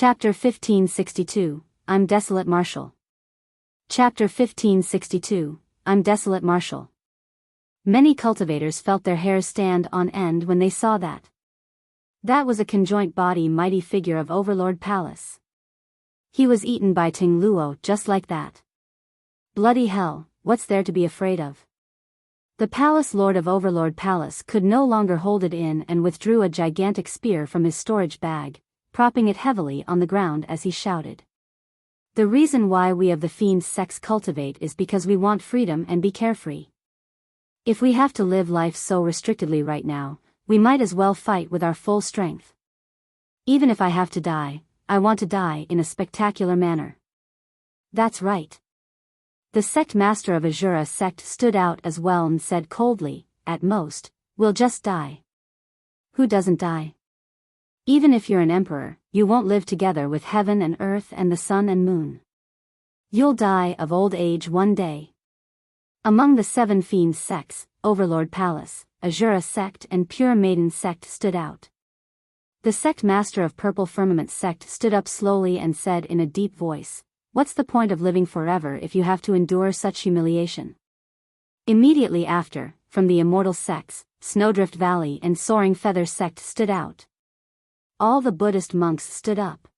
Chapter 1562, I'm Desolate Marshal. Chapter 1562, I'm Desolate Marshal. Many cultivators felt their hairs stand on end when they saw that. That was a conjoint body mighty figure of Overlord Palace. He was eaten by Ting Luo just like that. Bloody hell, what's there to be afraid of? The Palace Lord of Overlord Palace could no longer hold it in and withdrew a gigantic spear from his storage bag, propping it heavily on the ground as he shouted. The reason why we of the Fiend sex cultivate is because we want freedom and be carefree. If we have to live life so restrictedly right now, we might as well fight with our full strength. Even if I have to die, I want to die in a spectacular manner. That's right. The sect master of Azura sect stood out as well and said coldly, at most, we'll just die. Who doesn't die? Even if you're an emperor, you won't live together with heaven and earth and the sun and moon. You'll die of old age one day. Among the 7 Fiend sects, Overlord Palace, Azura sect and Pure Maiden sect stood out. The sect master of Purple Firmament sect stood up slowly and said in a deep voice, what's the point of living forever if you have to endure such humiliation? Immediately after, from the Immortal sects, Snowdrift Valley and Soaring Feather sect stood out. All the Buddhist monks stood up.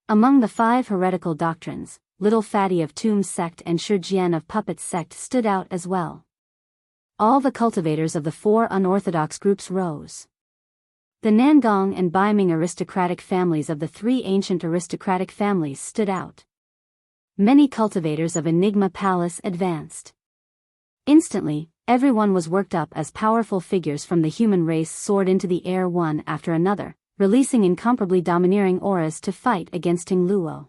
Among the 5 heretical doctrines, Little Fatty of Tomb sect and Shijian of Puppet sect stood out as well. All the cultivators of the 4 unorthodox groups rose. The Nangong and Baiming aristocratic families of the 3 ancient aristocratic families stood out. Many cultivators of Enigma Palace advanced. Instantly, everyone was worked up as powerful figures from the human race soared into the air one after another, releasing incomparably domineering auras to fight against Ting Luo.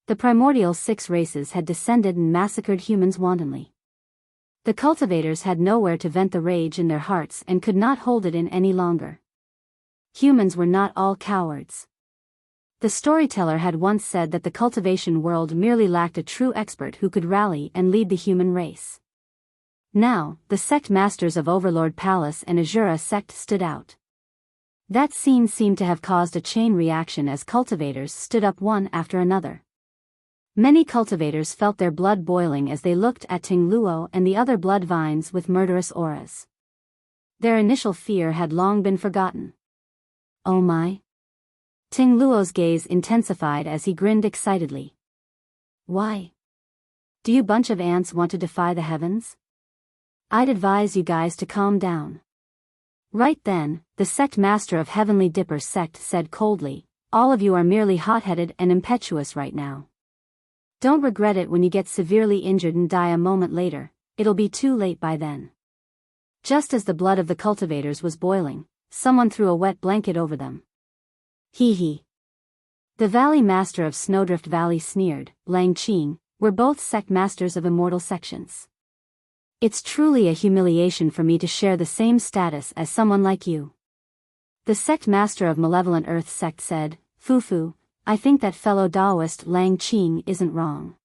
The primordial 6 races had descended and massacred humans wantonly. The cultivators had nowhere to vent the rage in their hearts and could not hold it in any longer. Humans were not all cowards. The storyteller had once said that the cultivation world merely lacked a true expert who could rally and lead the human race. Now, the sect masters of Overlord Palace and Azura sect stood out. That scene seemed to have caused a chain reaction as cultivators stood up one after another. Many cultivators felt their blood boiling as they looked at Ting Luo and the other blood vines with murderous auras. Their initial fear had long been forgotten. Oh my! Ting Luo's gaze intensified as he grinned excitedly. Why? Do you bunch of ants want to defy the heavens? I'd advise you guys to calm down. Right then, the sect master of Heavenly Dipper sect said coldly, all of you are merely hot-headed and impetuous right now. Don't regret it when you get severely injured and die a moment later, it'll be too late by then. Just as the blood of the cultivators was boiling, someone threw a wet blanket over them. Hee hee. The Valley Master of Snowdrift Valley sneered, Lang Qing, we're both sect masters of immortal sections. It's truly a humiliation for me to share the same status as someone like you. The sect master of Malevolent Earth sect said, Fufu, I think that fellow Taoist Lang Qing isn't wrong.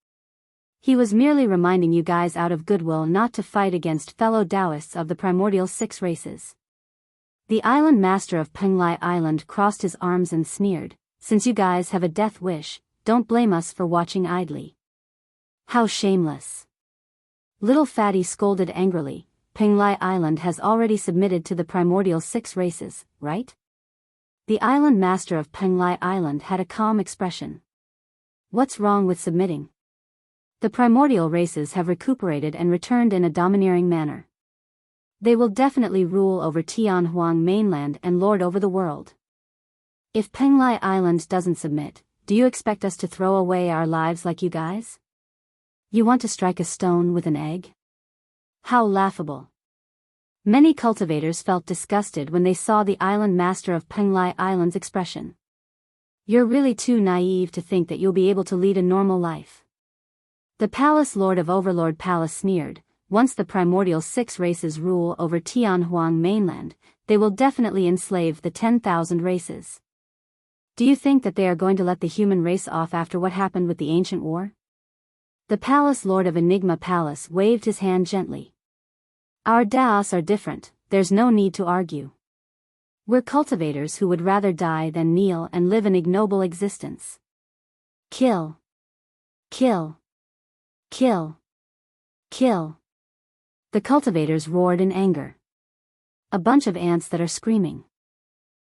He was merely reminding you guys out of goodwill not to fight against fellow Taoists of the primordial 6 races. The island master of Penglai Island crossed his arms and sneered, since you guys have a death wish, don't blame us for watching idly. How shameless. Little Fatty scolded angrily, Penglai Island has already submitted to the primordial 6 races, right? The island master of Penglai Island had a calm expression. What's wrong with submitting? The primordial races have recuperated and returned in a domineering manner. They will definitely rule over Tianhuang mainland and lord over the world. If Penglai Island doesn't submit, do you expect us to throw away our lives like you guys? You want to strike a stone with an egg? How laughable. Many cultivators felt disgusted when they saw the island master of Penglai Island's expression. You're really too naive to think that you'll be able to lead a normal life. The Palace Lord of Overlord Palace sneered, once the primordial 6 races rule over Tianhuang mainland, they will definitely enslave the 10,000 races. Do you think that they are going to let the human race off after what happened with the ancient war? The Palace Lord of Enigma Palace waved his hand gently. Our Daos are different, there's no need to argue. We're cultivators who would rather die than kneel and live an ignoble existence. Kill. Kill. Kill. Kill. The cultivators roared in anger. A bunch of ants that are screaming.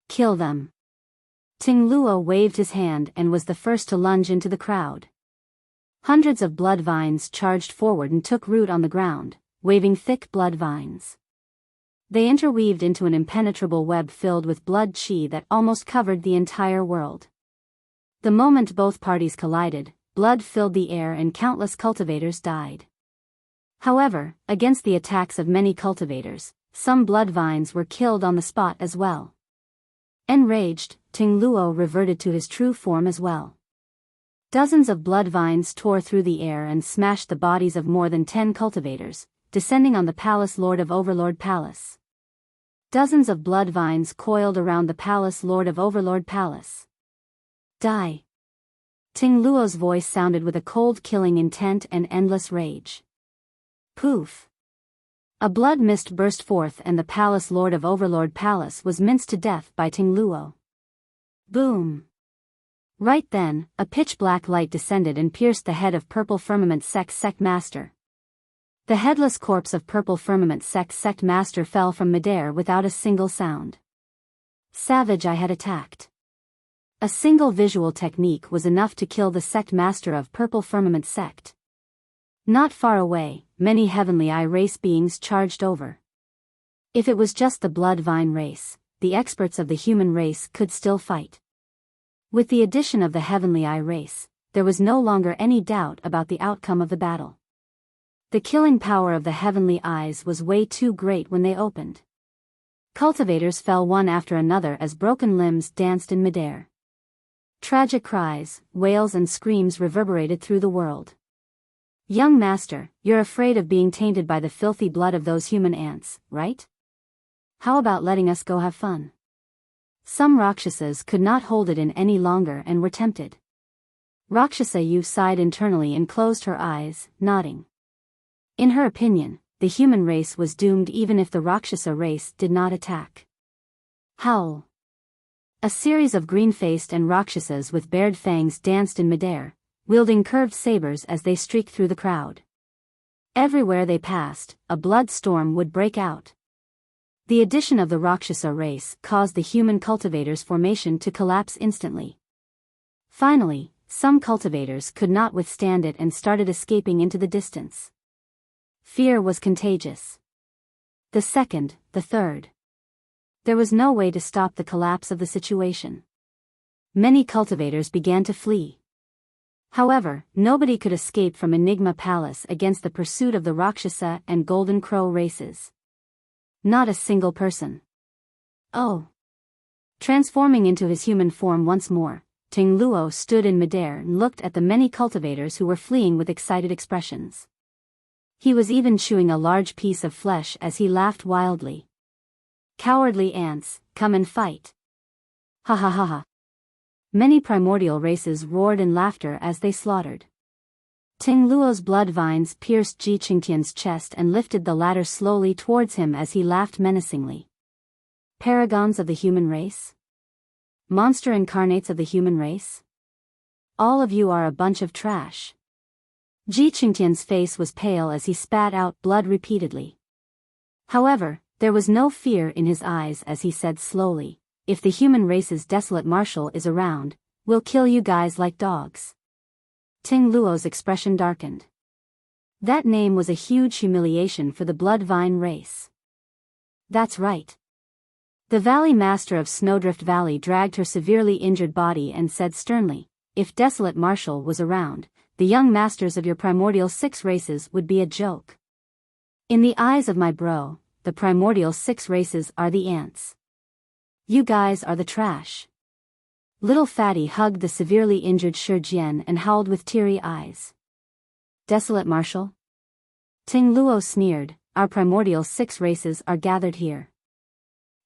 Kill them. Ting Luo waved his hand and was the first to lunge into the crowd. Hundreds of blood vines charged forward and took root on the ground, waving thick blood vines. They interweaved into an impenetrable web filled with blood chi that almost covered the entire world. The moment both parties collided, blood filled the air and countless cultivators died. However, against the attacks of many cultivators, some blood vines were killed on the spot as well. Enraged, Ting Luo reverted to his true form as well. Dozens of blood vines tore through the air and smashed the bodies of more than 10 cultivators, descending on the palace lord of Overlord Palace. Dozens of blood vines coiled around the palace lord of Overlord Palace. Die. Ting Luo's voice sounded with a cold killing intent and endless rage. Poof. A blood mist burst forth and the palace lord of Overlord Palace was minced to death by Ting Luo. Boom. Right then, a pitch-black light descended and pierced the head of Purple Firmament Sect Master. The headless corpse of Purple Firmament Sect Master fell from midair without a single sound. Savage Eye had attacked. A single visual technique was enough to kill the Sect Master of Purple Firmament Sect. Not far away, many Heavenly Eye race beings charged over. If it was just the Blood Vine race, the experts of the human race could still fight. With the addition of the Heavenly Eye race, there was no longer any doubt about the outcome of the battle. The killing power of the Heavenly Eyes was way too great when they opened. Cultivators fell one after another as broken limbs danced in midair. Tragic cries, wails and screams reverberated through the world. Young master, you're afraid of being tainted by the filthy blood of those human ants, right? How about letting us go have fun? Some Rakshasas could not hold it in any longer and were tempted. Rakshasa Yu sighed internally and closed her eyes, nodding. In her opinion, the human race was doomed even if the Rakshasa race did not attack. Howl. A series of green-faced and Rakshasas with bared fangs danced in midair, wielding curved sabers as they streaked through the crowd. Everywhere they passed, a blood storm would break out. The addition of the Rakshasa race caused the human cultivators' formation to collapse instantly. Finally, some cultivators could not withstand it and started escaping into the distance. Fear was contagious. The second, the third. There was no way to stop the collapse of the situation. Many cultivators began to flee. However, nobody could escape from Enigma Palace against the pursuit of the Rakshasa and Golden Crow races. Not a single person. Oh. Transforming into his human form once more, Ting Luo stood in midair and looked at the many cultivators who were fleeing with excited expressions. He was even chewing a large piece of flesh as he laughed wildly. Cowardly ants, come and fight. Ha ha ha ha. Many primordial races roared in laughter as they slaughtered. Ting Luo's blood vines pierced Ji Qingtian's chest and lifted the latter slowly towards him as he laughed menacingly. Paragons of the human race? Monster incarnates of the human race? All of you are a bunch of trash. Ji Qingtian's face was pale as he spat out blood repeatedly. However, there was no fear in his eyes as he said slowly, if the human race's Desolate Marshal is around, we'll kill you guys like dogs. Ting Luo's expression darkened. That name was a huge humiliation for the Blood Vine race. That's right. The Valley Master of Snowdrift Valley dragged her severely injured body and said sternly, if Desolate Marshal was around, the young masters of your primordial 6 races would be a joke. In the eyes of my bro, the primordial 6 races are the ants. You guys are the trash. Little Fatty hugged the severely injured Shi Jian and howled with teary eyes. Desolate Marshal? Ting Luo sneered, our primordial 6 races are gathered here.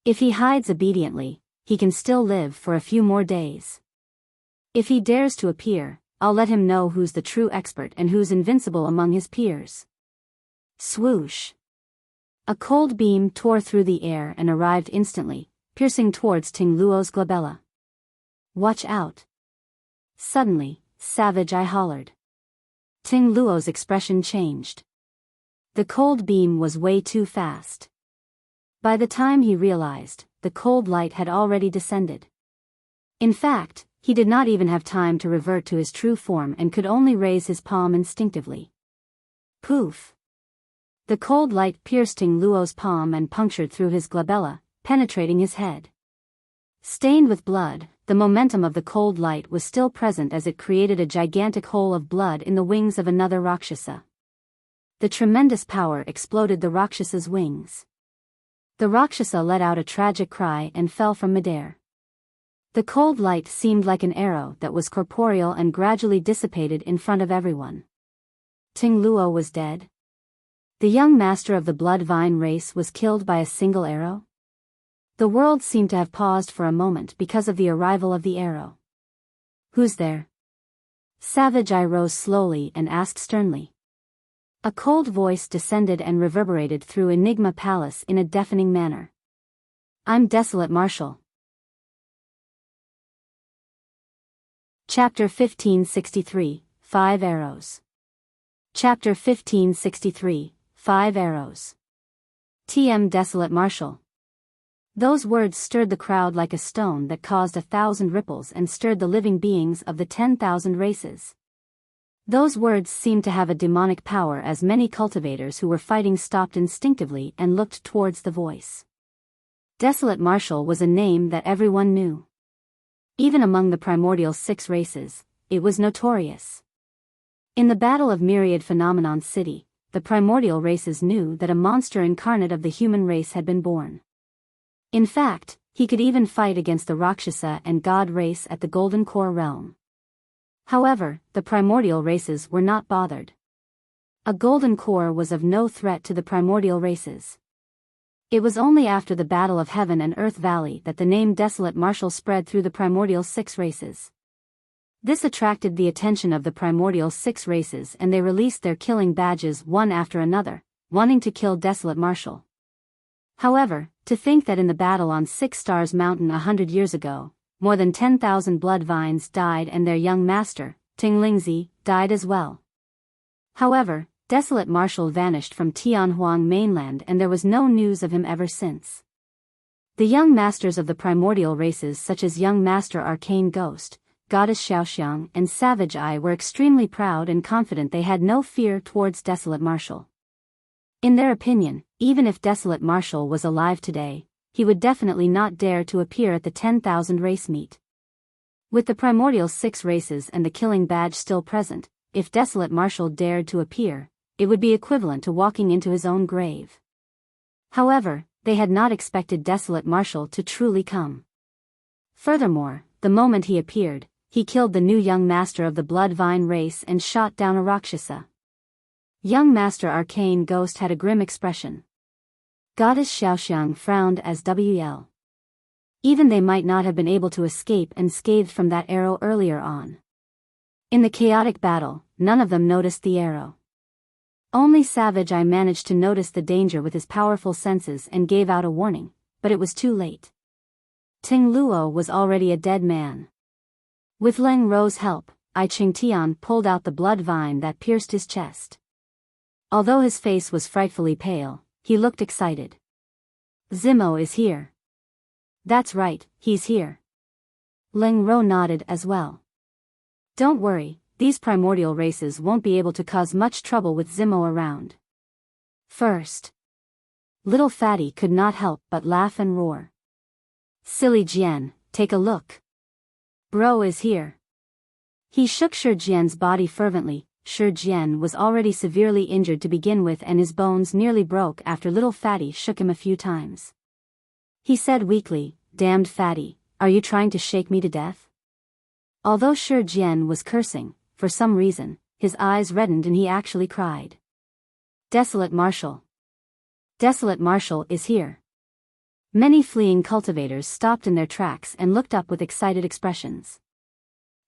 If he hides obediently, he can still live for a few more days. If he dares to appear, I'll let him know who's the true expert and who's invincible among his peers. Swoosh. A cold beam tore through the air and arrived instantly, piercing towards Ting Luo's glabella. "Watch out." Suddenly, Savage Eye hollered. Ting Luo's expression changed. The cold beam was way too fast. By the time he realized, the cold light had already descended. In fact, he did not even have time to revert to his true form and could only raise his palm instinctively. Poof! The cold light pierced Ting Luo's palm and punctured through his glabella, penetrating his head. Stained with blood, the momentum of the cold light was still present as it created a gigantic hole of blood in the wings of another Rakshasa. The tremendous power exploded the Rakshasa's wings. The Rakshasa let out a tragic cry and fell from midair. The cold light seemed like an arrow that was corporeal and gradually dissipated in front of everyone. Ting Luo was dead. The young master of the Blood Vine race was killed by a single arrow? The world seemed to have paused for a moment because of the arrival of the arrow. "Who's there?" Savage Eye rose slowly and asked sternly. A cold voice descended and reverberated through Enigma Palace in a deafening manner. "I'm Desolate Marshal." Chapter 1563, 5 Arrows. Chapter 1563, 5 Arrows. TM Desolate Marshal. Those words stirred the crowd like a stone that caused 1,000 ripples and stirred the living beings of the 10,000 races. Those words seemed to have a demonic power as many cultivators who were fighting stopped instinctively and looked towards the voice. Desolate Marshal was a name that everyone knew. Even among the primordial 6 races, it was notorious. In the Battle of Myriad Phenomenon City, the primordial races knew that a monster incarnate of the human race had been born. In fact, he could even fight against the Rakshasa and God race at the Golden Core realm. However, the primordial races were not bothered. A Golden Core was of no threat to the primordial races. It was only after the Battle of Heaven and Earth Valley that the name Desolate Marshal spread through the primordial 6 races. This attracted the attention of the primordial 6 races and they released their killing badges one after another, wanting to kill Desolate Marshal. However, to think that in the battle on 6 Stars Mountain 100 years ago, more than 10,000 blood vines died and their young master, Ting Lingzi, died as well. However, Desolate Marshal vanished from Tianhuang mainland and there was no news of him ever since. The young masters of the primordial races such as young master Arcane Ghost, Goddess Xiaoxiang and Savage Eye were extremely proud and confident they had no fear towards Desolate Marshal. In their opinion, even if Desolate Marshal was alive today, he would definitely not dare to appear at the 10,000 race meet. With the primordial 6 races and the killing badge still present, if Desolate Marshal dared to appear, it would be equivalent to walking into his own grave. However, they had not expected Desolate Marshal to truly come. Furthermore, the moment he appeared, he killed the new young master of the Blood Vine race and shot down a Rakshasa. Young Master Arcane Ghost had a grim expression. Goddess Xiaoxiang frowned as WL. Even they might not have been able to escape unscathed from that arrow earlier on. In the chaotic battle, none of them noticed the arrow. Only Savage Eye managed to notice the danger with his powerful senses and gave out a warning, but it was too late. Ting Luo was already a dead man. With Leng Rou's help, I Ching Tian pulled out the blood vine that pierced his chest. Although his face was frightfully pale, he looked excited. "Zimo is here." "That's right, he's here." Leng Rou nodded as well. "Don't worry, these primordial races won't be able to cause much trouble with Zimo around." First, little Fatty could not help but laugh and roar. "Silly Jian, take a look. Bro is here." He shook Shi Jian's body fervently. Shi Jian was already severely injured to begin with and his bones nearly broke after little Fatty shook him a few times. He said weakly, "Damned Fatty, are you trying to shake me to death?" Although Shi Jian was cursing, for some reason, his eyes reddened and he actually cried. "Desolate Marshal. Desolate Marshal is here." Many fleeing cultivators stopped in their tracks and looked up with excited expressions.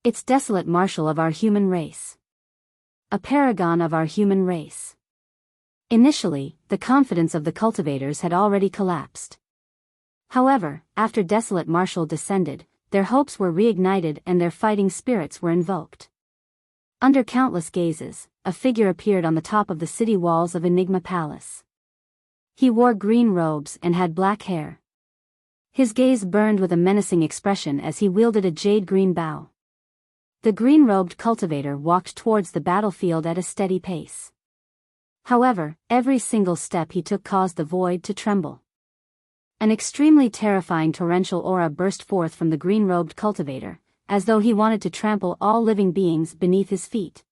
"It's Desolate Marshal of our human race. A paragon of our human race." Initially, the confidence of the cultivators had already collapsed. However, after Desolate Marshal descended, their hopes were reignited and their fighting spirits were invoked. Under countless gazes, a figure appeared on the top of the city walls of Enigma Palace. He wore green robes and had black hair. His gaze burned with a menacing expression as he wielded a jade-green bow. The green-robed cultivator walked towards the battlefield at a steady pace. However, every single step he took caused the void to tremble. An extremely terrifying torrential aura burst forth from the green-robed cultivator, as though he wanted to trample all living beings beneath his feet.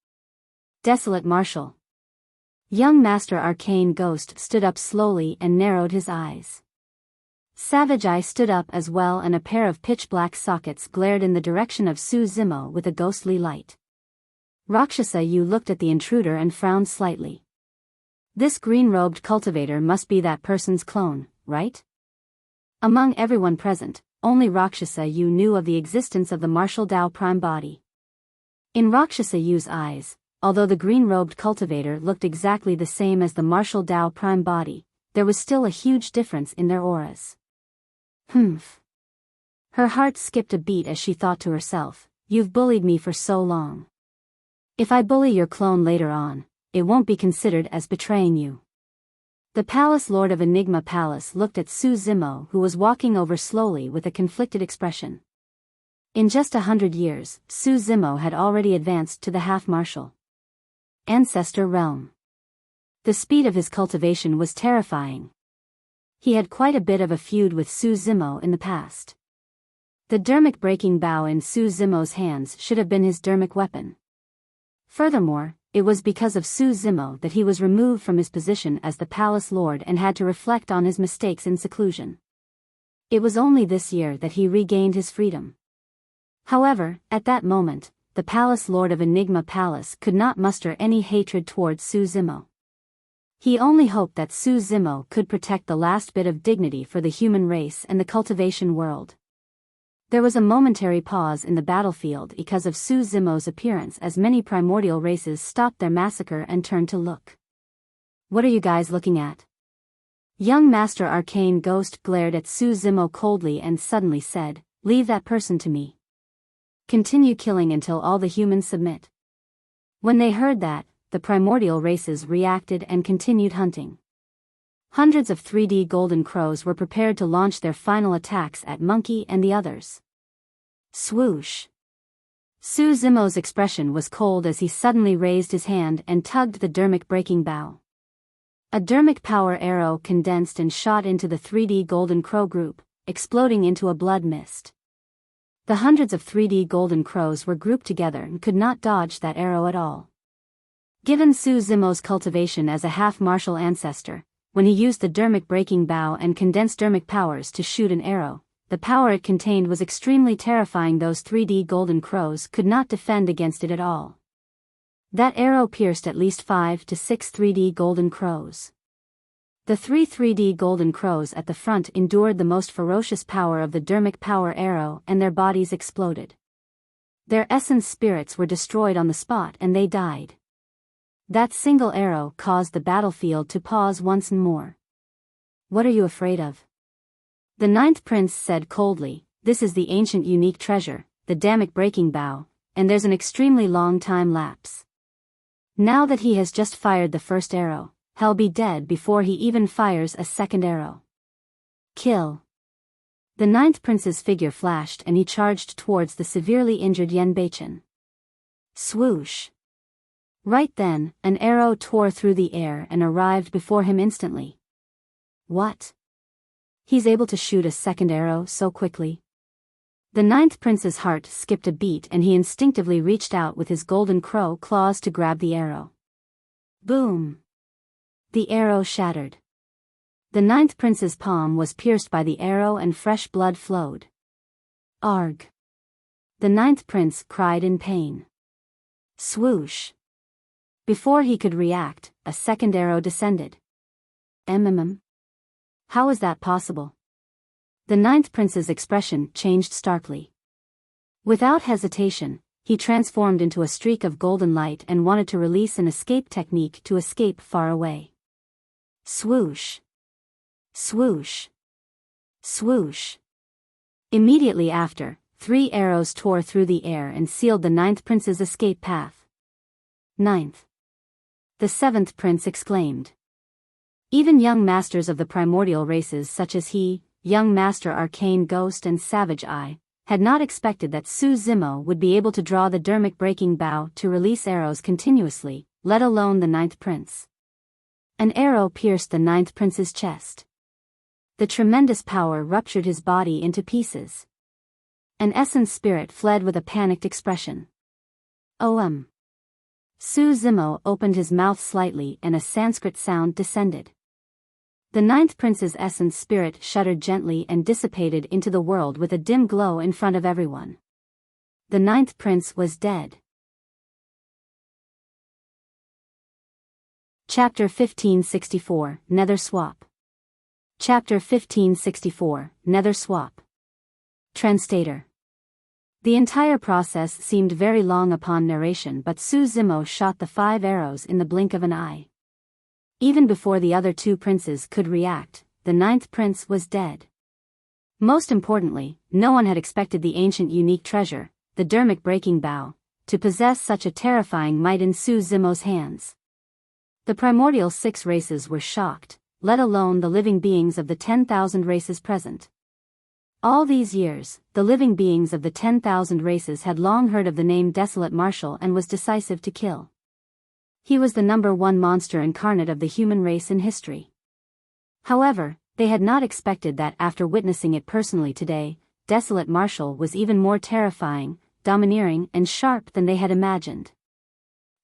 Desolate Marshal. Young Master Arcane Ghost stood up slowly and narrowed his eyes. Savage Eye stood up as well, and a pair of pitch-black sockets glared in the direction of Su Zimo with a ghostly light. Rakshasa Yu looked at the intruder and frowned slightly. This green-robed cultivator must be that person's clone, right? Among everyone present, only Rakshasa Yu knew of the existence of the martial Dao Prime body. In Rakshasa Yu's eyes, although the green-robed cultivator looked exactly the same as the martial Dao Prime body, there was still a huge difference in their auras. Humph. Her heart skipped a beat as she thought to herself, "You've bullied me for so long. If I bully your clone later on, it won't be considered as betraying you." The Palace Lord of Enigma Palace looked at Su Zimo, who was walking over slowly with a conflicted expression. In just 100 years, Su Zimo had already advanced to the half-martial ancestor realm. The speed of his cultivation was terrifying. He had quite a bit of a feud with Su Zimo in the past. The dermic breaking bow in Su Zimo's hands should have been his dermic weapon. Furthermore, it was because of Su Zimo that he was removed from his position as the Palace Lord and had to reflect on his mistakes in seclusion. It was only this year that he regained his freedom. However, at that moment, the Palace Lord of Enigma Palace could not muster any hatred towards Su Zimo. He only hoped that Su Zimo could protect the last bit of dignity for the human race and the cultivation world. There was a momentary pause in the battlefield because of Su Zimo's appearance as many primordial races stopped their massacre and turned to look. "What are you guys looking at?" Young Master Arcane Ghost glared at Su Zimo coldly and suddenly said, "Leave that person to me. Continue killing until all the humans submit." When they heard that, the primordial races reacted and continued hunting. Hundreds of 3D golden crows were prepared to launch their final attacks at Monkey and the others. Swoosh! Su Zimo's expression was cold as he suddenly raised his hand and tugged the dermic breaking bow. A dermic power arrow condensed and shot into the 3D golden crow group, exploding into a blood mist. The hundreds of 3D golden crows were grouped together and could not dodge that arrow at all. Given Su Zimo's cultivation as a half-martial ancestor, when he used the dermic breaking bow and condensed dermic powers to shoot an arrow, the power it contained was extremely terrifying. Those 3D golden crows could not defend against it at all. That arrow pierced at least 5 to 6 3D golden crows. The 3D golden crows at the front endured the most ferocious power of the dermic power arrow and their bodies exploded. Their essence spirits were destroyed on the spot and they died. That single arrow caused the battlefield to pause once more. "What are you afraid of?" The ninth prince said coldly, "This is the ancient unique treasure, the dermic breaking bow, and there's an extremely long time lapse. Now that he has just fired the first arrow, he'll be dead before he even fires a second arrow. Kill." The ninth prince's figure flashed and he charged towards the severely injured Yen Beichen. Swoosh! Right then, an arrow tore through the air and arrived before him instantly. What? He's able to shoot a second arrow so quickly? The ninth prince's heart skipped a beat and he instinctively reached out with his golden crow claws to grab the arrow. Boom! The arrow shattered. The ninth prince's palm was pierced by the arrow and fresh blood flowed. Arg! The ninth prince cried in pain. Swoosh! Before he could react, a second arrow descended. How is that possible? The ninth prince's expression changed starkly. Without hesitation, he transformed into a streak of golden light and wanted to release an escape technique to escape far away. Swoosh! Swoosh! Swoosh! Immediately after, 3 arrows tore through the air and sealed the 9th prince's escape path. 9th. The 7th prince exclaimed. Even young masters of the primordial races such as he, young master Arcane Ghost and Savage Eye, had not expected that Su Zimo would be able to draw the dermic breaking bow to release arrows continuously, let alone the 9th prince. An arrow pierced the 9th prince's chest. The tremendous power ruptured his body into pieces. An essence spirit fled with a panicked expression. Su Zimo opened his mouth slightly and a Sanskrit sound descended. The 9th prince's essence spirit shuddered gently and dissipated into the world with a dim glow in front of everyone. The 9th prince was dead. Chapter 1564, Nether Swap. Chapter 1564, Nether Swap. Translator. The entire process seemed very long upon narration, but Su Zimo shot the 5 arrows in the blink of an eye. Even before the other 2 princes could react, the 9th prince was dead. Most importantly, no one had expected the ancient unique treasure, the dermic breaking bow, to possess such a terrifying might in Su Zimo's hands. The primordial 6 races were shocked, let alone the living beings of the 10,000 races present. All these years, the living beings of the 10,000 races had long heard of the name Desolate Marshal and was decisive to kill. He was the number 1 monster incarnate of the human race in history. However, they had not expected that after witnessing it personally today, Desolate Marshal was even more terrifying, domineering and sharp than they had imagined.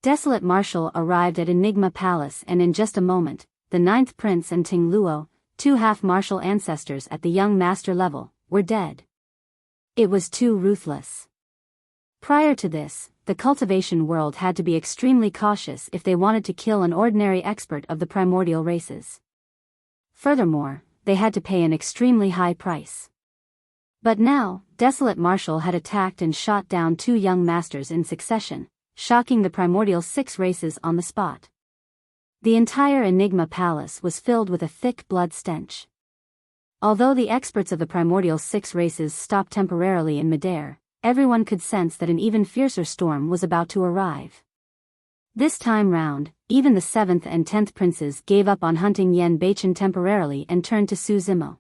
Desolate Marshal arrived at Enigma Palace and in just a moment, the 9th prince and Ting Luo, 2 half-martial ancestors at the young master level, were dead. It was too ruthless. Prior to this, the cultivation world had to be extremely cautious if they wanted to kill an ordinary expert of the primordial races. Furthermore, they had to pay an extremely high price. But now, Desolate Marshal had attacked and shot down 2 young masters in succession, shocking the primordial 6 races on the spot. The entire Enigma Palace was filled with a thick blood stench. Although the experts of the primordial 6 races stopped temporarily in midair, everyone could sense that an even fiercer storm was about to arrive. This time round, even the 7th and 10th princes gave up on hunting Yen Baichen temporarily and turned to Su Zimo.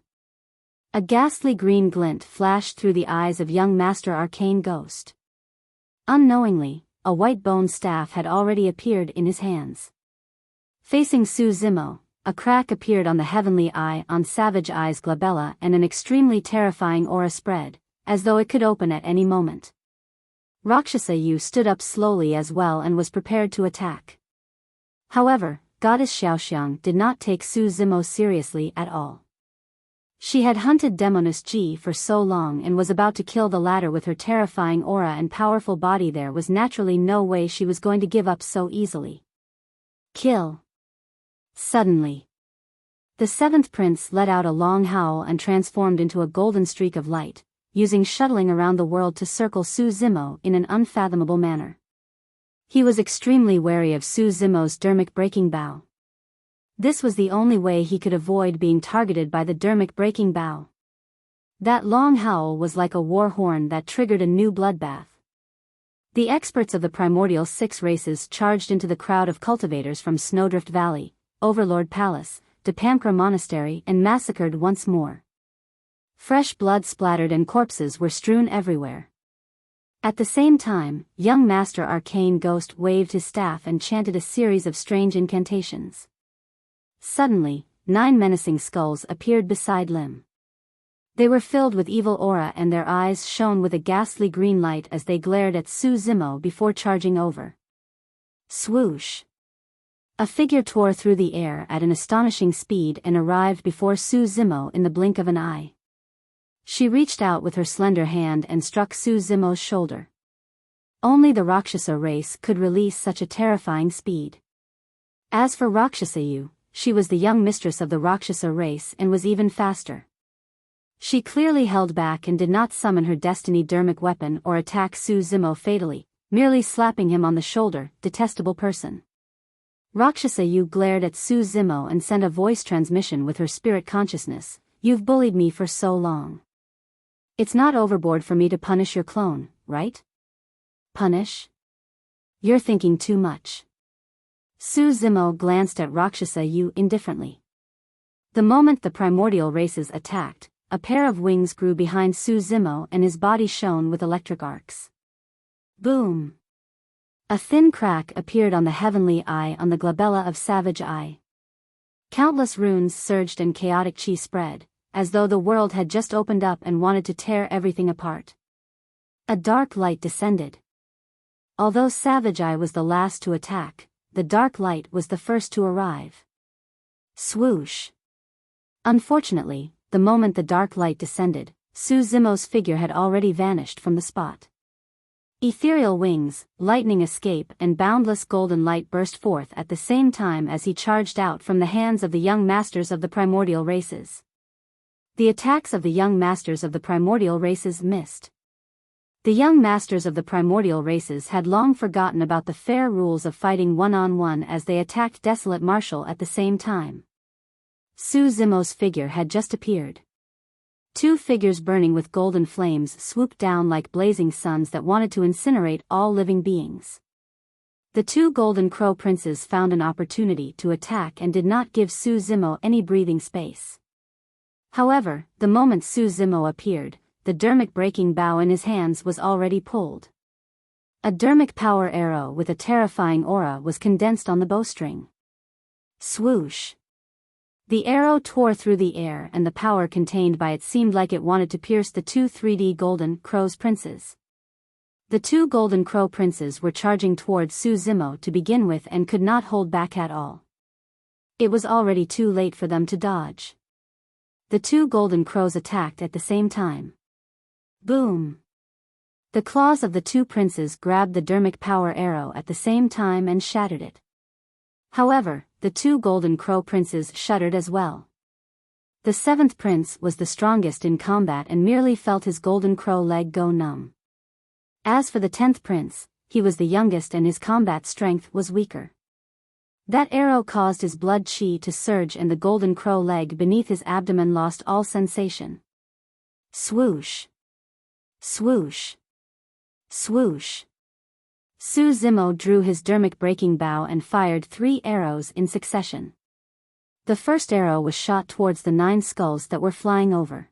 A ghastly green glint flashed through the eyes of young Master Arcane Ghost. Unknowingly, a white bone staff had already appeared in his hands. Facing Su Zimo, a crack appeared on the heavenly eye on Savage Eye's glabella and an extremely terrifying aura spread, as though it could open at any moment. Rakshasa Yu stood up slowly as well and was prepared to attack. However, Goddess Xiaoxiang did not take Su Zimo seriously at all. She had hunted Demoness Ji for so long and was about to kill the latter with her terrifying aura and powerful body. There was naturally no way she was going to give up so easily. Kill. Suddenly, the 7th prince let out a long howl and transformed into a golden streak of light, using shuttling around the world to circle Su Zimo in an unfathomable manner. He was extremely wary of Su Zimo's dermic breaking bow. This was the only way he could avoid being targeted by the dermic breaking bow. That long howl was like a war horn that triggered a new bloodbath. The experts of the primordial 6 races charged into the crowd of cultivators from Snowdrift Valley, Overlord Palace, Depamkra Monastery and massacred once more. Fresh blood splattered and corpses were strewn everywhere. At the same time, young Master Arcane Ghost waved his staff and chanted a series of strange incantations. Suddenly, 9 menacing skulls appeared beside Lim. They were filled with evil aura and their eyes shone with a ghastly green light as they glared at Su Zimo before charging over. Swoosh! A figure tore through the air at an astonishing speed and arrived before Su Zimo in the blink of an eye. She reached out with her slender hand and struck Su Zimo's shoulder. Only the Rakshasa race could release such a terrifying speed. As for Rakshasa Yu, she was the young mistress of the Rakshasa race and was even faster. She clearly held back and did not summon her destiny dermic weapon or attack Su Zimo fatally, merely slapping him on the shoulder. Detestable person. Rakshasa Yu glared at Su Zimo and sent a voice transmission with her spirit consciousness, You've bullied me for so long. It's not overboard for me to punish your clone, right? Punish? You're thinking too much. Su Zimo glanced at Rakshasa Yu indifferently. The moment the primordial races attacked, a pair of wings grew behind Su Zimo and his body shone with electric arcs. Boom! A thin crack appeared on the heavenly eye on the glabella of Savage Eye. Countless runes surged and chaotic chi spread, as though the world had just opened up and wanted to tear everything apart. A dark light descended. Although Savage Eye was the last to attack, the dark light was the first to arrive. Swoosh! Unfortunately, the moment the dark light descended, Su Zimo's figure had already vanished from the spot. Ethereal wings, lightning escape and boundless golden light burst forth at the same time as he charged out from the hands of the young masters of the primordial races. The attacks of the young masters of the primordial races missed. The young masters of the primordial races had long forgotten about the fair rules of fighting one-on-one as they attacked Desolate Marshal at the same time. Su Zimo's figure had just appeared. Two figures burning with golden flames swooped down like blazing suns that wanted to incinerate all living beings. The two Golden Crow Princes found an opportunity to attack and did not give Su Zimo any breathing space. However, the moment Su Zimo appeared, the dermic breaking bow in his hands was already pulled. A dermic power arrow with a terrifying aura was condensed on the bowstring. Swoosh! The arrow tore through the air and the power contained by it seemed like it wanted to pierce the two 3D Golden Crows Princes. The two Golden Crow Princes were charging towards Su Zimo to begin with and could not hold back at all. It was already too late for them to dodge. The two Golden Crows attacked at the same time. Boom! The claws of the two princes grabbed the dermic power arrow at the same time and shattered it. However, the two Golden Crow Princes shuddered as well. The seventh prince was the strongest in combat and merely felt his Golden Crow leg go numb. As for the 10th prince, he was the youngest and his combat strength was weaker. That arrow caused his blood chi to surge and the Golden Crow leg beneath his abdomen lost all sensation. Swoosh! Swoosh! Swoosh! Su Zimo drew his dermic breaking bow and fired 3 arrows in succession. The first arrow was shot towards the 9 skulls that were flying over.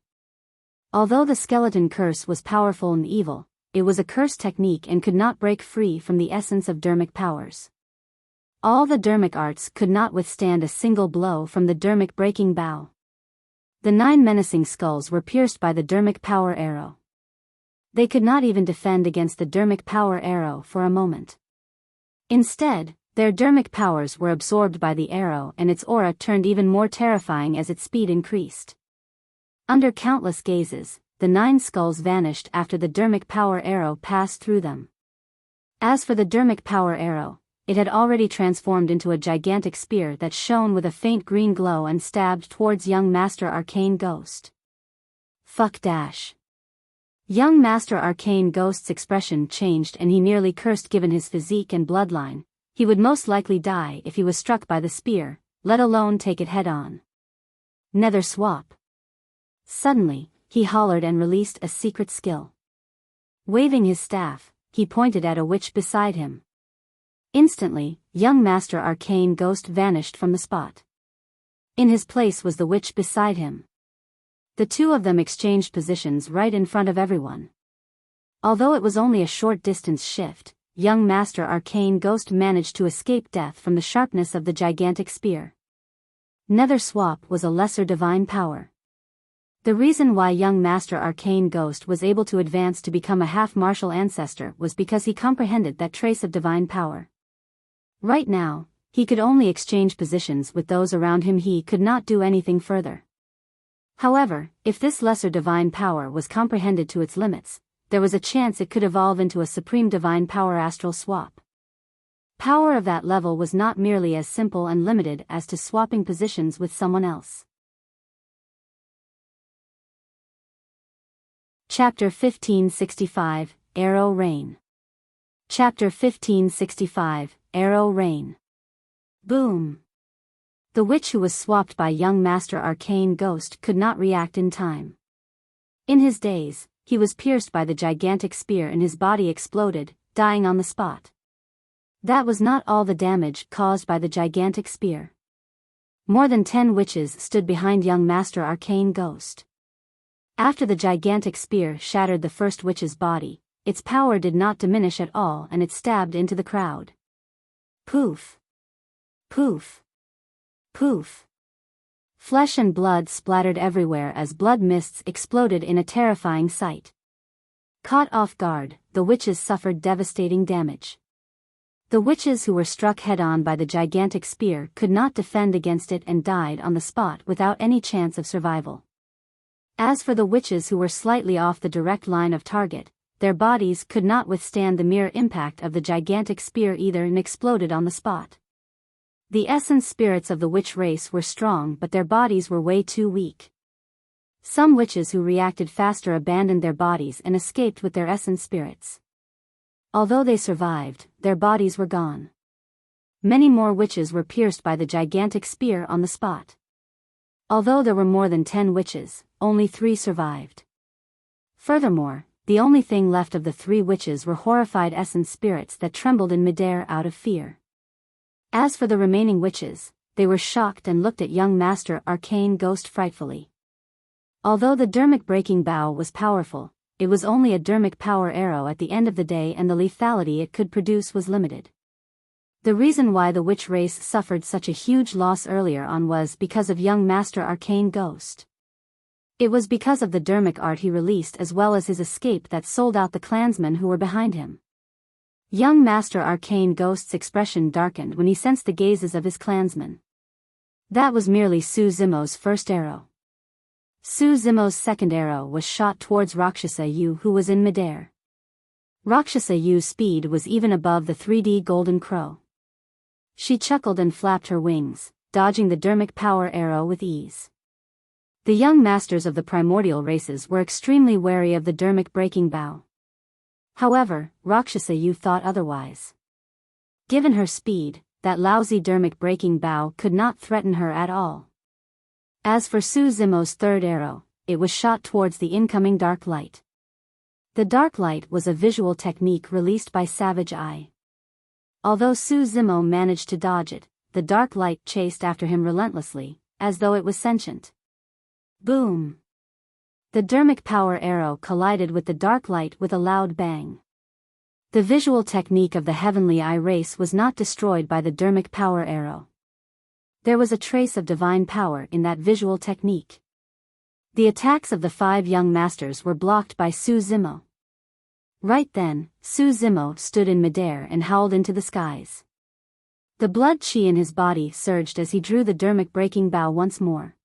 Although the skeleton curse was powerful and evil, it was a curse technique and could not break free from the essence of dermic powers. All the dermic arts could not withstand a single blow from the dermic breaking bow. The 9 menacing skulls were pierced by the dermic power arrow. They could not even defend against the dermic power arrow for a moment. Instead, their dermic powers were absorbed by the arrow and its aura turned even more terrifying as its speed increased. Under countless gazes, the 9 skulls vanished after the dermic power arrow passed through them. As for the dermic power arrow, it had already transformed into a gigantic spear that shone with a faint green glow and stabbed towards young Master Arcane Ghost. Fuck dash. Young Master Arcane Ghost's expression changed and he nearly cursed given his physique and bloodline. He would most likely die if he was struck by the spear, let alone take it head-on. Nether swap. Suddenly, he hollered and released a secret skill. Waving his staff, he pointed at a witch beside him. Instantly, young Master Arcane Ghost vanished from the spot. In his place was the witch beside him. The two of them exchanged positions right in front of everyone. Although it was only a short distance shift, young Master Arcane Ghost managed to escape death from the sharpness of the gigantic spear. Nether swap was a lesser divine power. The reason why young Master Arcane Ghost was able to advance to become a half-martial ancestor was because he comprehended that trace of divine power. Right now, he could only exchange positions with those around him. He could not do anything further. However, if this lesser divine power was comprehended to its limits, there was a chance it could evolve into a supreme divine power astral swap. Power of that level was not merely as simple and limited as to swapping positions with someone else. Chapter 1565, Arrow Rain. Chapter 1565, Arrow Rain. Boom. The witch who was swapped by young Master Arcane Ghost could not react in time. In his daze, he was pierced by the gigantic spear and his body exploded, dying on the spot. That was not all the damage caused by the gigantic spear. More than 10 witches stood behind young Master Arcane Ghost. After the gigantic spear shattered the first witch's body, its power did not diminish at all and it stabbed into the crowd. Poof! Poof! Poof! Flesh and blood splattered everywhere as blood mists exploded in a terrifying sight. Caught off guard, the witches suffered devastating damage. The witches who were struck head-on by the gigantic spear could not defend against it and died on the spot without any chance of survival. As for the witches who were slightly off the direct line of target, their bodies could not withstand the mere impact of the gigantic spear either and exploded on the spot. The essence spirits of the witch race were strong but their bodies were way too weak. Some witches who reacted faster abandoned their bodies and escaped with their essence spirits. Although they survived, their bodies were gone. Many more witches were pierced by the gigantic spear on the spot. Although there were more than 10 witches, only 3 survived. Furthermore, the only thing left of the 3 witches were horrified essence spirits that trembled in midair out of fear. As for the remaining witches, they were shocked and looked at young Master Arcane Ghost frightfully. Although the dermic breaking bow was powerful, it was only a dermic power arrow at the end of the day and the lethality it could produce was limited. The reason why the witch race suffered such a huge loss earlier on was because of young Master Arcane Ghost. It was because of the dermic art he released as well as his escape that sold out the clansmen who were behind him. Young Master Arcane Ghost's expression darkened when he sensed the gazes of his clansmen. That was merely Su Zimo's first arrow. Su Zimo's second arrow was shot towards Rakshasa Yu who was in midair. Rakshasa Yu's speed was even above the 3D golden crow. She chuckled and flapped her wings, dodging the dermic power arrow with ease. The young masters of the primordial races were extremely wary of the dermic breaking bow. However, Rakshasa Yu thought otherwise. Given her speed, that lousy dermic breaking bow could not threaten her at all. As for Su Zimo's third arrow, it was shot towards the incoming dark light. The dark light was a visual technique released by Savage Eye. Although Su Zimo managed to dodge it, the dark light chased after him relentlessly, as though it was sentient. Boom! The dermic power arrow collided with the dark light with a loud bang. The visual technique of the Heavenly Eye race was not destroyed by the dermic power arrow. There was a trace of divine power in that visual technique. The attacks of the 5 young masters were blocked by Su Zimo. Right then, Su Zimo stood in midair and howled into the skies. The blood chi in his body surged as he drew the dermic breaking bow once more.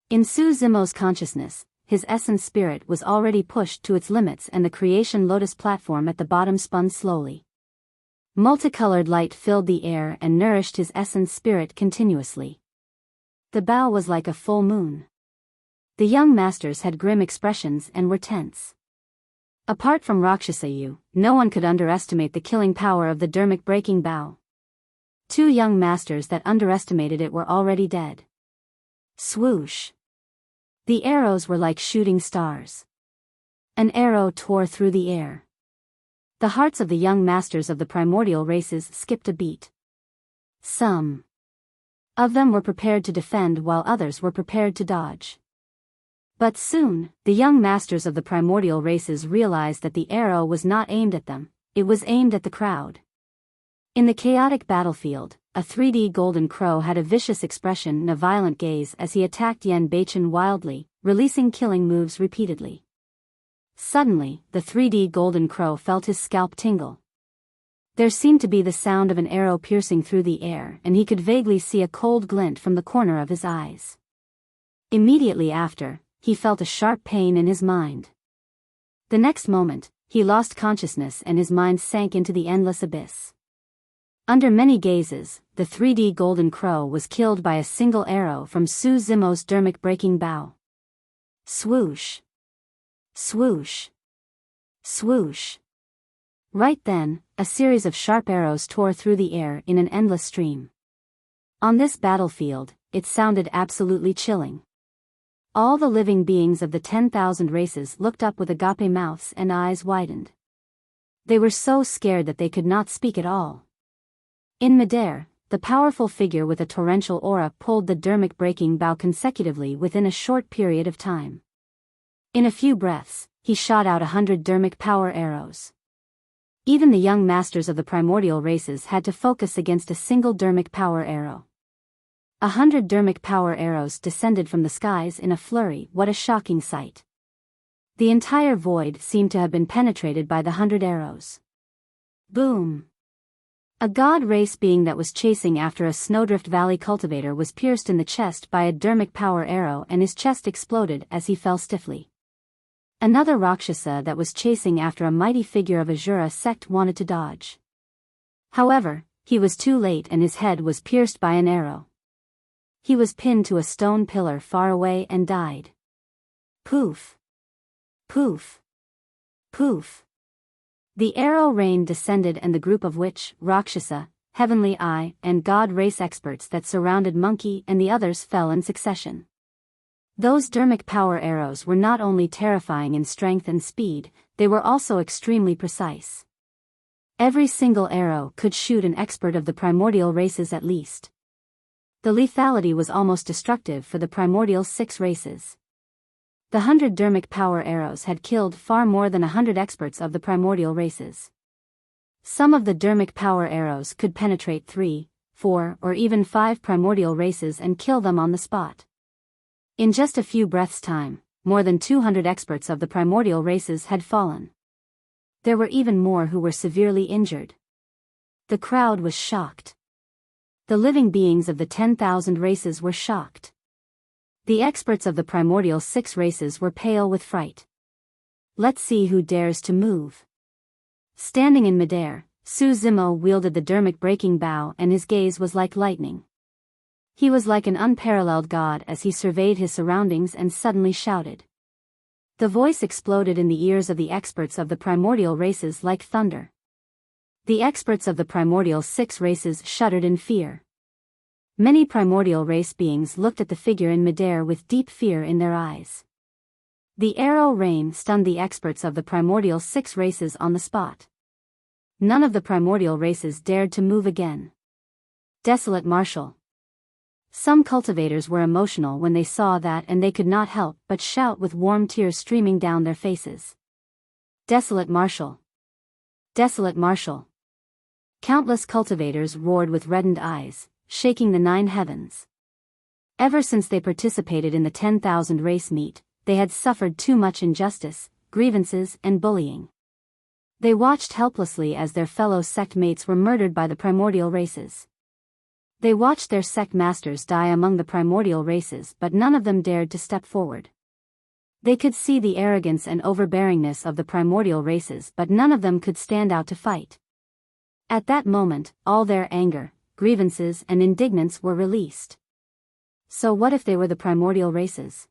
In Su Zimo's consciousness, his essence spirit was already pushed to its limits and the creation lotus platform at the bottom spun slowly. Multicolored light filled the air and nourished his essence spirit continuously. The bow was like a full moon. The young masters had grim expressions and were tense. Apart from Rakshasa Yu, no one could underestimate the killing power of the dermic breaking bow. 2 young masters that underestimated it were already dead. Swoosh! The arrows were like shooting stars. An arrow tore through the air. The hearts of the young masters of the primordial races skipped a beat. Some of them were prepared to defend while others were prepared to dodge. But soon, the young masters of the primordial races realized that the arrow was not aimed at them, it was aimed at the crowd. In the chaotic battlefield, a 3D golden crow had a vicious expression and a violent gaze as he attacked Yen Baichen wildly, releasing killing moves repeatedly. Suddenly, the 3D golden crow felt his scalp tingle. There seemed to be the sound of an arrow piercing through the air and he could vaguely see a cold glint from the corner of his eyes. Immediately after, he felt a sharp pain in his mind. The next moment, he lost consciousness and his mind sank into the endless abyss. Under many gazes, the 3D golden crow was killed by a single arrow from Su Zimo's dermic breaking bow. Swoosh! Swoosh! Swoosh! Right then, a series of sharp arrows tore through the air in an endless stream. On this battlefield, it sounded absolutely chilling. All the living beings of the 10,000 races looked up with agape mouths and eyes widened. They were so scared that they could not speak at all. In midair, the powerful figure with a torrential aura pulled the dermic-breaking bow consecutively within a short period of time. In a few breaths, he shot out 100 dermic power arrows. Even the young masters of the primordial races had to focus against a single dermic power arrow. 100 dermic power arrows descended from the skies in a flurry. What a shocking sight. The entire void seemed to have been penetrated by the 100 arrows. Boom! A god race being that was chasing after a Snowdrift Valley cultivator was pierced in the chest by a dermic power arrow and his chest exploded as he fell stiffly. Another Rakshasa that was chasing after a mighty figure of Azura sect wanted to dodge. However, he was too late and his head was pierced by an arrow. He was pinned to a stone pillar far away and died. Poof! Poof! Poof! The arrow rain descended and the group of witch, Rakshasa, Heavenly Eye, and God race experts that surrounded Monkey and the others fell in succession. Those dermic power arrows were not only terrifying in strength and speed, they were also extremely precise. Every single arrow could shoot an expert of the primordial races at least. The lethality was almost destructive for the primordial 6 races. The 100 dermic power arrows had killed far more than 100 experts of the primordial races. Some of the dermic power arrows could penetrate 3, 4, or even 5 primordial races and kill them on the spot. In just a few breaths' time, more than 200 experts of the primordial races had fallen. There were even more who were severely injured. The crowd was shocked. The living beings of the 10,000 races were shocked. The experts of the primordial 6 races were pale with fright. Let's see who dares to move. Standing in midair, Su Zimo wielded the dermic breaking bow and his gaze was like lightning. He was like an unparalleled god as he surveyed his surroundings and suddenly shouted. The voice exploded in the ears of the experts of the primordial races like thunder. The experts of the primordial 6 races shuddered in fear. Many primordial race beings looked at the figure in midair with deep fear in their eyes. The arrow rain stunned the experts of the primordial 6 races on the spot. None of the primordial races dared to move again. Desolate Marshal. Some cultivators were emotional when they saw that and they could not help but shout with warm tears streaming down their faces. Desolate Marshal. Desolate Marshal. Countless cultivators roared with reddened eyes, shaking the 9 heavens. Ever since they participated in the 10,000 race meet, they had suffered too much injustice, grievances, and bullying. They watched helplessly as their fellow sect mates were murdered by the primordial races. They watched their sect masters die among the primordial races but none of them dared to step forward. They could see the arrogance and overbearingness of the primordial races but none of them could stand out to fight. At that moment, all their anger, grievances and indignance were released. So what if they were the primordial races?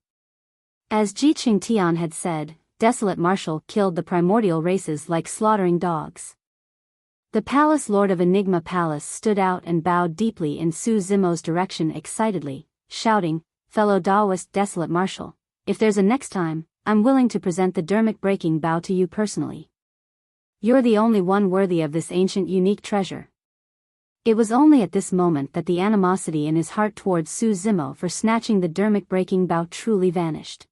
As Jiqing Tian had said, Desolate Marshal killed the primordial races like slaughtering dogs. The Palace Lord of Enigma Palace stood out and bowed deeply in Su Zimo's direction excitedly, shouting, "Fellow Taoist Desolate Marshal, if there's a next time, I'm willing to present the dermic breaking bow to you personally. You're the only one worthy of this ancient unique treasure." It was only at this moment that the animosity in his heart towards Su Zimo for snatching the dermic breaking bow truly vanished.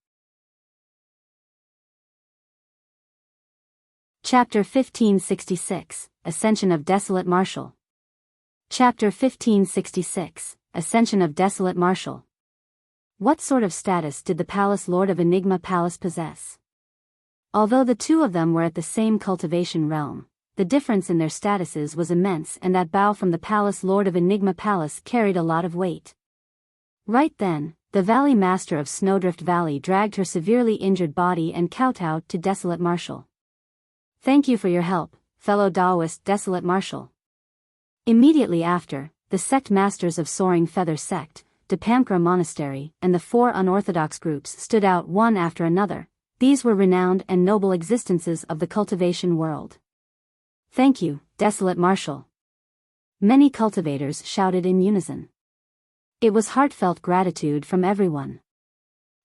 Chapter 1566, Ascension of Desolate Marshal. Chapter 1566, Ascension of Desolate Marshal. What sort of status did the Palace Lord of Enigma Palace possess? Although the two of them were at the same cultivation realm, the difference in their statuses was immense and that bow from the Palace Lord of Enigma Palace carried a lot of weight. Right then, the Valley Master of Snowdrift Valley dragged her severely injured body and kowtowed to Desolate Marshal. "Thank you for your help, fellow Taoist Desolate Marshal." Immediately after, the sect masters of Soaring Feather Sect, Depamkra Monastery, and the 4 unorthodox groups stood out one after another. These were renowned and noble existences of the cultivation world. "Thank you, Desolate Marshal." Many cultivators shouted in unison. It was heartfelt gratitude from everyone.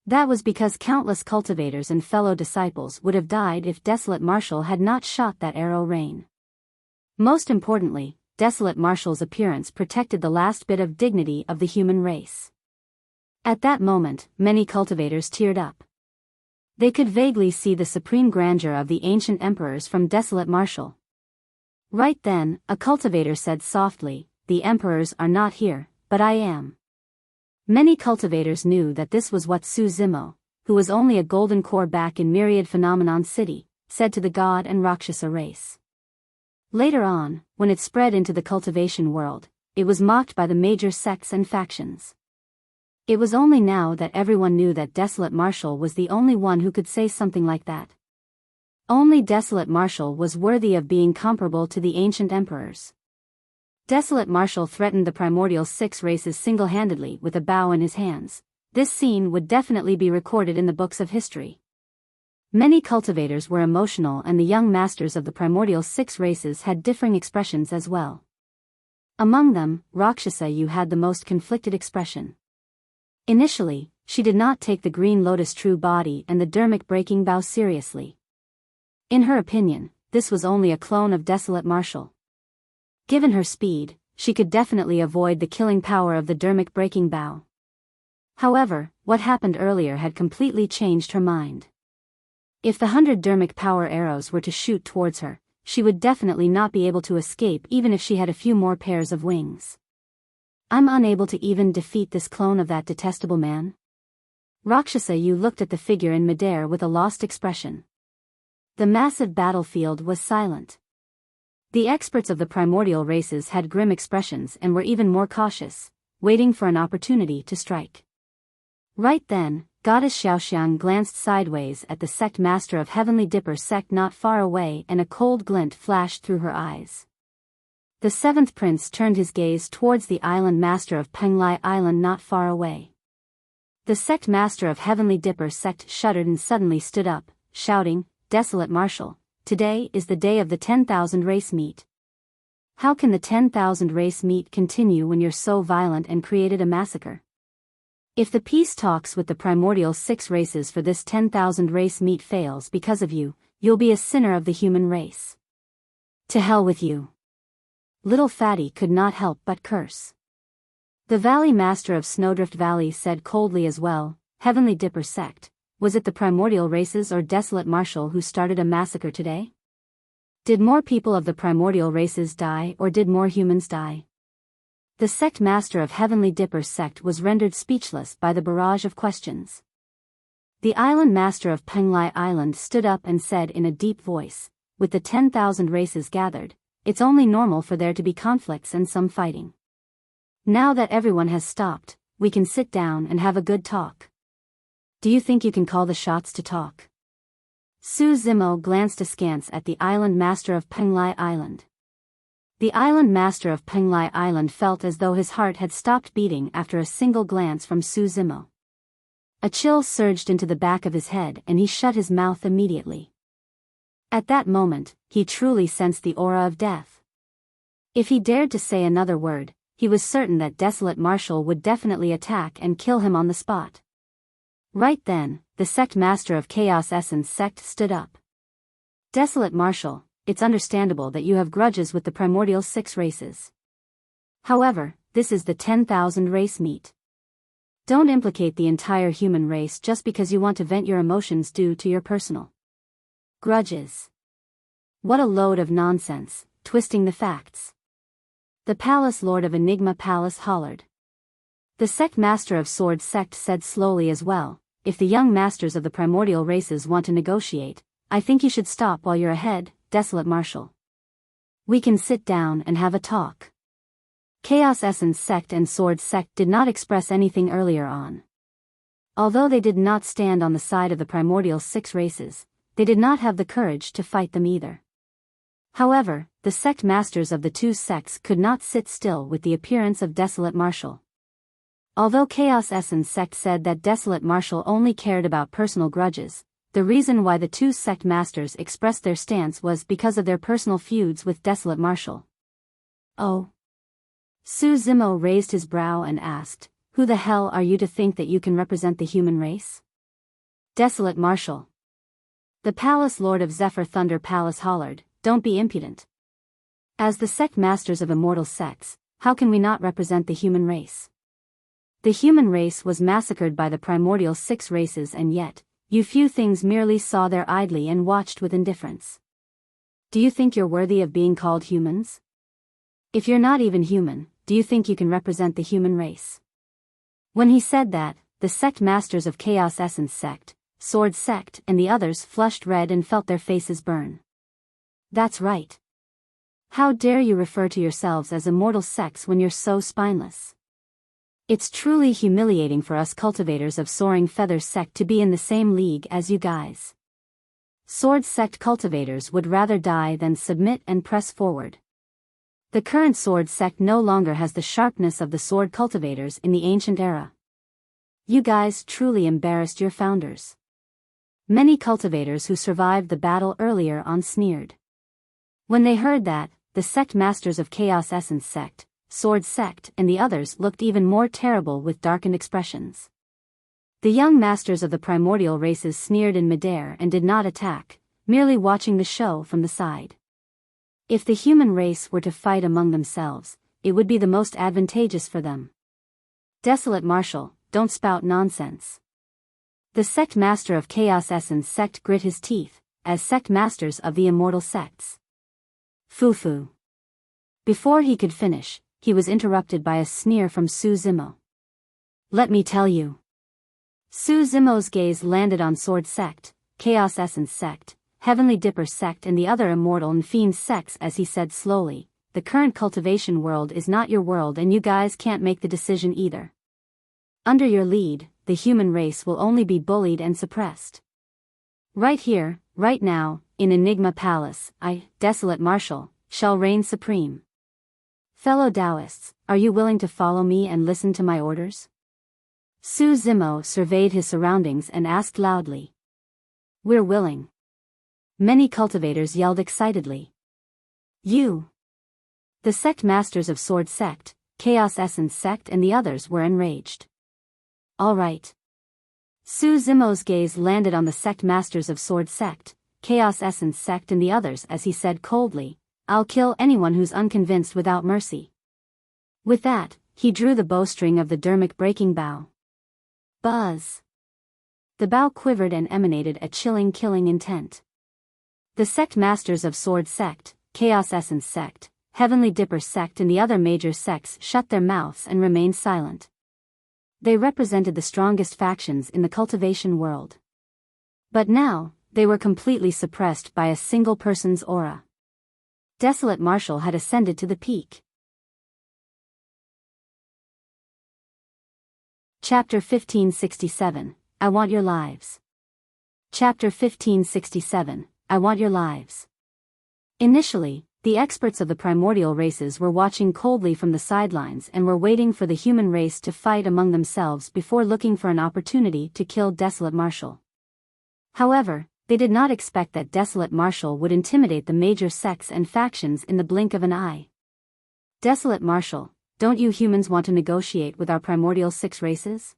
That was because countless cultivators and fellow disciples would have died if Desolate Marshal had not shot that arrow rain. Most importantly, Desolate Marshal's appearance protected the last bit of dignity of the human race. At that moment, many cultivators teared up. They could vaguely see the supreme grandeur of the ancient emperors from Desolate Marshal. Right then, a cultivator said softly, "The emperors are not here, but I am." Many cultivators knew that this was what Su Zimo, who was only a golden core back in Myriad Phenomenon City, said to the god and Rakshasa race. Later on, when it spread into the cultivation world, it was mocked by the major sects and factions. It was only now that everyone knew that Desolate Marshal was the only one who could say something like that. Only Desolate Marshal was worthy of being comparable to the ancient emperors. Desolate Marshal threatened the primordial 6 races single-handedly with a bow in his hands. This scene would definitely be recorded in the books of history. Many cultivators were emotional, and the young masters of the primordial 6 races had differing expressions as well. Among them, Rakshasa Yu had the most conflicted expression. Initially, she did not take the Green Lotus true body and the dermic breaking bow seriously. In her opinion, this was only a clone of Desolate Marshal. Given her speed, she could definitely avoid the killing power of the dermic breaking bow. However, what happened earlier had completely changed her mind. If the 100 dermic power arrows were to shoot towards her, she would definitely not be able to escape even if she had a few more pairs of wings. I'm unable to even defeat this clone of that detestable man? Rakshasa Yu looked at the figure in midair with a lost expression. The massive battlefield was silent. The experts of the primordial races had grim expressions and were even more cautious, waiting for an opportunity to strike. Right then, Goddess Xiaoxiang glanced sideways at the sect master of Heavenly Dipper sect not far away, and a cold glint flashed through her eyes. The 7th prince turned his gaze towards the island master of Penglai Island not far away. The sect master of Heavenly Dipper sect shuddered and suddenly stood up, shouting, "Desolate Marshal, today is the day of the 10,000 race meet. How can the 10,000 race meet continue when you're so violent and created a massacre? If the peace talks with the primordial 6 races for this 10,000 race meet fails because of you, you'll be a sinner of the human race. To hell with you." Little Fatty could not help but curse. The Valley Master of Snowdrift Valley said coldly as well, "Heavenly Dipper sect, was it the primordial races or Desolate Marshal who started a massacre today? Did more people of the primordial races die, or did more humans die?" The sect master of Heavenly Dipper sect was rendered speechless by the barrage of questions. The island master of Penglai Island stood up and said in a deep voice, "With the 10,000 races gathered, it's only normal for there to be conflicts and some fighting. Now that everyone has stopped, we can sit down and have a good talk. Do you think you can call the shots to talk?" Su Zimo glanced askance at the island master of Penglai Island. The island master of Penglai Island felt as though his heart had stopped beating after a single glance from Su Zimo. A chill surged into the back of his head and he shut his mouth immediately. At that moment, he truly sensed the aura of death. If he dared to say another word, he was certain that Desolate Marshal would definitely attack and kill him on the spot. Right then, the sect master of Chaos Essence sect stood up. "Desolate Marshal, it's understandable that you have grudges with the primordial 6 races. However, this is the 10,000 race meet. Don't implicate the entire human race just because you want to vent your emotions due to your personal grudges. What a load of nonsense, twisting the facts." The Palace Lord of Enigma Palace hollered. The sect master of Sword sect said slowly as well, "If the young masters of the primordial races want to negotiate, I think you should stop while you're ahead, Desolate Marshal. We can sit down and have a talk." Chaos Essence sect and Sword sect did not express anything earlier on. Although they did not stand on the side of the primordial 6 races, they did not have the courage to fight them either. However, the sect masters of the 2 sects could not sit still with the appearance of Desolate Marshal. Although Chaos Essence sect said that Desolate Marshal only cared about personal grudges, the reason why the 2 sect masters expressed their stance was because of their personal feuds with Desolate Marshal. "Oh?" Su Zimo raised his brow and asked, Who the hell are you to think that you can represent the human race? Desolate Marshal. The Palace Lord of Zephyr Thunder Palace hollered, don't be impudent. As the sect masters of immortal sects, how can we not represent the human race? The human race was massacred by the primordial 6 races, and yet, you few things merely saw there idly and watched with indifference. Do you think you're worthy of being called humans? If you're not even human, do you think you can represent the human race? When he said that, the sect masters of Chaos Essence Sect, Sword Sect and the others flushed red and felt their faces burn. That's right. How dare you refer to yourselves as immortal sects when you're so spineless? It's truly humiliating for us cultivators of Soaring Feather Sect to be in the same league as you guys. Sword Sect cultivators would rather die than submit and press forward. The current Sword Sect no longer has the sharpness of the sword cultivators in the ancient era. You guys truly embarrassed your founders. Many cultivators who survived the battle earlier on sneered. When they heard that, the sect masters of Chaos Essence Sect, Sword Sect and the others looked even more terrible with darkened expressions. The young masters of the primordial races sneered in midair and did not attack, merely watching the show from the side. If the human race were to fight among themselves, it would be the most advantageous for them. Desolate Marshal, don't spout nonsense. The sect master of Chaos Essence Sect grit his teeth, as sect masters of the immortal sects. Foo-foo. Before he could finish, he was interrupted by a sneer from Su Zimo. Let me tell you. Su Zimo's gaze landed on Sword Sect, Chaos Essence Sect, Heavenly Dipper Sect and the other immortal and fiend sects as he said slowly, the current cultivation world is not your world and you guys can't make the decision either. Under your lead, the human race will only be bullied and suppressed. Right here, right now, in Enigma Palace, I, Desolate Marshal, shall reign supreme. Fellow Taoists, are you willing to follow me and listen to my orders? Su Zimo surveyed his surroundings and asked loudly. We're willing. Many cultivators yelled excitedly. You! The sect masters of Sword Sect, Chaos Essence Sect and the others were enraged. All right. Su Zimo's gaze landed on the sect masters of Sword Sect, Chaos Essence Sect and the others as he said coldly, I'll kill anyone who's unconvinced without mercy. With that, he drew the bowstring of the dermic breaking bow. Buzz! The bow quivered and emanated a chilling killing intent. The sect masters of Sword Sect, Chaos Essence Sect, Heavenly Dipper Sect and the other major sects shut their mouths and remained silent. They represented the strongest factions in the cultivation world. But now, they were completely suppressed by a single person's aura. Desolate Marshal had ascended to the peak. Chapter 1567, I Want Your Lives. Chapter 1567, I Want Your Lives. Initially, the experts of the primordial races were watching coldly from the sidelines and were waiting for the human race to fight among themselves before looking for an opportunity to kill Desolate Marshal. However, they did not expect that Desolate Marshal would intimidate the major sects and factions in the blink of an eye. Desolate Marshal, don't you humans want to negotiate with our primordial 6 races?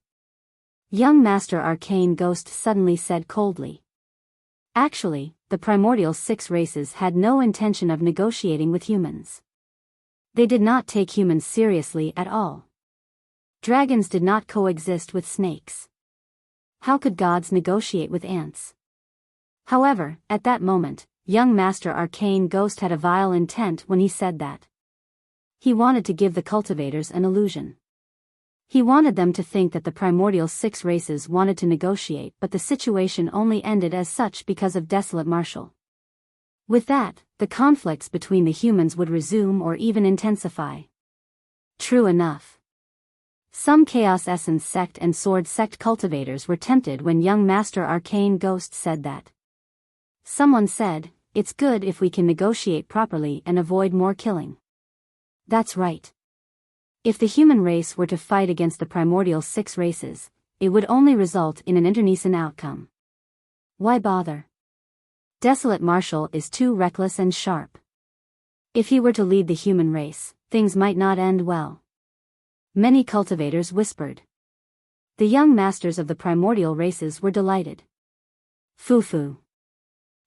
Young Master Arcane Ghost suddenly said coldly. Actually, the primordial 6 races had no intention of negotiating with humans. They did not take humans seriously at all. Dragons did not coexist with snakes. How could gods negotiate with ants? However, at that moment, young Master Arcane Ghost had a vile intent when he said that. He wanted to give the cultivators an illusion. He wanted them to think that the primordial 6 races wanted to negotiate, but the situation only ended as such because of Desolate Marshal. With that, the conflicts between the humans would resume or even intensify. True enough. Some Chaos Essence Sect and Sword Sect cultivators were tempted when young Master Arcane Ghost said that. Someone said, it's good if we can negotiate properly and avoid more killing. That's right. If the human race were to fight against the primordial 6 races, it would only result in an internecine outcome. Why bother? Desolate Marshal is too reckless and sharp. If he were to lead the human race, things might not end well. Many cultivators whispered. The young masters of the primordial races were delighted. Foo-foo.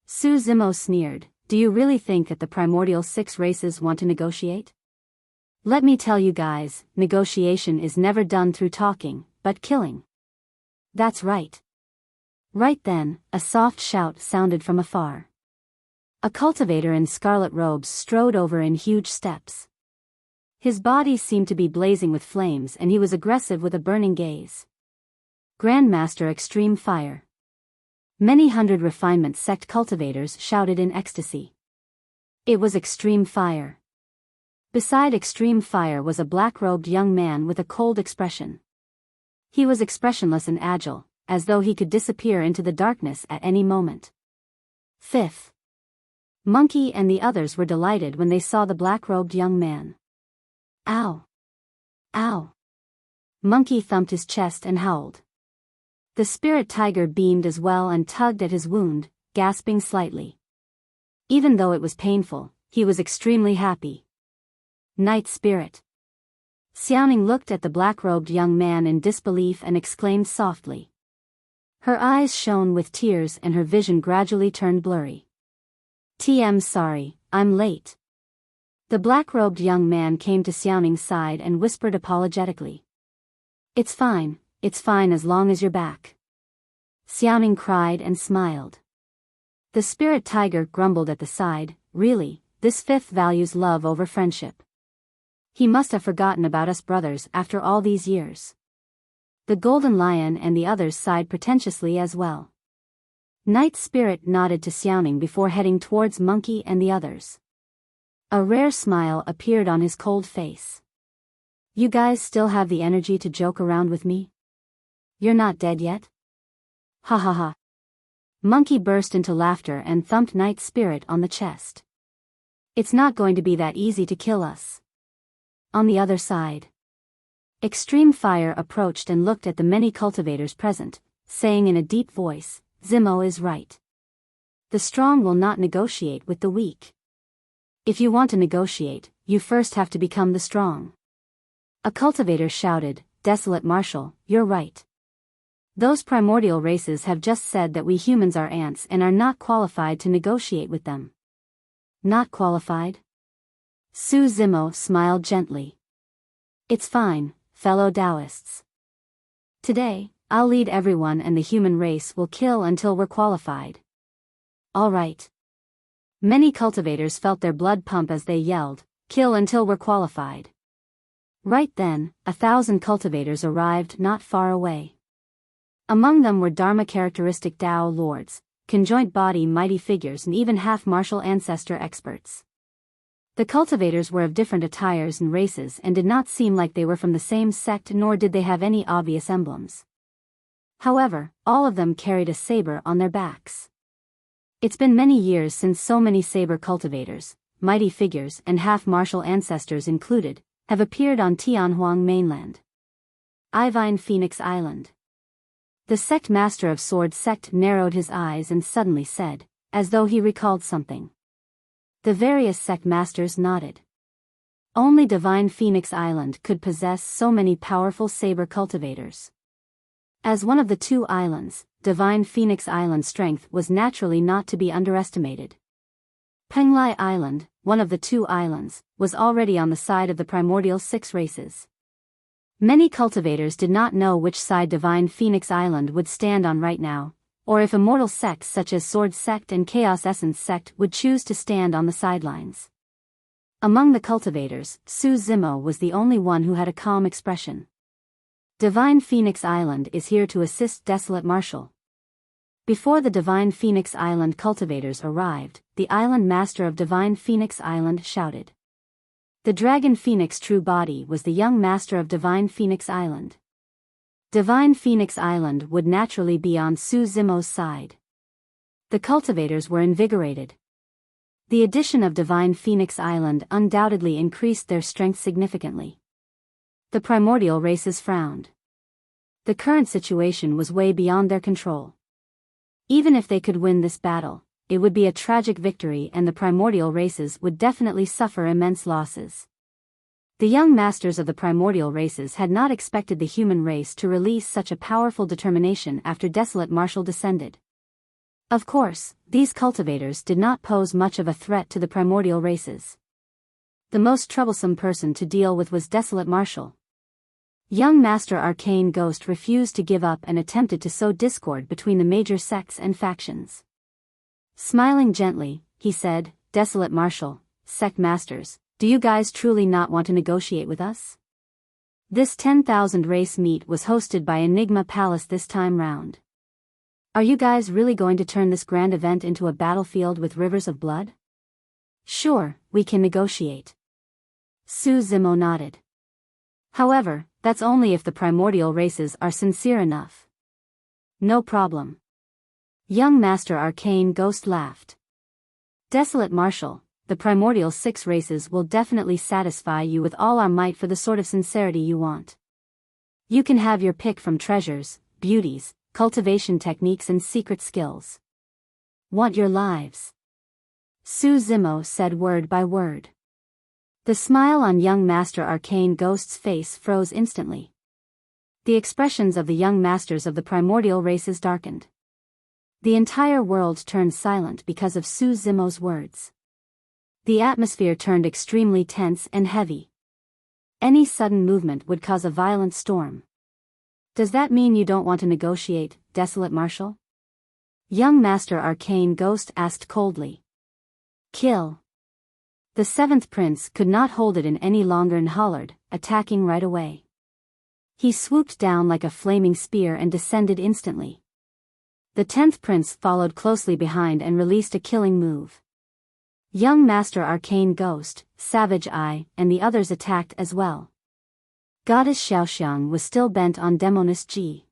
Su Zimo sneered, do you really think that the primordial 6 races want to negotiate? Let me tell you guys, negotiation is never done through talking, but killing. That's right. Right then, a soft shout sounded from afar. A cultivator in scarlet robes strode over in huge steps. His body seemed to be blazing with flames and he was aggressive with a burning gaze. Grandmaster Extreme Fire. Many hundred refinement sect cultivators shouted in ecstasy. It was Extreme Fire. Beside Extreme Fire was a black-robed young man with a cold expression. He was expressionless and agile, as though he could disappear into the darkness at any moment. 5th. Monkey and the others were delighted when they saw the black-robed young man. Ow! Ow! Monkey thumped his chest and howled. The spirit tiger beamed as well and tugged at his wound, gasping slightly. Even though it was painful, he was extremely happy. Night Spirit. Xiaoning looked at the black-robed young man in disbelief and exclaimed softly. Her eyes shone with tears and her vision gradually turned blurry. TM sorry, I'm late. The black-robed young man came to Xiaoning's side and whispered apologetically. It's fine as long as you're back. Xiaoning cried and smiled. The spirit tiger grumbled at the side, really, this 5th values love over friendship. He must have forgotten about us brothers after all these years. The golden lion and the others sighed pretentiously as well. Night Spirit nodded to Xiaoning before heading towards Monkey and the others. A rare smile appeared on his cold face. You guys still have the energy to joke around with me? You're not dead yet? Ha ha ha. Monkey burst into laughter and thumped Night Spirit on the chest. It's not going to be that easy to kill us. On the other side, Extreme Fire approached and looked at the many cultivators present, saying in a deep voice, Zimo is right. The strong will not negotiate with the weak. If you want to negotiate, you first have to become the strong. A cultivator shouted, Desolate Marshal, you're right. Those primordial races have just said that we humans are ants and are not qualified to negotiate with them. Not qualified? Su Zimo smiled gently. It's fine, fellow Taoists. Today, I'll lead everyone and the human race will kill until we're qualified. All right. Many cultivators felt their blood pump as they yelled, kill until we're qualified. Right then, 1,000 cultivators arrived not far away. Among them were Dharma characteristic Dao lords, conjoint body mighty figures and even half-martial ancestor experts. The cultivators were of different attires and races and did not seem like they were from the same sect nor did they have any obvious emblems. However, all of them carried a saber on their backs. It's been many years since so many saber cultivators, mighty figures and half-martial ancestors included, have appeared on Tianhuang mainland. Ivine Phoenix Island. The sect master of Sword Sect narrowed his eyes and suddenly said, as though he recalled something. The various sect masters nodded. Only Divine Phoenix Island could possess so many powerful saber cultivators. As one of the 2 islands, Divine Phoenix Island's strength was naturally not to be underestimated. Penglai Island, one of the 2 islands, was already on the side of the primordial 6 races. Many cultivators did not know which side Divine Phoenix Island would stand on right now, or if immortal sects such as Sword Sect and Chaos Essence Sect would choose to stand on the sidelines. Among the cultivators, Su Zimo was the only one who had a calm expression. Divine Phoenix Island is here to assist Desolate Marshal. Before the Divine Phoenix Island cultivators arrived, the island master of Divine Phoenix Island shouted. The Dragon Phoenix True Body was the young master of Divine Phoenix Island. Divine Phoenix Island would naturally be on Su Zimo's side. The cultivators were invigorated. The addition of Divine Phoenix Island undoubtedly increased their strength significantly. The primordial races frowned. The current situation was way beyond their control. Even if they could win this battle, it would be a tragic victory and the primordial races would definitely suffer immense losses. The young masters of the primordial races had not expected the human race to release such a powerful determination after Desolate Marshal descended. Of course, these cultivators did not pose much of a threat to the primordial races. The most troublesome person to deal with was Desolate Marshal. Young Master Arcane Ghost refused to give up and attempted to sow discord between the major sects and factions. Smiling gently, he said, "Desolate Marshal, sect masters, do you guys truly not want to negotiate with us?" This 10,000 race meet was hosted by Enigma Palace this time round. Are you guys really going to turn this grand event into a battlefield with rivers of blood? Sure, we can negotiate. Su Zimo nodded. However, that's only if the primordial races are sincere enough. No problem. Young Master Arcane Ghost laughed. Desolate Marshal, the primordial 6 races will definitely satisfy you with all our might for the sort of sincerity you want. You can have your pick from treasures, beauties, cultivation techniques and secret skills. Want your lives? Su Zimo said word by word. The smile on young Master Arcane Ghost's face froze instantly. The expressions of the young masters of the primordial races darkened. The entire world turned silent because of Su Zimo's words. The atmosphere turned extremely tense and heavy. Any sudden movement would cause a violent storm. Does that mean you don't want to negotiate, Desolate Marshal? Young Master Arcane Ghost asked coldly. Kill. The 7th prince could not hold it in any longer and hollered, attacking right away. He swooped down like a flaming spear and descended instantly. The 10th prince followed closely behind and released a killing move. Young Master Arcane Ghost, Savage Eye, and the others attacked as well. Goddess Xiaoxiang was still bent on Demoness Ji.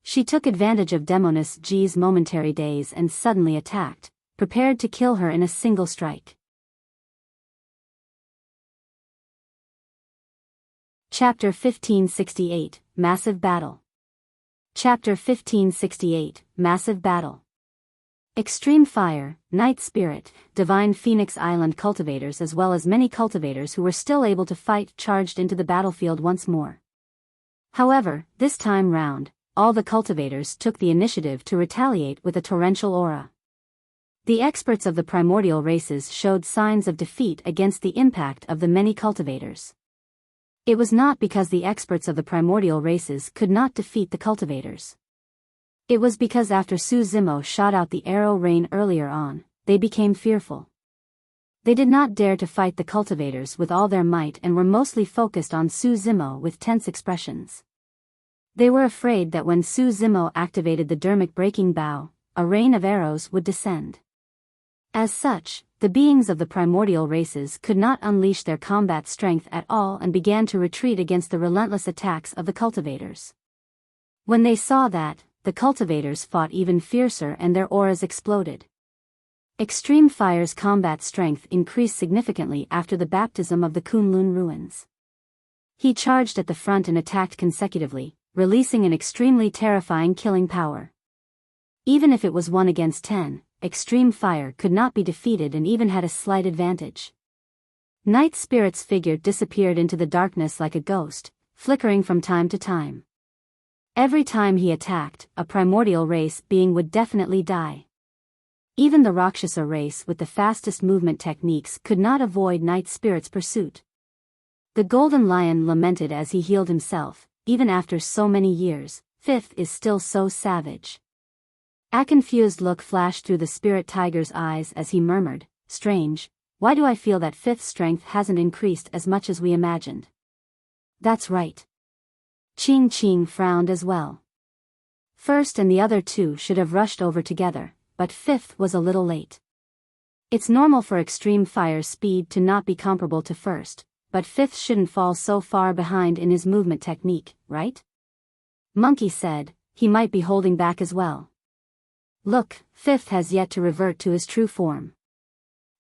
She took advantage of Demoness Ji's momentary daze and suddenly attacked, prepared to kill her in a single strike. Chapter 1568, Massive Battle. Chapter 1568, Massive Battle. Extreme Fire, Night Spirit, Divine Phoenix Island cultivators as well as many cultivators who were still able to fight charged into the battlefield once more. However, this time round, all the cultivators took the initiative to retaliate with a torrential aura. The experts of the primordial races showed signs of defeat against the impact of the many cultivators. It was not because the experts of the primordial races could not defeat the cultivators. It was because after Su Zimo shot out the arrow rain earlier on, they became fearful. They did not dare to fight the cultivators with all their might and were mostly focused on Su Zimo with tense expressions. They were afraid that when Su Zimo activated the dermic breaking bow, a rain of arrows would descend. As such, the beings of the primordial races could not unleash their combat strength at all and began to retreat against the relentless attacks of the cultivators. When they saw that, the cultivators fought even fiercer and their auras exploded. Extreme Fire's combat strength increased significantly after the baptism of the Kunlun ruins. He charged at the front and attacked consecutively, releasing an extremely terrifying killing power. Even if it was 1 against 10, Extreme Fire could not be defeated and even had a slight advantage. Night Spirit's figure disappeared into the darkness like a ghost, flickering from time to time. Every time he attacked, a primordial race being would definitely die. Even the Rakshasa race with the fastest movement techniques could not avoid Night Spirit's pursuit. The Golden Lion lamented as he healed himself, even after so many years, 5th is still so savage. A confused look flashed through the Spirit Tiger's eyes as he murmured, "Strange, why do I feel that 5th strength hasn't increased as much as we imagined?" That's right. Ching Ching frowned as well. First and the other two should have rushed over together, but 5th was a little late. It's normal for Extreme Fire's speed to not be comparable to 1st, but 5th shouldn't fall so far behind in his movement technique, right? Monkey said, he might be holding back as well. Look, 5th has yet to revert to his true form.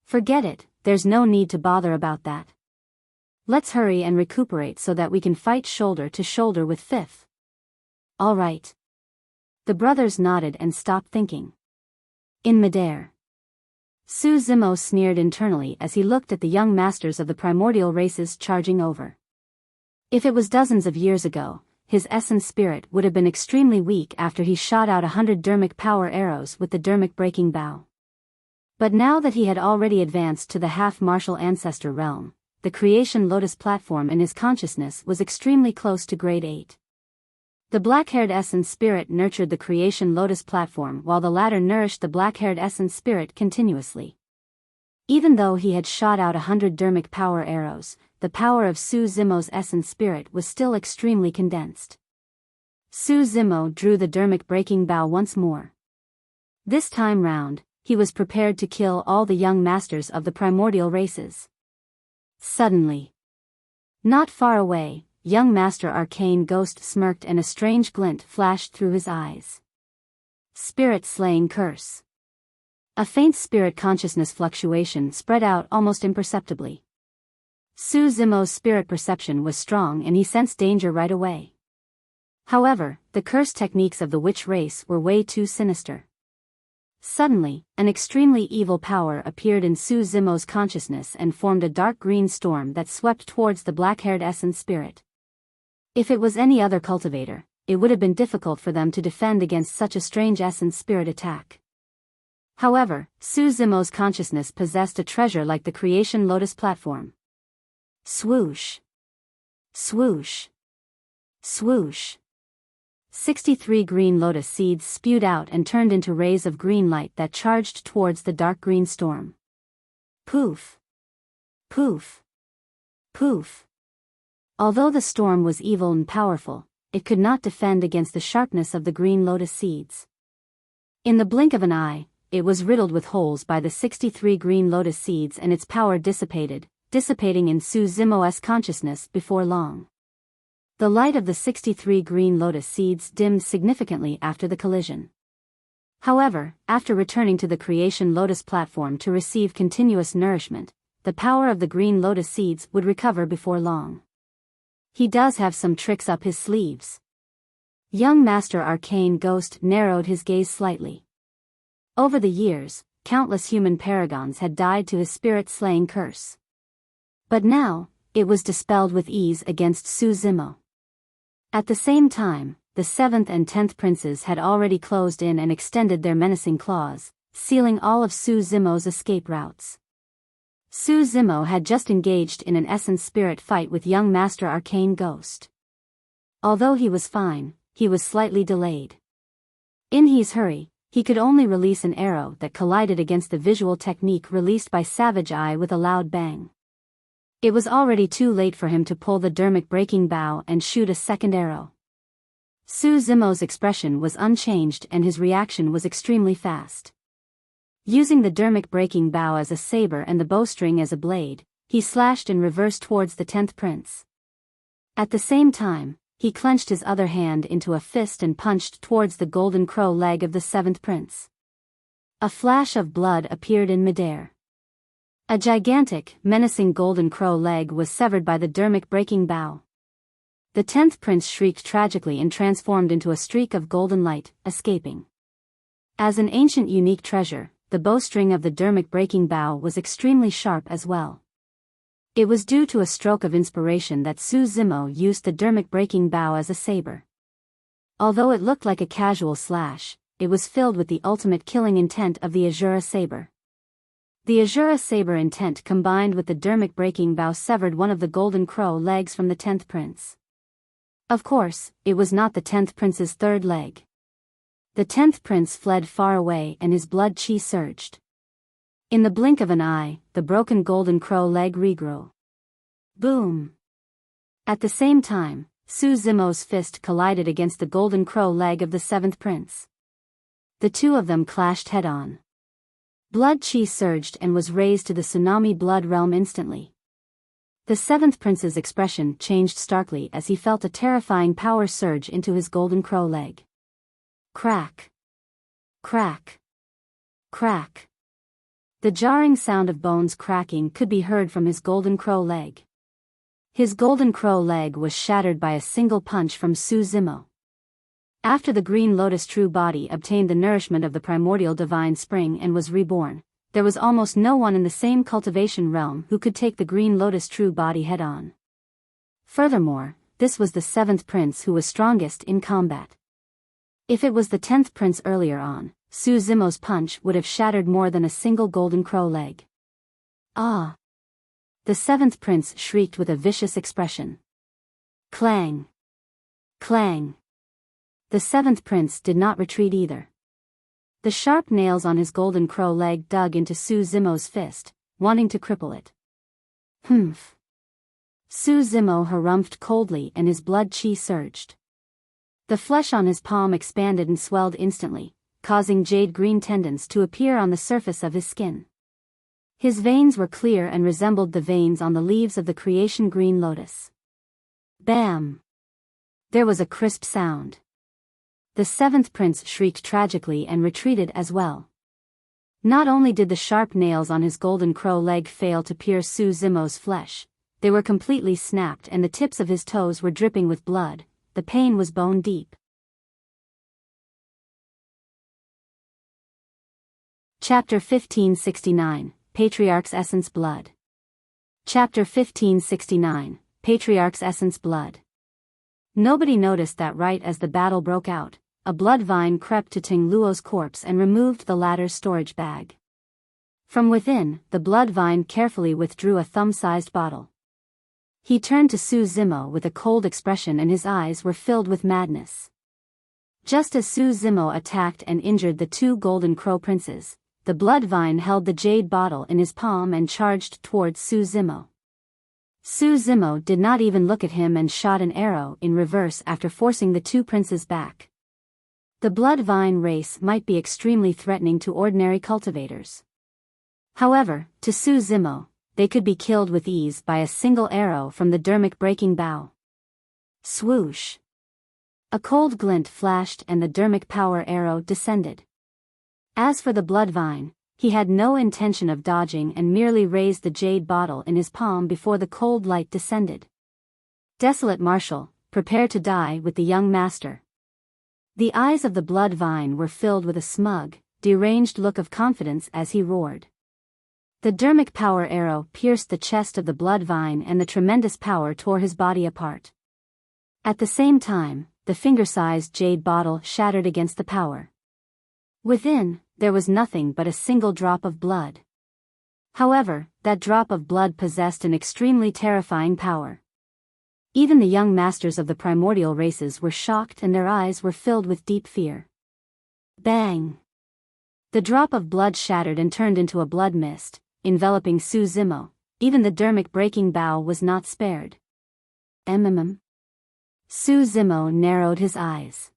Forget it, there's no need to bother about that. Let's hurry and recuperate so that we can fight shoulder to shoulder with 5th. All right. The brothers nodded and stopped thinking. In midair, Su Zimo sneered internally as he looked at the young masters of the primordial races charging over. If it was dozens of years ago, his essence spirit would have been extremely weak after he shot out 100 dermic power arrows with the dermic breaking bow. But now that he had already advanced to the half-martial ancestor realm, the creation lotus platform in his consciousness was extremely close to grade 8. The black-haired essence spirit nurtured the creation lotus platform while the latter nourished the black-haired essence spirit continuously. Even though he had shot out 100 dermic power arrows, the power of Su Zimo's essence spirit was still extremely condensed. Su Zimo drew the dermic breaking bow once more. This time round, he was prepared to kill all the young masters of the primordial races. Suddenly, not far away, young Master Arcane Ghost smirked and a strange glint flashed through his eyes. Spirit Slaying Curse. A faint spirit consciousness fluctuation spread out almost imperceptibly. Su Zimo's spirit perception was strong and he sensed danger right away. However, the curse techniques of the witch race were way too sinister. Suddenly, an extremely evil power appeared in Su Zimo's consciousness and formed a dark green storm that swept towards the black-haired essence spirit. If it was any other cultivator, it would have been difficult for them to defend against such a strange essence spirit attack. However, Su Zimo's consciousness possessed a treasure like the creation lotus platform. Swoosh. Swoosh. Swoosh. 63 green lotus seeds spewed out and turned into rays of green light that charged towards the dark green storm. Poof. Poof. Poof. Although the storm was evil and powerful, it could not defend against the sharpness of the green lotus seeds. In the blink of an eye, it was riddled with holes by the 63 green lotus seeds and its power dissipating in Su Zimo's consciousness before long. The light of the 63 green lotus seeds dimmed significantly after the collision. However, after returning to the creation lotus platform to receive continuous nourishment, the power of the green lotus seeds would recover before long. He does have some tricks up his sleeves. Young Master Arcane Ghost narrowed his gaze slightly. Over the years, countless human paragons had died to his spirit-slaying curse. But now, it was dispelled with ease against Su Zimo. At the same time, the 7th and 10th princes had already closed in and extended their menacing claws, sealing all of Su Zimo's escape routes. Su Zimo had just engaged in an essence spirit fight with young Master Arcane Ghost. Although he was fine, he was slightly delayed. In his hurry, he could only release an arrow that collided against the visual technique released by Savage Eye with a loud bang. It was already too late for him to pull the dermic breaking bow and shoot a second arrow. Su Zimo's expression was unchanged and his reaction was extremely fast. Using the dermic breaking bow as a saber and the bowstring as a blade, he slashed in reverse towards the 10th prince. At the same time, he clenched his other hand into a fist and punched towards the golden crow leg of the 7th prince. A flash of blood appeared in midair. A gigantic, menacing golden crow leg was severed by the dermic breaking bow. The 10th prince shrieked tragically and transformed into a streak of golden light, escaping. As an ancient unique treasure, the bowstring of the dermic breaking bow was extremely sharp as well. It was due to a stroke of inspiration that Su Zimo used the dermic breaking bow as a saber. Although it looked like a casual slash, it was filled with the ultimate killing intent of the Azura saber. The Azura saber intent combined with the dermic breaking bow severed one of the golden crow legs from the 10th prince. Of course, it was not the 10th prince's third leg. The 10th prince fled far away and his blood chi surged. In the blink of an eye, the broken golden crow leg regrew. Boom! At the same time, Su Zimo's fist collided against the golden crow leg of the 7th prince. The two of them clashed head-on. Blood chi surged and was raised to the tsunami blood realm instantly. The 7th prince's expression changed starkly as he felt a terrifying power surge into his golden crow leg. Crack! Crack! Crack! The jarring sound of bones cracking could be heard from his golden crow leg. His golden crow leg was shattered by a single punch from Su Zimo. After the green lotus true body obtained the nourishment of the primordial divine spring and was reborn, there was almost no one in the same cultivation realm who could take the Green Lotus true body head-on. Furthermore, this was the 7th prince who was strongest in combat. If it was the 10th prince earlier on, Su Zimo's punch would have shattered more than a single golden crow leg. Ah! The 7th prince shrieked with a vicious expression. Clang! Clang! The 7th prince did not retreat either. The sharp nails on his golden crow leg dug into Su Zimo's fist, wanting to cripple it. Humph! Su Zimo harumphed coldly and his blood chi surged. The flesh on his palm expanded and swelled instantly, causing jade-green tendons to appear on the surface of his skin. His veins were clear and resembled the veins on the leaves of the creation green lotus. Bam! There was a crisp sound. The 7th prince shrieked tragically and retreated as well. Not only did the sharp nails on his golden crow leg fail to pierce Su Zimo's flesh, they were completely snapped and the tips of his toes were dripping with blood. The pain was bone deep. Chapter 1569, Patriarch's Essence Blood. Chapter 1569, Patriarch's Essence Blood. Nobody noticed that right as the battle broke out, a blood vine crept to Ting Luo's corpse and removed the latter's storage bag. From within, the blood vine carefully withdrew a thumb-sized bottle. He turned to Su Zimo with a cold expression and his eyes were filled with madness. Just as Su Zimo attacked and injured the 2 golden crow princes, the blood vine held the jade bottle in his palm and charged towards Su Zimo. Su Zimo did not even look at him and shot an arrow in reverse after forcing the 2 princes back. The blood vine race might be extremely threatening to ordinary cultivators. However, to Su Zimo, they could be killed with ease by a single arrow from the dermic breaking bow. Swoosh! A cold glint flashed and the dermic power arrow descended. As for the blood vine, he had no intention of dodging and merely raised the jade bottle in his palm before the cold light descended. Desolate Marshal, prepare to die with the young master. The eyes of the blood vine were filled with a smug, deranged look of confidence as he roared. The dermic power arrow pierced the chest of the blood vine and the tremendous power tore his body apart. At the same time, the finger-sized jade bottle shattered against the power. Within, there was nothing but a single drop of blood. However, that drop of blood possessed an extremely terrifying power. Even the young masters of the primordial races were shocked and their eyes were filled with deep fear. Bang! The drop of blood shattered and turned into a blood mist, enveloping Su Zimo. Even the dermic breaking bow was not spared. Su Zimo narrowed his eyes.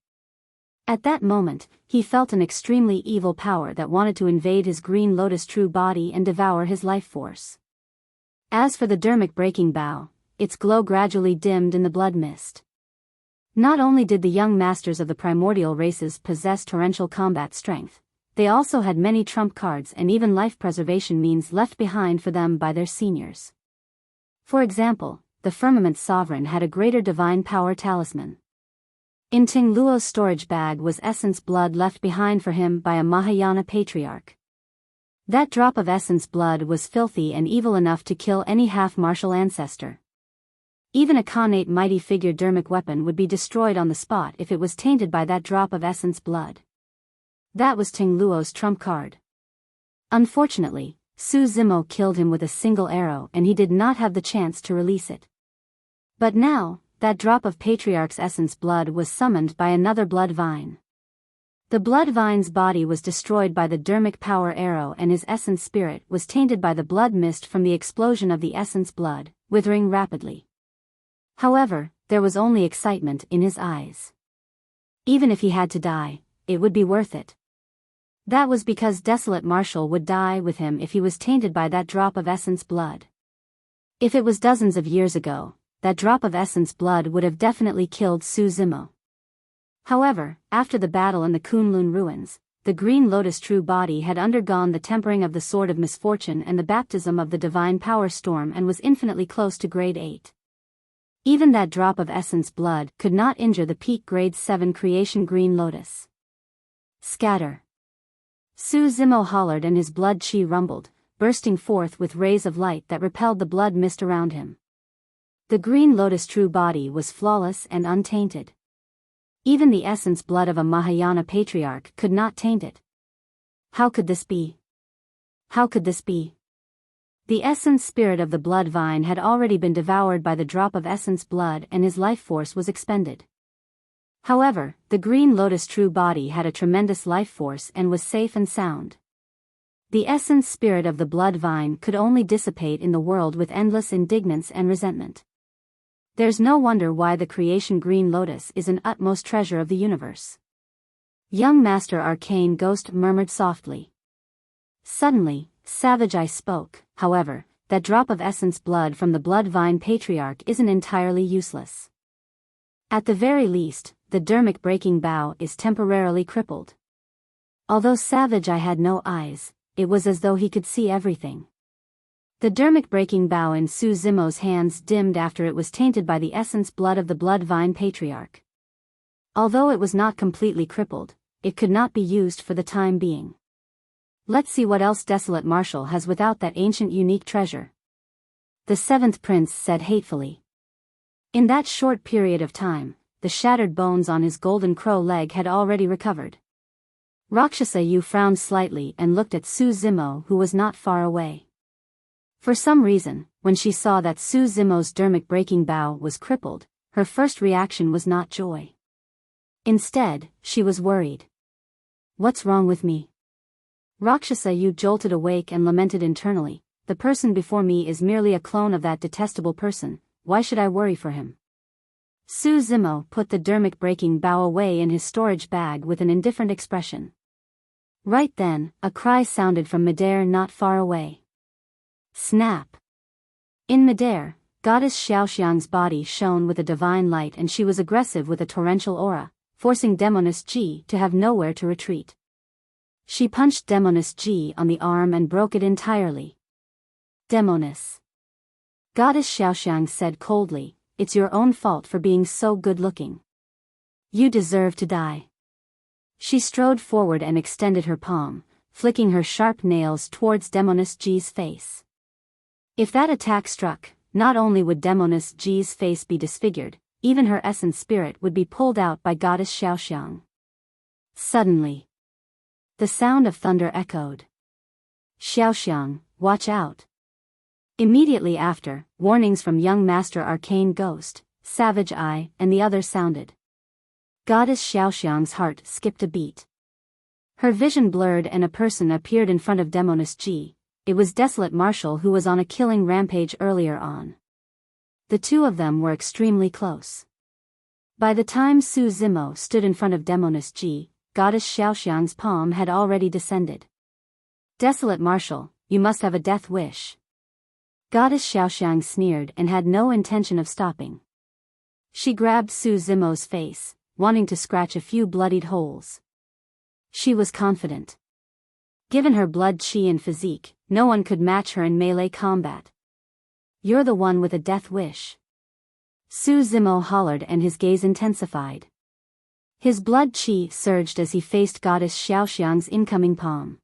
At that moment, he felt an extremely evil power that wanted to invade his Green Lotus true body and devour his life force. As for the dermic breaking bow, its glow gradually dimmed in the blood mist. Not only did the young masters of the primordial races possess torrential combat strength, they also had many trump cards and even life preservation means left behind for them by their seniors. For example, the Firmament Sovereign had a greater divine power talisman. In Ting Luo's storage bag was essence blood left behind for him by a Mahayana Patriarch. That drop of essence blood was filthy and evil enough to kill any half-martial ancestor. Even a Khanate mighty figure dermic weapon would be destroyed on the spot if it was tainted by that drop of essence blood. That was Ting Luo's trump card. Unfortunately, Su Zimo killed him with a single arrow and he did not have the chance to release it. But now, that drop of Patriarch's essence blood was summoned by another blood vine. The blood vine's body was destroyed by the dermic power arrow and his essence spirit was tainted by the blood mist from the explosion of the essence blood, withering rapidly. However, there was only excitement in his eyes. Even if he had to die, it would be worth it. That was because Desolate Marshal would die with him if he was tainted by that drop of essence blood. If it was dozens of years ago, that drop of essence blood would have definitely killed Su Zimo. However, after the battle in the Kunlun ruins, the Green Lotus true body had undergone the tempering of the Sword of Misfortune and the baptism of the Divine Power Storm and was infinitely close to Grade 8. Even that drop of essence blood could not injure the peak Grade 7 Creation Green Lotus. Scatter. Su Zimo hollered and his blood chi rumbled, bursting forth with rays of light that repelled the blood mist around him. The green lotus true body was flawless and untainted. Even the essence blood of a Mahayana patriarch could not taint it. How could this be? How could this be? The essence spirit of the blood vine had already been devoured by the drop of essence blood and his life force was expended. However, the green lotus true body had a tremendous life force and was safe and sound. The essence spirit of the blood vine could only dissipate in the world with endless indignance and resentment. There's no wonder why the creation green lotus is an utmost treasure of the universe. Young Master Arcane Ghost murmured softly. Suddenly, Savage Eye spoke, however, that drop of essence blood from the blood vine patriarch isn't entirely useless. At the very least, the dermic breaking bow is temporarily crippled. Although Savage Eye had no eyes, it was as though he could see everything. The dermic breaking bow in Su Zimo's hands dimmed after it was tainted by the essence blood of the blood vine patriarch. Although it was not completely crippled, it could not be used for the time being. Let's see what else Desolate Marshal has without that ancient unique treasure. The seventh prince said hatefully. In that short period of time, the shattered bones on his golden crow leg had already recovered. Rakshasa Yu frowned slightly and looked at Su Zimo, who was not far away. For some reason, when she saw that Su Zimo's dermic breaking bow was crippled, her first reaction was not joy. Instead, she was worried. What's wrong with me? Rakshasa Yu jolted awake and lamented internally, the person before me is merely a clone of that detestable person, why should I worry for him? Su Zimo put the dermic breaking bow away in his storage bag with an indifferent expression. Right then, a cry sounded from midair not far away. Snap! In midair, Goddess Xiaoxiang's body shone with a divine light and she was aggressive with a torrential aura, forcing Demoness Ji to have nowhere to retreat. She punched Demoness Ji on the arm and broke it entirely. Demoness. Goddess Xiaoxiang said coldly, it's your own fault for being so good-looking. You deserve to die. She strode forward and extended her palm, flicking her sharp nails towards Demoness Ji's face. If that attack struck, not only would Demoness Ji's face be disfigured, even her essence spirit would be pulled out by Goddess Xiaoxiang. Suddenly, the sound of thunder echoed. Xiaoxiang, watch out. Immediately after, warnings from young Master Arcane Ghost, Savage Eye, and the others sounded. Goddess Xiaoxiang's heart skipped a beat. Her vision blurred and a person appeared in front of Demoness Ji. It was Desolate Marshal who was on a killing rampage earlier on. The two of them were extremely close. By the time Su Zimo stood in front of Demoness Ji, Goddess Xiaoxiang's palm had already descended. Desolate Marshal, you must have a death wish. Goddess Xiaoxiang sneered and had no intention of stopping. She grabbed Su Zimo's face, wanting to scratch a few bloodied holes. She was confident. Given her blood chi and physique, no one could match her in melee combat. You're the one with a death wish. Su Zimo hollered and his gaze intensified. His blood chi surged as he faced Goddess Xiaoxiang's incoming palm.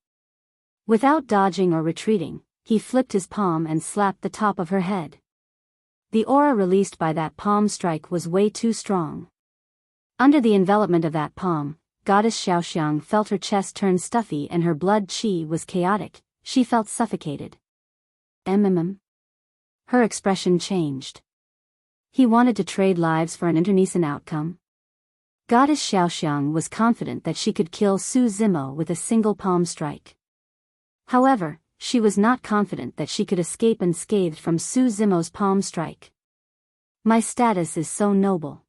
Without dodging or retreating, he flipped his palm and slapped the top of her head. The aura released by that palm strike was way too strong. Under the envelopment of that palm, Goddess Xiaoxiang felt her chest turn stuffy and her blood chi was chaotic, she felt suffocated. Her expression changed. He wanted to trade lives for an internecine outcome. Goddess Xiaoxiang was confident that she could kill Su Zimo with a single palm strike. However, she was not confident that she could escape unscathed from Su Zimo's palm strike. My status is so noble.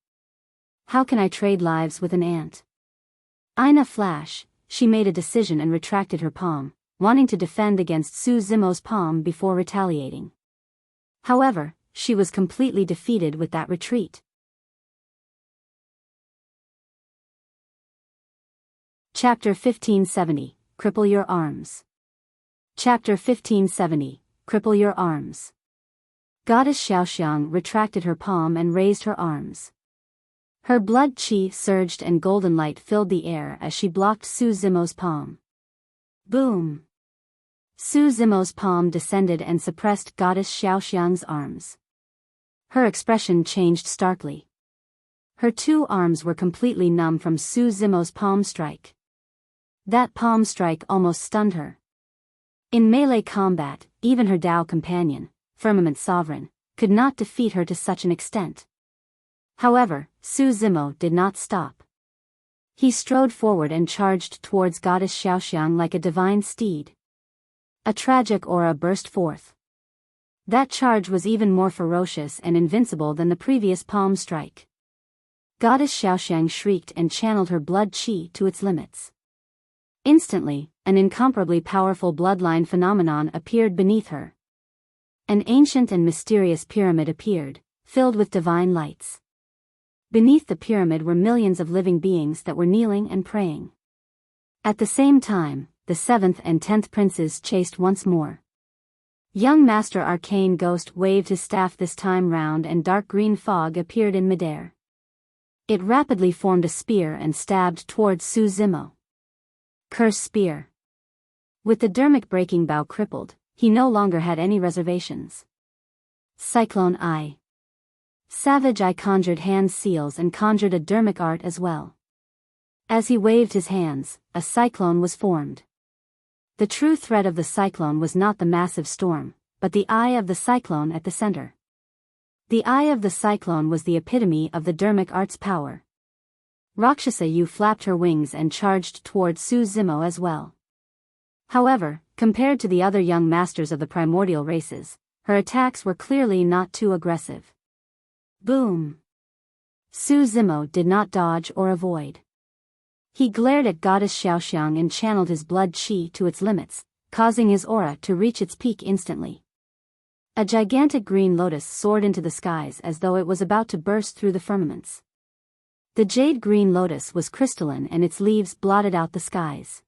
How can I trade lives with an ant? In a flash, she made a decision and retracted her palm, wanting to defend against Su Zimo's palm before retaliating. However, she was completely defeated with that retreat. Chapter 1570, Cripple Your Arms. Chapter 1570, Cripple Your Arms. Goddess Xiaoxiang retracted her palm and raised her arms. Her blood chi surged and golden light filled the air as she blocked Su Zimo's palm. Boom! Su Zimo's palm descended and suppressed Goddess Xiaoxiang's arms. Her expression changed starkly. Her two arms were completely numb from Su Zimo's palm strike. That palm strike almost stunned her. In melee combat, even her Dao companion, Firmament Sovereign, could not defeat her to such an extent. However, Su Zimo did not stop. He strode forward and charged towards Goddess Xiaoxiang like a divine steed. A tragic aura burst forth. That charge was even more ferocious and invincible than the previous palm strike. Goddess Xiaoxiang shrieked and channeled her blood qi to its limits. Instantly, an incomparably powerful bloodline phenomenon appeared beneath her. An ancient and mysterious pyramid appeared, filled with divine lights. Beneath the pyramid were millions of living beings that were kneeling and praying. At the same time, the 7th and 10th princes chased once more. Young Master Arcane Ghost waved his staff this time round and dark green fog appeared in midair. It rapidly formed a spear and stabbed towards Su Zimo. Curse spear. With the dermic breaking bow crippled, he no longer had any reservations. Cyclone Eye. Savage Eye conjured hand seals and conjured a dermic art as well. As he waved his hands, a cyclone was formed. The true threat of the cyclone was not the massive storm, but the eye of the cyclone at the center. The eye of the cyclone was the epitome of the dermic art's power. Rakshasa Yu flapped her wings and charged towards Su Zimo as well. However, compared to the other young masters of the primordial races, her attacks were clearly not too aggressive. Boom! Su Zimo did not dodge or avoid. He glared at Goddess Xiaoxiang and channeled his blood qi to its limits, causing his aura to reach its peak instantly. A gigantic green lotus soared into the skies as though it was about to burst through the firmaments. The jade green lotus was crystalline and its leaves blotted out the skies.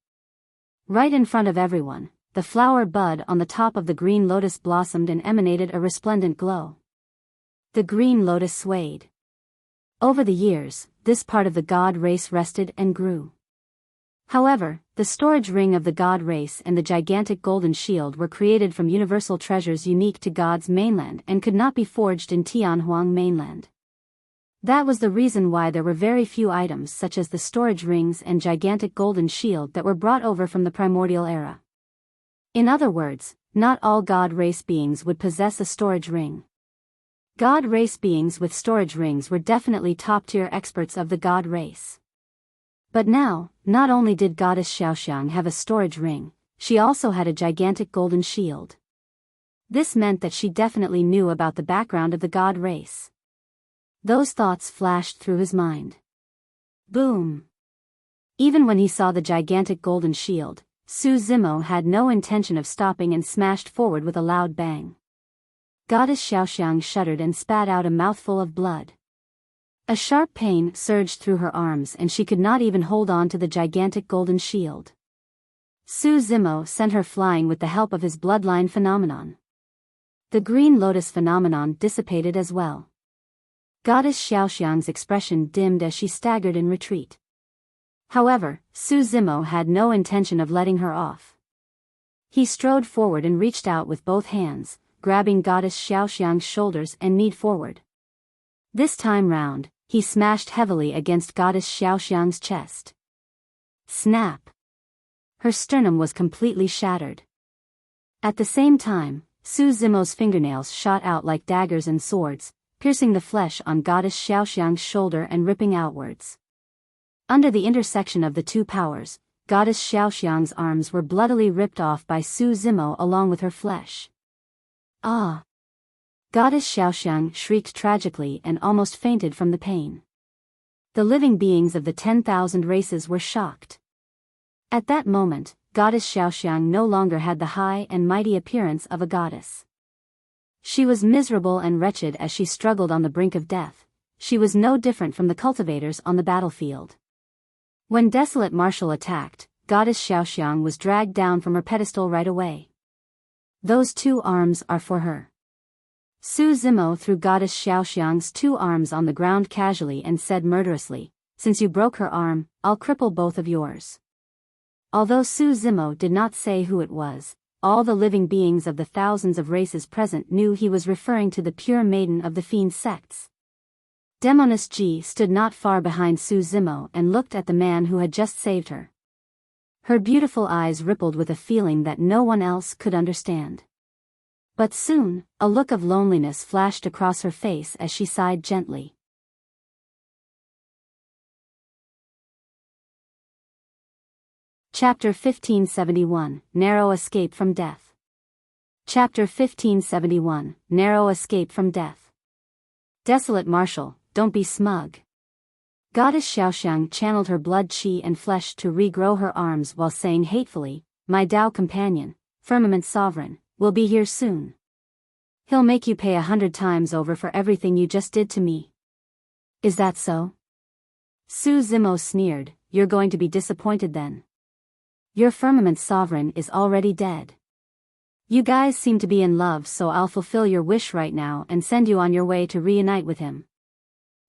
Right in front of everyone, the flower bud on the top of the green lotus blossomed and emanated a resplendent glow. The green lotus swayed. Over the years, this part of the god race rested and grew. However, the storage ring of the god race and the gigantic golden shield were created from universal treasures unique to God's mainland and could not be forged in Tianhuang mainland. That was the reason why there were very few items such as the storage rings and gigantic golden shield that were brought over from the primordial era. In other words, not all god race beings would possess a storage ring. God race beings with storage rings were definitely top-tier experts of the god race. But now, not only did Goddess Xiaoxiang have a storage ring, she also had a gigantic golden shield. This meant that she definitely knew about the background of the god race. Those thoughts flashed through his mind. Boom! Even when he saw the gigantic golden shield, Su Zimo had no intention of stopping and smashed forward with a loud bang. Goddess Xiaoxiang shuddered and spat out a mouthful of blood. A sharp pain surged through her arms and she could not even hold on to the gigantic golden shield. Su Zimo sent her flying with the help of his bloodline phenomenon. The green lotus phenomenon dissipated as well. Goddess Xiaoxiang's expression dimmed as she staggered in retreat. However, Su Zimo had no intention of letting her off. He strode forward and reached out with both hands, grabbing Goddess Xiaoxiang's shoulders and kneed forward. This time round, he smashed heavily against Goddess Xiaoxiang's chest. Snap! Her sternum was completely shattered. At the same time, Su Zimo's fingernails shot out like daggers and swords, piercing the flesh on Goddess Xiaoxiang's shoulder and ripping outwards. Under the intersection of the two powers, Goddess Xiaoxiang's arms were bloodily ripped off by Su Zimo along with her flesh. Ah! Goddess Xiaoxiang shrieked tragically and almost fainted from the pain. The living beings of the 10,000 races were shocked. At that moment, Goddess Xiaoxiang no longer had the high and mighty appearance of a goddess. She was miserable and wretched as she struggled on the brink of death. She was no different from the cultivators on the battlefield. When Desolate Martial attacked, Goddess Xiaoxiang was dragged down from her pedestal right away. Those two arms are for her. Su Zimo threw Goddess Xiaoxiang's two arms on the ground casually and said murderously, "Since you broke her arm, I'll cripple both of yours." Although Su Zimo did not say who it was, all the living beings of the thousands of races present knew he was referring to the pure maiden of the fiend sects. Demoness Ji stood not far behind Su Zimo and looked at the man who had just saved her. Her beautiful eyes rippled with a feeling that no one else could understand. But soon, a look of loneliness flashed across her face as she sighed gently. Chapter 1571, Narrow Escape from Death. Chapter 1571, Narrow Escape from Death. Desolate Marshal, don't be smug. Goddess Xiaoxiang channeled her blood qi and flesh to regrow her arms while saying hatefully, my Tao companion, Firmament Sovereign, will be here soon. He'll make you pay 100 times over for everything you just did to me. Is that so? Su Zimo sneered, you're going to be disappointed then. Your Firmament Sovereign is already dead. You guys seem to be in love, so I'll fulfill your wish right now and send you on your way to reunite with him.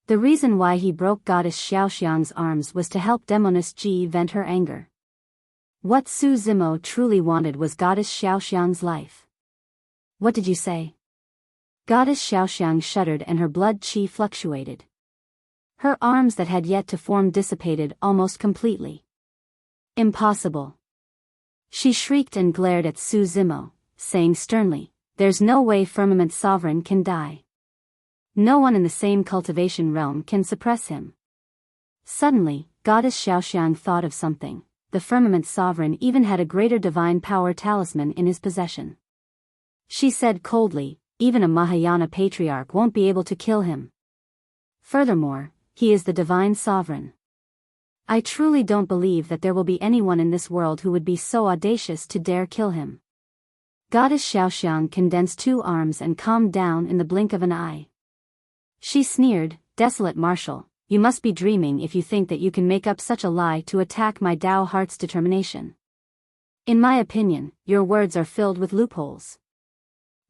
The reason why he broke Goddess Xiaoxiang's arms was to help Demoness Ji vent her anger. What Su Zimo truly wanted was Goddess Xiaoxiang's life. What did you say? Goddess Xiaoxiang shuddered and her blood qi fluctuated. Her arms that had yet to form dissipated almost completely. Impossible. She shrieked and glared at Su Zimo, saying sternly, there's no way Firmament Sovereign can die. No one in the same cultivation realm can suppress him. Suddenly, Goddess Xiaoxiang thought of something. The Firmament Sovereign even had a greater divine power talisman in his possession. She said coldly, even a Mahayana Patriarch won't be able to kill him. Furthermore, he is the divine sovereign. I truly don't believe that there will be anyone in this world who would be so audacious to dare kill him. Goddess Xiaoxiang condensed 2 arms and calmed down in the blink of an eye. She sneered, Desolate Marshal, you must be dreaming if you think that you can make up such a lie to attack my Tao heart's determination. In my opinion, your words are filled with loopholes.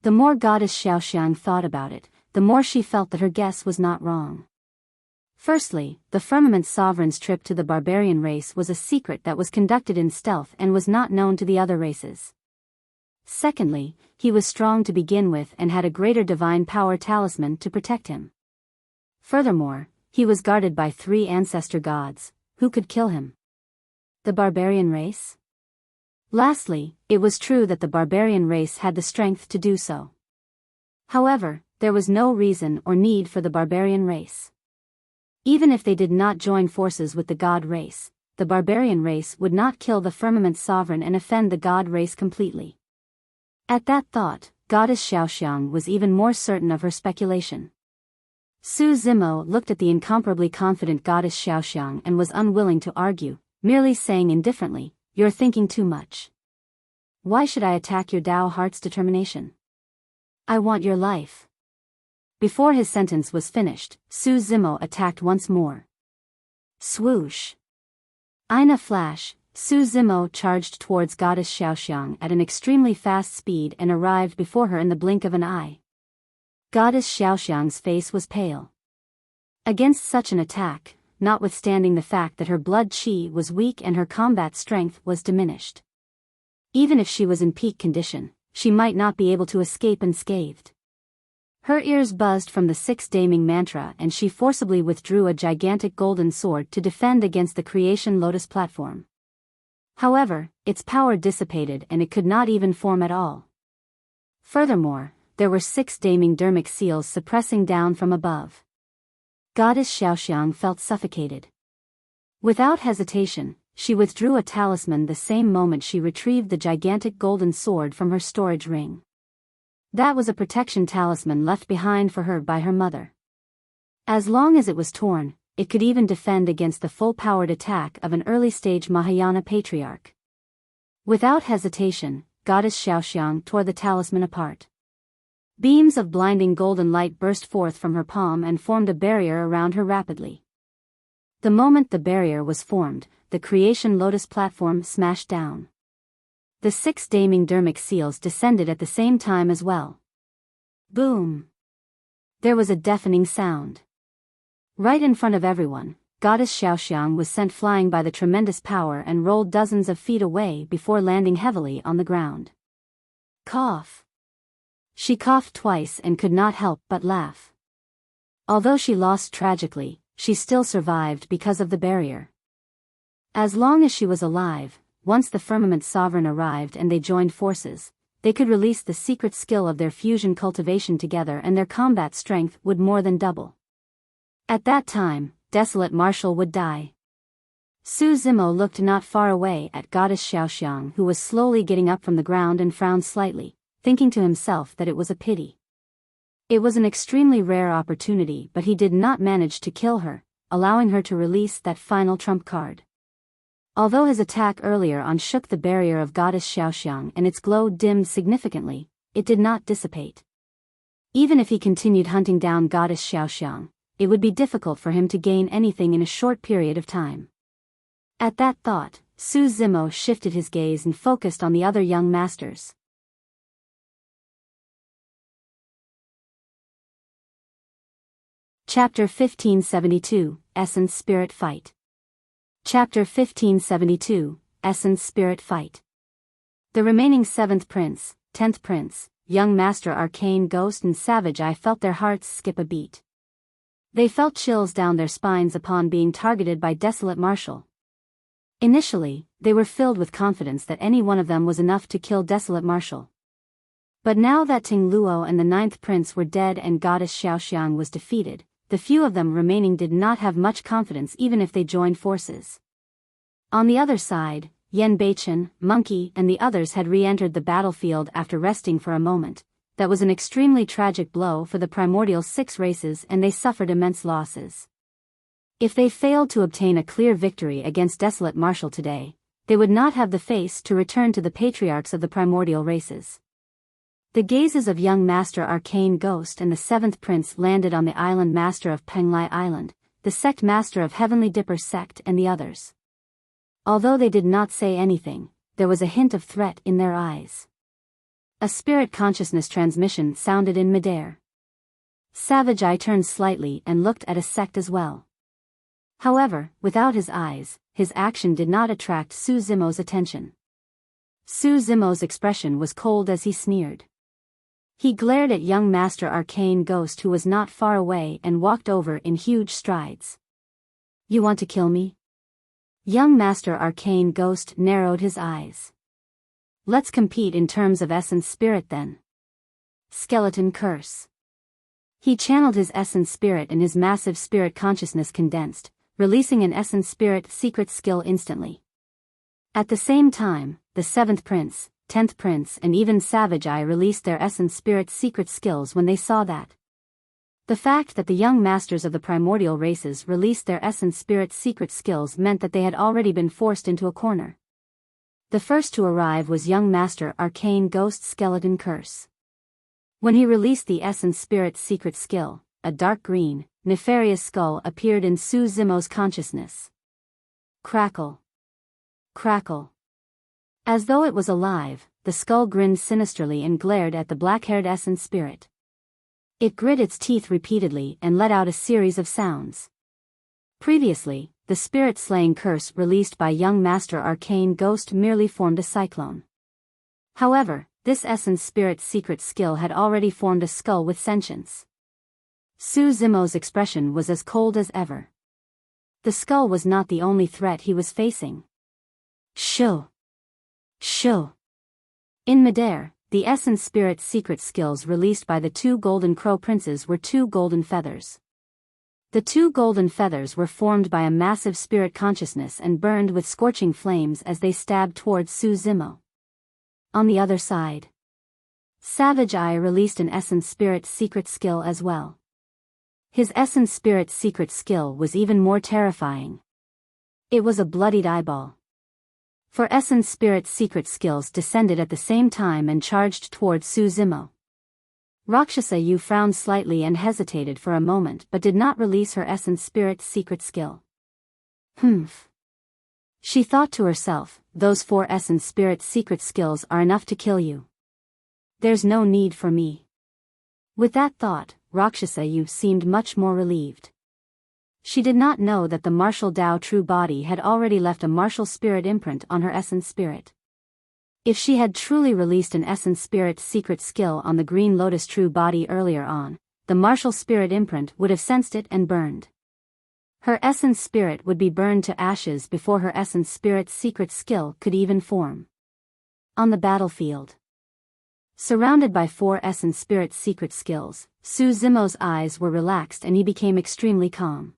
The more Goddess Xiaoxiang thought about it, the more she felt that her guess was not wrong. Firstly, the Firmament Sovereign's trip to the barbarian race was a secret that was conducted in stealth and was not known to the other races. Secondly, he was strong to begin with and had a greater divine power talisman to protect him. Furthermore, he was guarded by 3 ancestor gods, who could kill him. The barbarian race? Lastly, it was true that the barbarian race had the strength to do so. However, there was no reason or need for the barbarian race. Even if they did not join forces with the god race, the barbarian race would not kill the Firmament Sovereign and offend the god race completely. At that thought, Goddess Xiaoxiang was even more certain of her speculation. Su Zimo looked at the incomparably confident Goddess Xiaoxiang and was unwilling to argue, merely saying indifferently, you're thinking too much. Why should I attack your Tao heart's determination? I want your life. Before his sentence was finished, Su Zimo attacked once more. Swoosh. In a flash, Su Zimo charged towards Goddess Xiaoxiang at an extremely fast speed and arrived before her in the blink of an eye. Goddess Xiaoxiang's face was pale. Against such an attack, notwithstanding the fact that her blood qi was weak and her combat strength was diminished. Even if she was in peak condition, she might not be able to escape unscathed. Her ears buzzed from the 6 damning mantra and she forcibly withdrew a gigantic golden sword to defend against the creation lotus platform. However, its power dissipated and it could not even form at all. Furthermore, there were 6 damning dermic seals suppressing down from above. Goddess Xiaoxiang felt suffocated. Without hesitation, she withdrew a talisman the same moment she retrieved the gigantic golden sword from her storage ring. That was a protection talisman left behind for her by her mother. As long as it was torn, it could even defend against the full-powered attack of an early-stage Mahayana Patriarch. Without hesitation, Goddess Xiaoxiang tore the talisman apart. Beams of blinding golden light burst forth from her palm and formed a barrier around her rapidly. The moment the barrier was formed, the creation lotus platform smashed down. The 6 damning dermic seals descended at the same time as well. Boom! There was a deafening sound. Right in front of everyone, Goddess Xiaoxiang was sent flying by the tremendous power and rolled dozens of feet away before landing heavily on the ground. Cough. She coughed twice and could not help but laugh. Although she lost tragically, she still survived because of the barrier. As long as she was alive, once the Firmament Sovereign arrived and they joined forces, they could release the secret skill of their fusion cultivation together and their combat strength would more than double. At that time, Desolate Marshal would die. Su Zimo looked not far away at Goddess Xiaoxiang, who was slowly getting up from the ground, and frowned slightly, thinking to himself that it was a pity. It was an extremely rare opportunity, but he did not manage to kill her, allowing her to release that final trump card. Although his attack earlier on shook the barrier of Goddess Xiaoxiang and its glow dimmed significantly, it did not dissipate. Even if he continued hunting down Goddess Xiaoxiang, it would be difficult for him to gain anything in a short period of time. At that thought, Su Zimo shifted his gaze and focused on the other young masters. Chapter 1572, Essence Spirit Fight. Chapter 1572, Essence Spirit Fight. The remaining 7th Prince, 10th Prince, Young Master Arcane Ghost and Savage Eye felt their hearts skip a beat. They felt chills down their spines upon being targeted by Desolate Marshal. Initially, they were filled with confidence that any one of them was enough to kill Desolate Marshal. But now that Ting Luo and the 9th Prince were dead and Goddess Xiaoxiang was defeated, the few of them remaining did not have much confidence even if they joined forces. On the other side, Yen Beichen, Monkey and the others had re-entered the battlefield after resting for a moment. That was an extremely tragic blow for the primordial 6 races and they suffered immense losses. If they failed to obtain a clear victory against Desolate Marshal today, they would not have the face to return to the Patriarchs of the primordial races. The gazes of Young Master Arcane Ghost and the 7th Prince landed on the Island Master of Penglai Island, the Sect Master of Heavenly Dipper Sect and the others. Although they did not say anything, there was a hint of threat in their eyes. A spirit consciousness transmission sounded in midair. Savage Eye turned slightly and looked at a sect as well. However, without his eyes, his action did not attract Su Zimo's attention. Su Zimo's expression was cold as he sneered. He glared at Young Master Arcane Ghost, who was not far away, and walked over in huge strides. "You want to kill me?" Young Master Arcane Ghost narrowed his eyes. "Let's compete in terms of essence spirit then." Skeleton Curse. He channeled his essence spirit and his massive spirit consciousness condensed, releasing an essence spirit secret skill instantly. At the same time, the 7th Prince, 10th Prince and even Savage Eye released their essence spirit secret skills when they saw that. The fact that the young masters of the primordial races released their essence spirit secret skills meant that they had already been forced into a corner. The first to arrive was Young Master Arcane Ghost Skeleton Curse. When he released the essence spirit secret skill, a dark green, nefarious skull appeared in Su Zimo's consciousness. Crackle. Crackle. As though it was alive, the skull grinned sinisterly and glared at the black-haired essence spirit. It grit its teeth repeatedly and let out a series of sounds. Previously, the spirit-slaying curse released by Young Master Arcane Ghost merely formed a cyclone. However, this essence spirit secret skill had already formed a skull with sentience. Su Zimo's expression was as cold as ever. The skull was not the only threat he was facing. Shoo! Shoo! In midair, the essence spirit secret skills released by the 2 golden crow princes were 2 golden feathers. The 2 golden feathers were formed by a massive spirit consciousness and burned with scorching flames as they stabbed towards Su Zimo. On the other side, Savage Eye released an essence spirit secret skill as well. His essence spirit secret skill was even more terrifying. It was a bloodied eyeball. For essence spirit secret skills descended at the same time and charged towards Su Zimo. Rakshasa Yu frowned slightly and hesitated for a moment but did not release her essence spirit secret skill. Humph. She thought to herself, those 4 essence spirit secret skills are enough to kill you. There's no need for me. With that thought, Rakshasa Yu seemed much more relieved. she did not know that the martial Tao true body had already left a martial spirit imprint on her essence spirit. If she had truly released an essence spirit secret skill on the Green Lotus true body earlier on, the martial spirit imprint would have sensed it and burned. Her essence spirit would be burned to ashes before her essence spirit's secret skill could even form. On the battlefield. Surrounded by 4 essence spirit secret skills, Su Zimo's eyes were relaxed and he became extremely calm.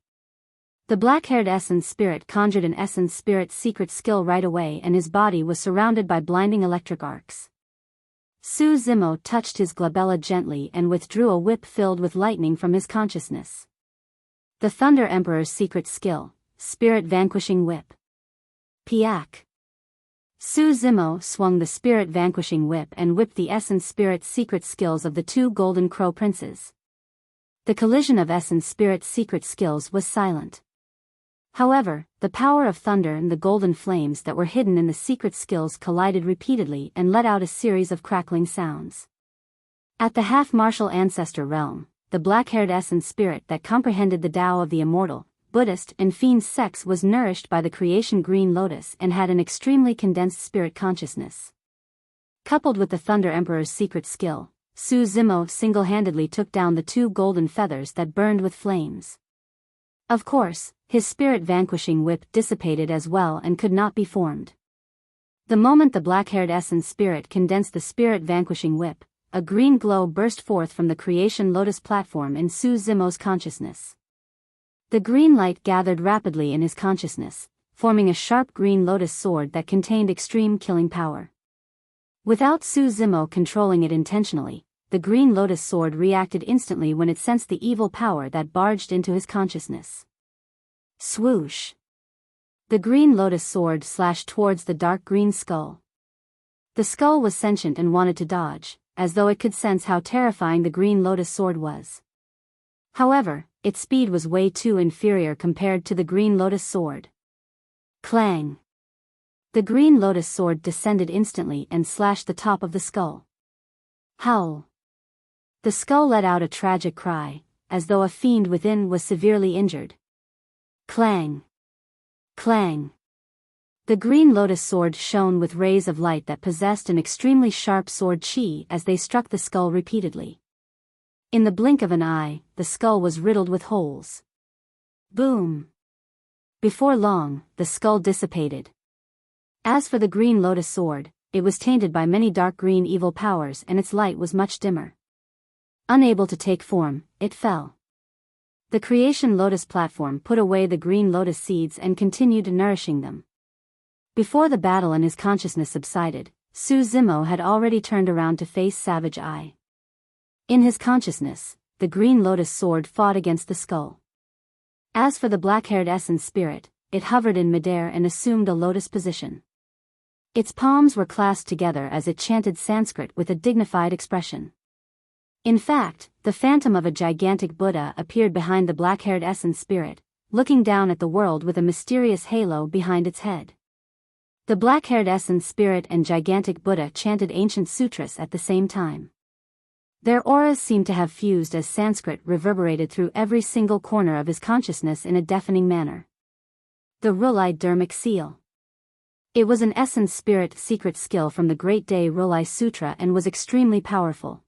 The black-haired essence spirit conjured an essence spirit secret skill right away and his body was surrounded by blinding electric arcs. Su Zimo touched his glabella gently and withdrew a whip filled with lightning from his consciousness. The Thunder Emperor's secret skill, Spirit Vanquishing Whip. Piak. Su Zimo swung the Spirit Vanquishing Whip and whipped the essence spirit secret skills of the 2 Golden Crow Princes. The collision of essence spirit secret skills was silent. However, the power of thunder and the golden flames that were hidden in the secret skills collided repeatedly and let out a series of crackling sounds. At the half-martial ancestor realm, the black-haired essence spirit that comprehended the Tao of the immortal, Buddhist and fiend sects was nourished by the creation Green Lotus and had an extremely condensed spirit consciousness. Coupled with the Thunder Emperor's secret skill, Su Zimo single-handedly took down the 2 golden feathers that burned with flames. Of course, his spirit vanquishing whip dissipated as well and could not be formed. The moment the black-haired essence spirit condensed the spirit vanquishing whip, a green glow burst forth from the creation lotus platform in Su Zimo's consciousness. The green light gathered rapidly in his consciousness, forming a sharp green lotus sword that contained extreme killing power. Without Su Zimo controlling it intentionally, the green lotus sword reacted instantly when it sensed the evil power that barged into his consciousness. Swoosh! The green lotus sword slashed towards the dark green skull. The skull was sentient and wanted to dodge, as though it could sense how terrifying the green lotus sword was. However, its speed was way too inferior compared to the green lotus sword. Clang! The green lotus sword descended instantly and slashed the top of the skull. Howl! The skull let out a tragic cry, as though a fiend within was severely injured. Clang! Clang! The green lotus sword shone with rays of light that possessed an extremely sharp sword chi as they struck the skull repeatedly. In the blink of an eye, the skull was riddled with holes. Boom! Before long, the skull dissipated. As for the green lotus sword, it was tainted by many dark green evil powers and its light was much dimmer. Unable to take form, it fell. The creation lotus platform put away the green lotus seeds and continued nourishing them. Before the battle and his consciousness subsided, Su Zimo had already turned around to face Savage Eye. In his consciousness, the green lotus sword fought against the skull. As for the black-haired essence spirit, it hovered in midair and assumed a lotus position. Its palms were clasped together as it chanted Sanskrit with a dignified expression. In fact, the phantom of a gigantic Buddha appeared behind the black-haired essence spirit, looking down at the world with a mysterious halo behind its head. The black-haired essence spirit and gigantic Buddha chanted ancient sutras at the same time. Their auras seemed to have fused as Sanskrit reverberated through every single corner of his consciousness in a deafening manner. The Rulai Dharmic Seal. It was an essence spirit secret skill from the Great Day Rulai Sutra and was extremely powerful.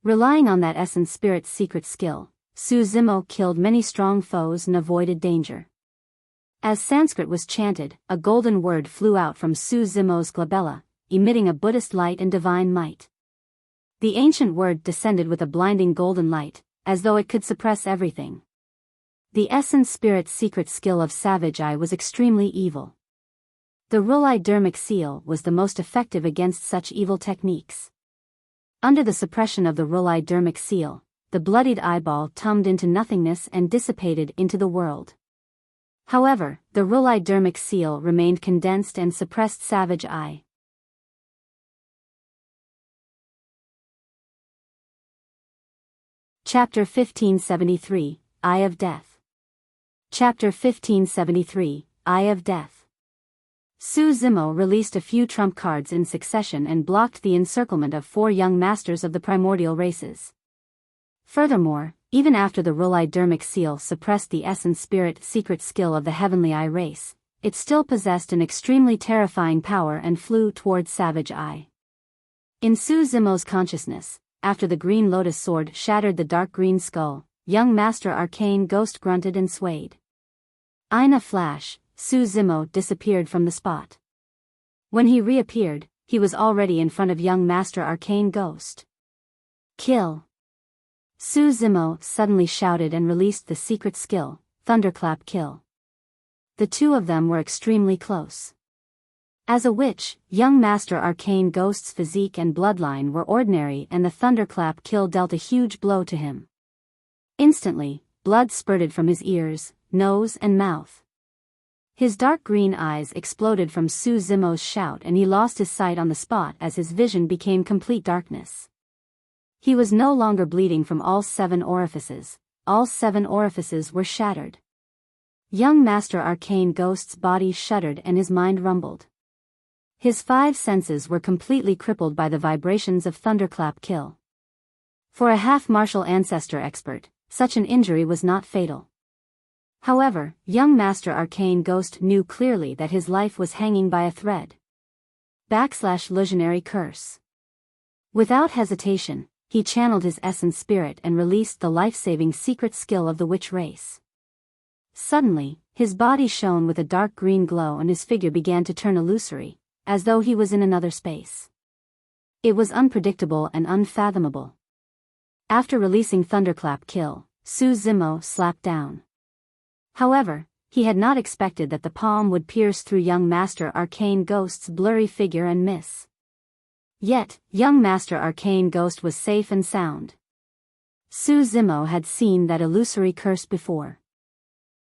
Relying on that essence spirit's secret skill, Su Zimo killed many strong foes and avoided danger. As Sanskrit was chanted, a golden word flew out from Su Zimo's glabella, emitting a Buddhist light and divine might. The ancient word descended with a blinding golden light, as though it could suppress everything. The essence spirit's secret skill of Savage Eye was extremely evil. The Rulai Dharmic Seal was the most effective against such evil techniques. Under the suppression of the Rulai Dharmic Seal, the bloodied eyeball tumbled into nothingness and dissipated into the world. However, the Rulai Dharmic Seal remained condensed and suppressed Savage Eye. Chapter 1573, Eye of Death. Chapter 1573, Eye of Death. Su Zimo released a few trump cards in succession and blocked the encirclement of 4 young masters of the primordial races. Furthermore, Even after the Rolidermic seal suppressed the essence spirit secret skill of the Heavenly Eye race, it still possessed an extremely terrifying power and flew towards Savage Eye. In Su Zimo's consciousness, after the Green Lotus sword shattered the dark green skull, young Master Arcane Ghost grunted and swayed. In a flash, Su Zimo disappeared from the spot. When he reappeared, he was already in front of young Master Arcane Ghost. Kill! Su Zimo suddenly shouted and released the secret skill, Thunderclap Kill. The two of them were extremely close. As a witch, young Master Arcane Ghost's physique and bloodline were ordinary, and the Thunderclap Kill dealt a huge blow to him. Instantly, blood spurted from his ears, nose and mouth. His dark green eyes exploded from Su Zimo's shout, and he lost his sight on the spot as his vision became complete darkness. He was no longer bleeding from all 7 orifices. All 7 orifices were shattered. Young Master Arcane Ghost's body shuddered and his mind rumbled. His 5 senses were completely crippled by the vibrations of Thunderclap Kill. For a half-martial ancestor expert, such an injury was not fatal. However, young Master Arcane Ghost knew clearly that his life was hanging by a thread. /Legionary Curse. Without hesitation, he channeled his essence spirit and released the life-saving secret skill of the witch race. Suddenly, his body shone with a dark green glow and his figure began to turn illusory, as though he was in another space. It was unpredictable and unfathomable. After releasing Thunderclap Kill, Su Zimo slapped down. However, he had not expected that the palm would pierce through young Master Arcane Ghost's blurry figure and miss. Yet, young Master Arcane Ghost was safe and sound. Su Zimo had seen that illusory curse before.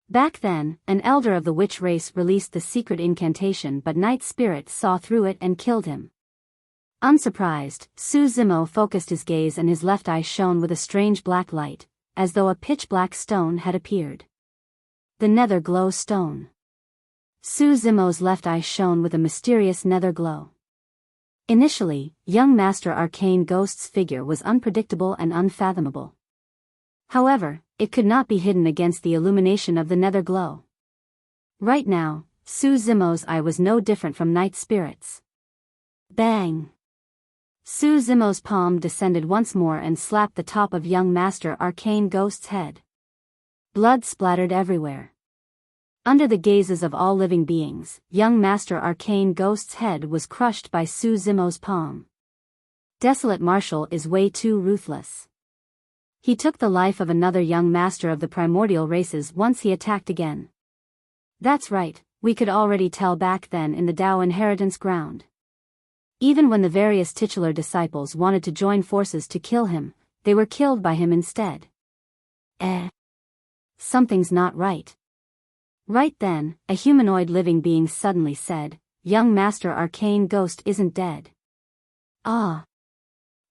Back then, an elder of the witch race released the secret incantation, but Night Spirit saw through it and killed him. Unsurprised, Su Zimo focused his gaze and his left eye shone with a strange black light, as though a pitch-black stone had appeared. The Nether Glow Stone. Su Zimo's left eye shone with a mysterious nether glow. Initially, young Master Arcane Ghost's figure was unpredictable and unfathomable. However, it could not be hidden against the illumination of the nether glow. Right now, Su Zimo's eye was no different from Night Spirit's. Bang! Su Zimo's palm descended once more and slapped the top of young Master Arcane Ghost's head. Blood splattered everywhere. Under the gazes of all living beings, young Master Arcane Ghost's head was crushed by Su Zimo's palm. Desolate Marshal is way too ruthless. He took the life of another young master of the primordial races once he attacked again. That's right, we could already tell back then in the Dao inheritance ground. Even when the various titular disciples wanted to join forces to kill him, they were killed by him instead. Something's not right. Right then, a humanoid living being suddenly said, "Young Master Arcane Ghost isn't dead." Ah!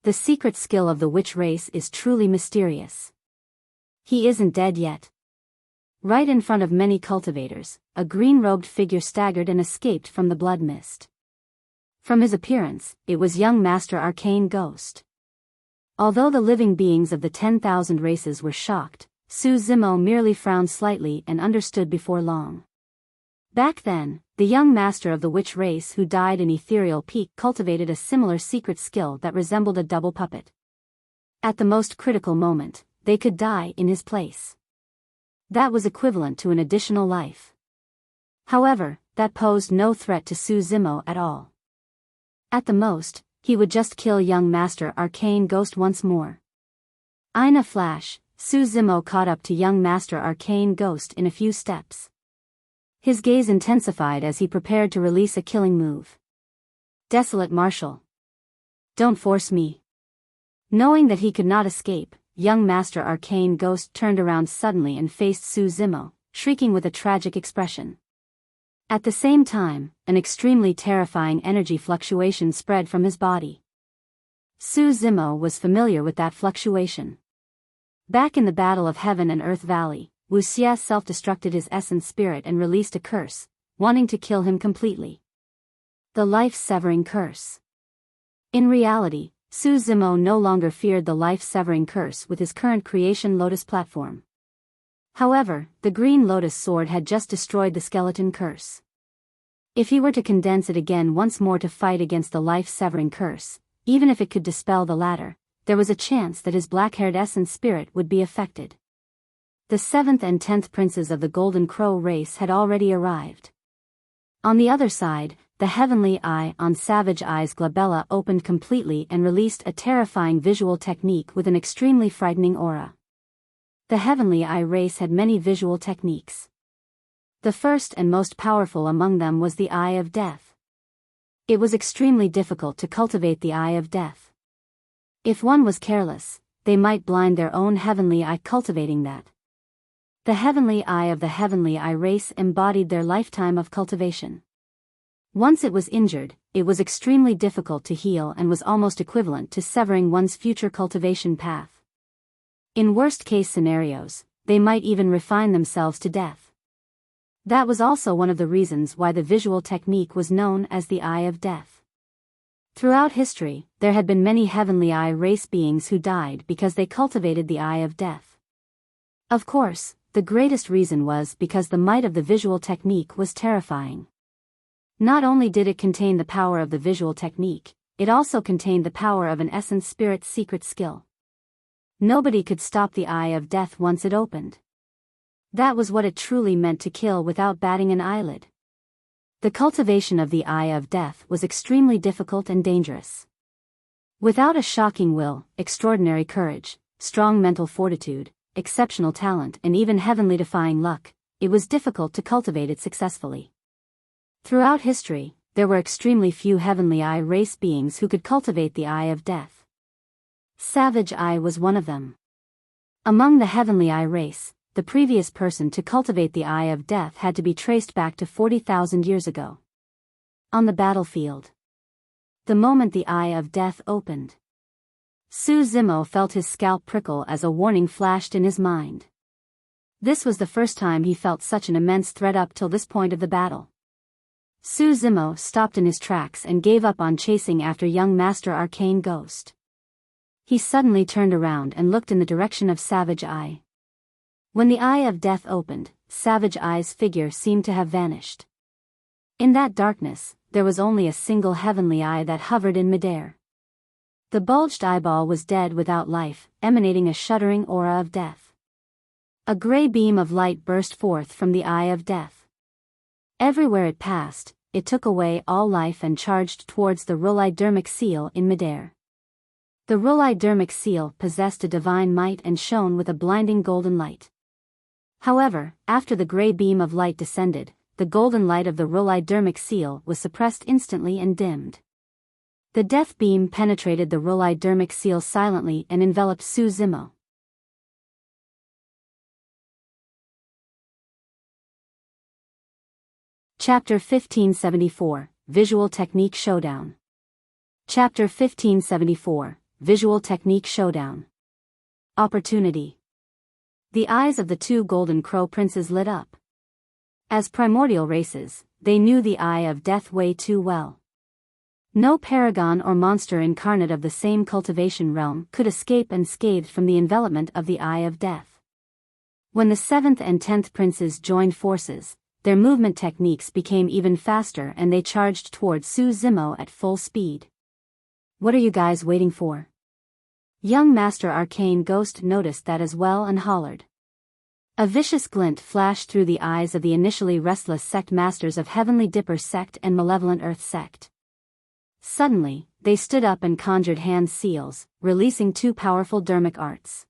The secret skill of the witch race is truly mysterious. He isn't dead yet. Right in front of many cultivators, a green-robed figure staggered and escaped from the blood mist. From his appearance, it was young Master Arcane Ghost. Although the living beings of the 10,000 races were shocked, Su Zimo merely frowned slightly and understood before long. Back then, the young master of the witch race who died in Ethereal Peak cultivated a similar secret skill that resembled a double puppet. At the most critical moment, they could die in his place. That was equivalent to an additional life. However, that posed no threat to Su Zimo at all. At the most, he would just kill young Master Arcane Ghost once more. In a flash, Su Zimo caught up to young Master Arcane Ghost in a few steps. His gaze intensified as he prepared to release a killing move. Desolate Marshal. Don't force me. Knowing that he could not escape, young Master Arcane Ghost turned around suddenly and faced Su Zimo, shrieking with a tragic expression. At the same time, an extremely terrifying energy fluctuation spread from his body. Su Zimo was familiar with that fluctuation. Back in the Battle of Heaven and Earth Valley, Wuxia self-destructed his essence spirit and released a curse, wanting to kill him completely. The life-severing curse. In reality, Su Zimo no longer feared the life-severing curse with his current creation Lotus platform. However, the green Lotus sword had just destroyed the skeleton curse. If he were to condense it again once more to fight against the life-severing curse, even if it could dispel the latter, there was a chance that his black-haired essence spirit would be affected. The 7th and 10th princes of the Golden Crow race had already arrived. On the other side, the heavenly eye on Savage Eye's glabella opened completely and released a terrifying visual technique with an extremely frightening aura. The heavenly eye race had many visual techniques. The first and most powerful among them was the Eye of Death. It was extremely difficult to cultivate the Eye of Death. If one was careless, they might blind their own heavenly eye cultivating that. The heavenly eye of the heavenly eye race embodied their lifetime of cultivation. Once it was injured, it was extremely difficult to heal and was almost equivalent to severing one's future cultivation path. In worst-case scenarios, they might even refine themselves to death. That was also one of the reasons why the visual technique was known as the Eye of Death. Throughout history, there had been many heavenly eye race beings who died because they cultivated the Eye of Death. Of course, the greatest reason was because the might of the visual technique was terrifying. Not only did it contain the power of the visual technique, it also contained the power of an essence spirit's secret skill. Nobody could stop the Eye of Death once it opened. That was what it truly meant to kill without batting an eyelid. The cultivation of the Eye of Death was extremely difficult and dangerous. Without a shocking will, extraordinary courage, strong mental fortitude, exceptional talent and even heavenly defying luck, it was difficult to cultivate it successfully. Throughout history, there were extremely few heavenly eye race beings who could cultivate the Eye of Death. Savage Eye was one of them. Among the heavenly eye race, the previous person to cultivate the Eye of Death had to be traced back to 40,000 years ago. On the battlefield. The moment the Eye of Death opened, Su Zimo felt his scalp prickle as a warning flashed in his mind. This was the first time he felt such an immense threat up till this point of the battle. Su Zimo stopped in his tracks and gave up on chasing after young Master Arcane Ghost. He suddenly turned around and looked in the direction of Savage Eye. When the Eye of Death opened, Savage Eye's figure seemed to have vanished. In that darkness, there was only a single heavenly eye that hovered in midair. The bulged eyeball was dead without life, emanating a shuddering aura of death. A gray beam of light burst forth from the Eye of Death. Everywhere it passed, it took away all life and charged towards the Rolidermic seal in midair. The Rolidermic seal possessed a divine might and shone with a blinding golden light. However, after the gray beam of light descended, the golden light of the Rolidermic seal was suppressed instantly and dimmed. The death beam penetrated the Rolidermic seal silently and enveloped Su Zimo. Chapter 1574, Visual Technique Showdown. Chapter 1574, Visual Technique Showdown. Opportunity. The eyes of the two Golden Crow princes lit up. As primordial races, they knew the Eye of Death way too well. No paragon or monster incarnate of the same cultivation realm could escape unscathed from the envelopment of the Eye of Death. When the 7th and 10th princes joined forces, their movement techniques became even faster and they charged towards Su Zimo at full speed. What are you guys waiting for? Young Master Arcane Ghost noticed that as well and hollered. A vicious glint flashed through the eyes of the initially restless sect masters of Heavenly Dipper sect and Malevolent Earth sect. Suddenly, they stood up and conjured hand seals, releasing two powerful dermic arts.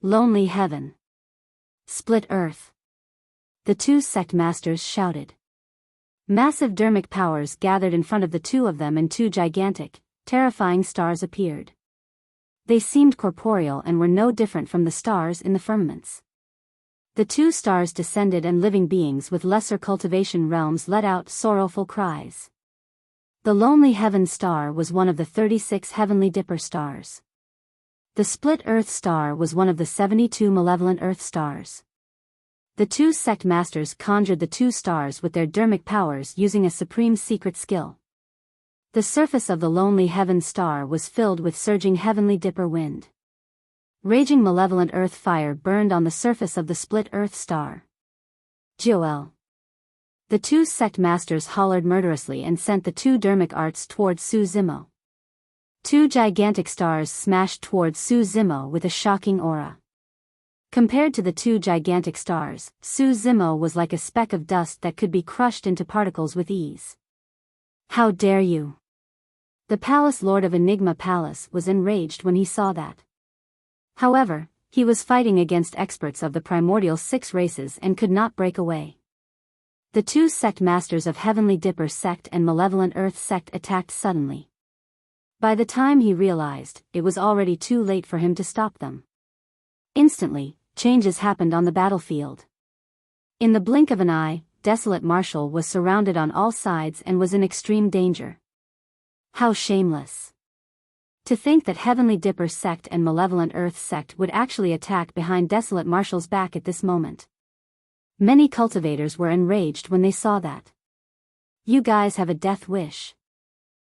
Lonely Heaven. Split Earth. The two sect masters shouted. Massive dermic powers gathered in front of the two of them and two gigantic, terrifying stars appeared. They seemed corporeal and were no different from the stars in the firmaments. The two stars descended and living beings with lesser cultivation realms let out sorrowful cries. The Lonely Heaven star was one of the 36 Heavenly Dipper stars. The Split Earth star was one of the 72 Malevolent Earth stars. The two sect masters conjured the two stars with their dermic powers using a supreme secret skill. The surface of the lonely heaven star was filled with surging heavenly dipper wind. Raging malevolent earth fire burned on the surface of the split earth star. Joel. The two sect masters hollered murderously and sent the two dermic arts towards Su Zimo. Two gigantic stars smashed towards Su Zimo with a shocking aura. Compared to the two gigantic stars, Su Zimo was like a speck of dust that could be crushed into particles with ease. How dare you! The Palace Lord of Enigma Palace was enraged when he saw that. However, he was fighting against experts of the primordial 6 races and could not break away. The two sect masters of Heavenly Dipper sect and Malevolent Earth sect attacked suddenly. By the time he realized, it was already too late for him to stop them. Instantly, changes happened on the battlefield. In the blink of an eye, Desolate Marshal was surrounded on all sides and was in extreme danger. How shameless! To think that Heavenly Dipper sect and Malevolent Earth sect would actually attack behind Desolate Marshal's back at this moment. Many cultivators were enraged when they saw that. You guys have a death wish.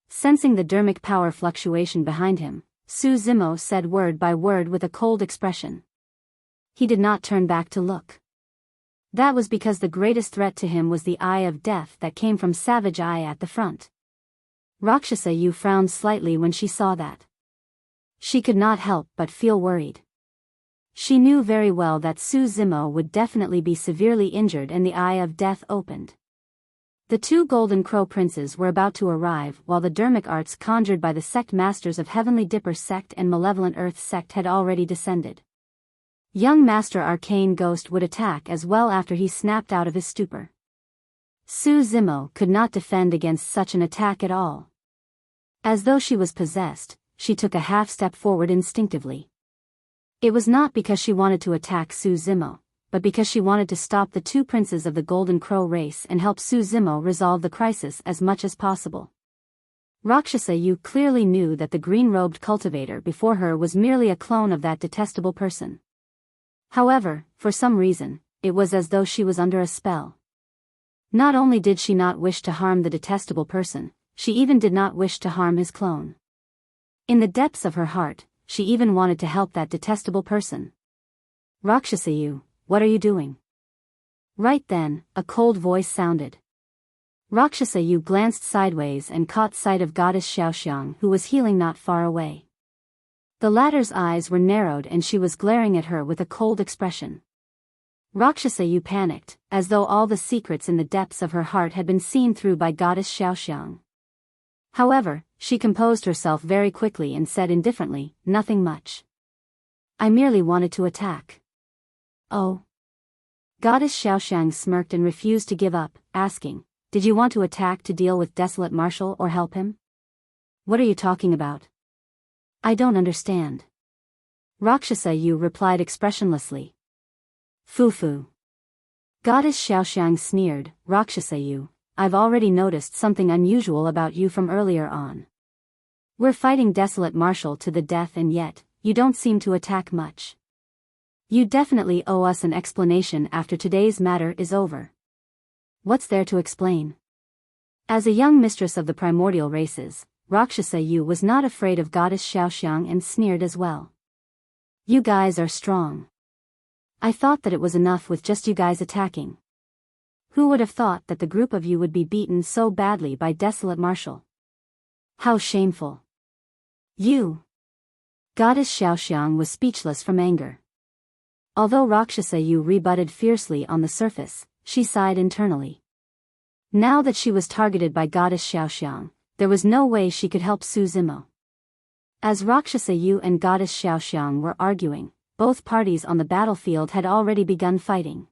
Sensing the dermic power fluctuation behind him, Su Zimo said word by word with a cold expression. He did not turn back to look. That was because the greatest threat to him was the Eye of Death that came from Savage Eye at the front. Rakshasa Yu frowned slightly when she saw that. She could not help but feel worried. She knew very well that Su Zimo would definitely be severely injured and the Eye of Death opened. The two Golden Crow Princes were about to arrive while the dermic arts conjured by the sect masters of Heavenly Dipper sect and Malevolent Earth sect had already descended. Young Master Arcane Ghost would attack as well after he snapped out of his stupor. Su Zimo could not defend against such an attack at all. As though she was possessed, she took a half step forward instinctively. It was not because she wanted to attack Su Zimo, but because she wanted to stop the two princes of the Golden Crow race and help Su Zimo resolve the crisis as much as possible. Rakshasa Yu clearly knew that the green-robed cultivator before her was merely a clone of that detestable person. However, for some reason, it was as though she was under a spell. Not only did she not wish to harm the detestable person, she even did not wish to harm his clone. In the depths of her heart, she even wanted to help that detestable person. Rakshasa Yu, what are you doing? Right then, a cold voice sounded. Rakshasa Yu glanced sideways and caught sight of Goddess Xiaoxiang who was healing not far away. The latter's eyes were narrowed and she was glaring at her with a cold expression. Rakshasa Yu panicked, as though all the secrets in the depths of her heart had been seen through by Goddess Xiaoxiang. However, she composed herself very quickly and said indifferently, nothing much. I merely wanted to attack. Oh. Goddess Xiaoxiang smirked and refused to give up, asking, did you want to attack to deal with Desolate Marshal or help him? What are you talking about? I don't understand. Rakshasa Yu replied expressionlessly. Foo-foo. Goddess Xiaoxiang sneered, Rakshasa Yu, I've already noticed something unusual about you from earlier on. We're fighting Desolate Marshal to the death and yet, you don't seem to attack much. You definitely owe us an explanation after today's matter is over. What's there to explain? As a young mistress of the primordial races, Rakshasa Yu was not afraid of Goddess Xiaoxiang and sneered as well. You guys are strong. I thought that it was enough with just you guys attacking. Who would have thought that the group of you would be beaten so badly by Desolate Marshal? How shameful. You. Goddess Xiaoxiang was speechless from anger. Although Rakshasa Yu rebutted fiercely on the surface, she sighed internally. Now that she was targeted by Goddess Xiaoxiang, there was no way she could help Su Zimo. As Rakshasa Yu and Goddess Xiaoxiang were arguing, both parties on the battlefield had already begun fighting.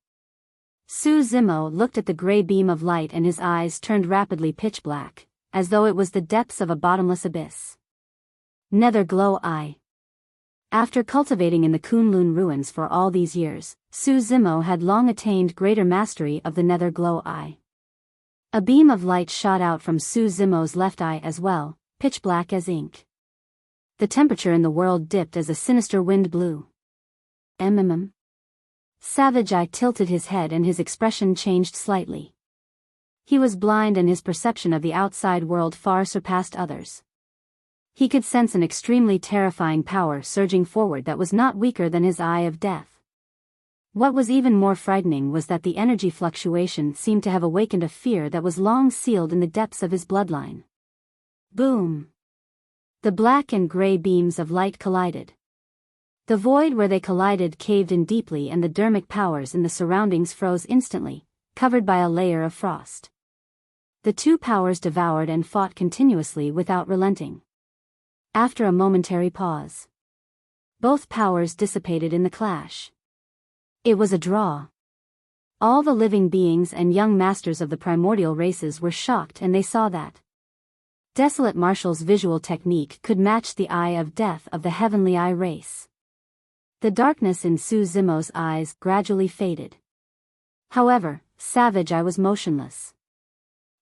Su Zimo looked at the gray beam of light and his eyes turned rapidly pitch black, as though it was the depths of a bottomless abyss. Nether Glow Eye. After cultivating in the Kunlun ruins for all these years, Su Zimo had long attained greater mastery of the Nether Glow Eye. A beam of light shot out from Su Zimo's left eye as well, pitch black as ink. The temperature in the world dipped as a sinister wind blew. Savage Eye tilted his head and his expression changed slightly. He was blind and his perception of the outside world far surpassed others. He could sense an extremely terrifying power surging forward that was not weaker than his eye of death. What was even more frightening was that the energy fluctuation seemed to have awakened a fear that was long sealed in the depths of his bloodline. Boom! The black and gray beams of light collided. The void where they collided caved in deeply and the dermic powers in the surroundings froze instantly, covered by a layer of frost. The two powers devoured and fought continuously without relenting. After a momentary pause, both powers dissipated in the clash. It was a draw. All the living beings and young masters of the primordial races were shocked, and they saw that Desolate Martial's visual technique could match the eye of death of the Heavenly Eye race. The darkness in Su Zimo's eyes gradually faded. However, Savage Eye was motionless.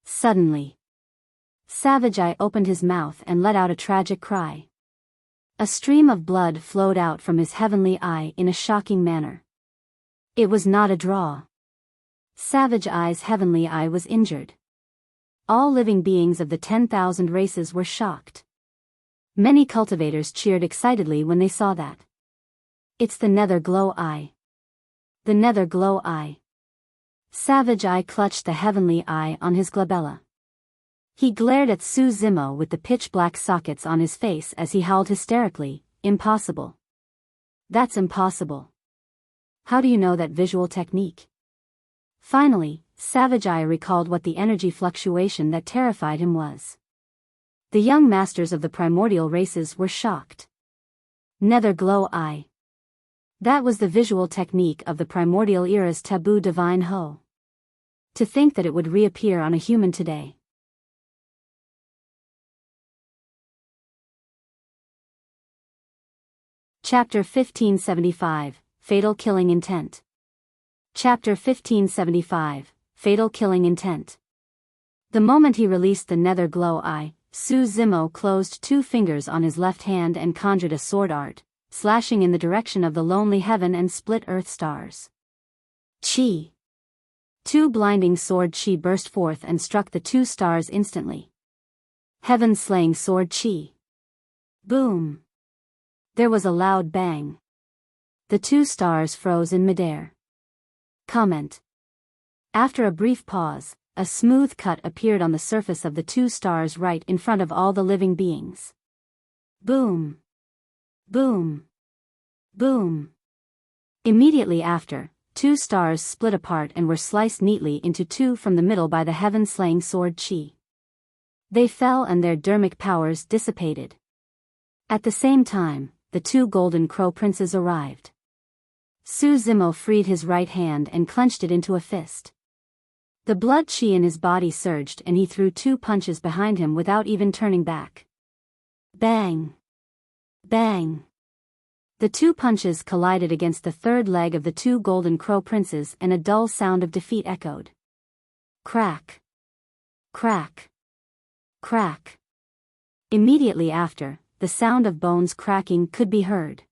Suddenly, Savage Eye opened his mouth and let out a tragic cry. A stream of blood flowed out from his Heavenly Eye in a shocking manner. It was not a draw. Savage Eye's Heavenly Eye was injured. All living beings of the 10,000 races were shocked. Many cultivators cheered excitedly when they saw that. It's the Nether Glow Eye. The Nether Glow Eye. Savage Eye clutched the Heavenly Eye on his glabella. He glared at Su Zimo with the pitch-black sockets on his face as he howled hysterically, "Impossible. That's impossible. How do you know that visual technique?" Finally, Savage Eye recalled what the energy fluctuation that terrified him was. The young masters of the primordial races were shocked. Nether Glow Eye. That was the visual technique of the primordial era's taboo divine Ho. To think that it would reappear on a human today. Chapter 1575, Fatal Killing Intent. Chapter 1575, Fatal Killing Intent. The moment he released the Nether Glow Eye, Su Zimo closed two fingers on his left hand and conjured a sword art, slashing in the direction of the lonely heaven and split earth stars. Chi! Two blinding sword chi burst forth and struck the two stars instantly. Heaven-slaying sword chi. Boom! There was a loud bang. The two stars froze in midair. Comment. After a brief pause, a smooth cut appeared on the surface of the two stars right in front of all the living beings. Boom! Boom! Boom! Immediately after, two stars split apart and were sliced neatly into two from the middle by the heaven-slaying sword chi. They fell and their dermic powers dissipated. At the same time, the two golden crow princes arrived. Su Zimo freed his right hand and clenched it into a fist. The blood chi in his body surged and he threw two punches behind him without even turning back. Bang! Bang! The two punches collided against the third leg of the two golden crow princes and a dull sound of defeat echoed. Crack! Crack! Crack! Immediately after, the sound of bones cracking could be heard.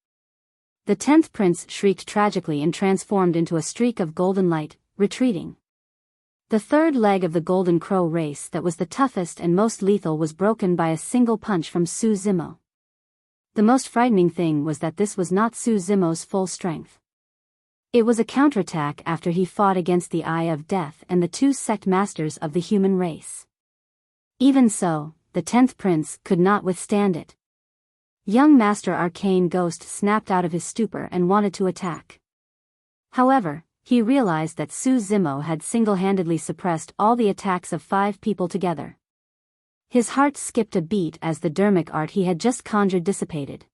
The 10th prince shrieked tragically and transformed into a streak of golden light, retreating. The third leg of the golden crow race that was the toughest and most lethal was broken by a single punch from Su Zimo. The most frightening thing was that this was not Su Zimo's full strength. It was a counterattack after he fought against the Eye of Death and the two sect masters of the human race. Even so, the 10th prince could not withstand it. Young Master Arcane Ghost snapped out of his stupor and wanted to attack. However, he realized that Su Zimo had single-handedly suppressed all the attacks of 5 people together. His heart skipped a beat as the dermic art he had just conjured dissipated.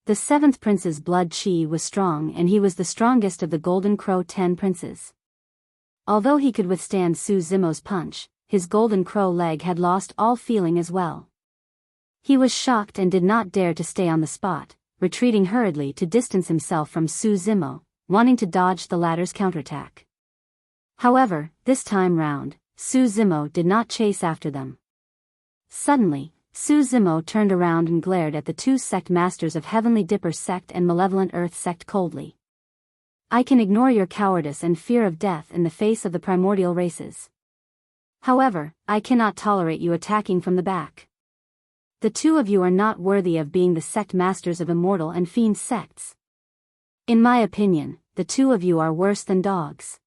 The 7th prince's blood chi was strong and he was the strongest of the Golden Crow 10 princes. Although he could withstand Su Zimo's punch, his Golden Crow leg had lost all feeling as well. He was shocked and did not dare to stay on the spot, retreating hurriedly to distance himself from Su Zimo, wanting to dodge the latter's counterattack. However, this time round, Su Zimo did not chase after them. Suddenly, Su Zimo turned around and glared at the two sect masters of Heavenly Dipper sect and Malevolent Earth sect coldly. "I can ignore your cowardice and fear of death in the face of the primordial races. However, I cannot tolerate you attacking from the back. The two of you are not worthy of being the sect masters of immortal and fiend sects. In my opinion, the two of you are worse than dogs.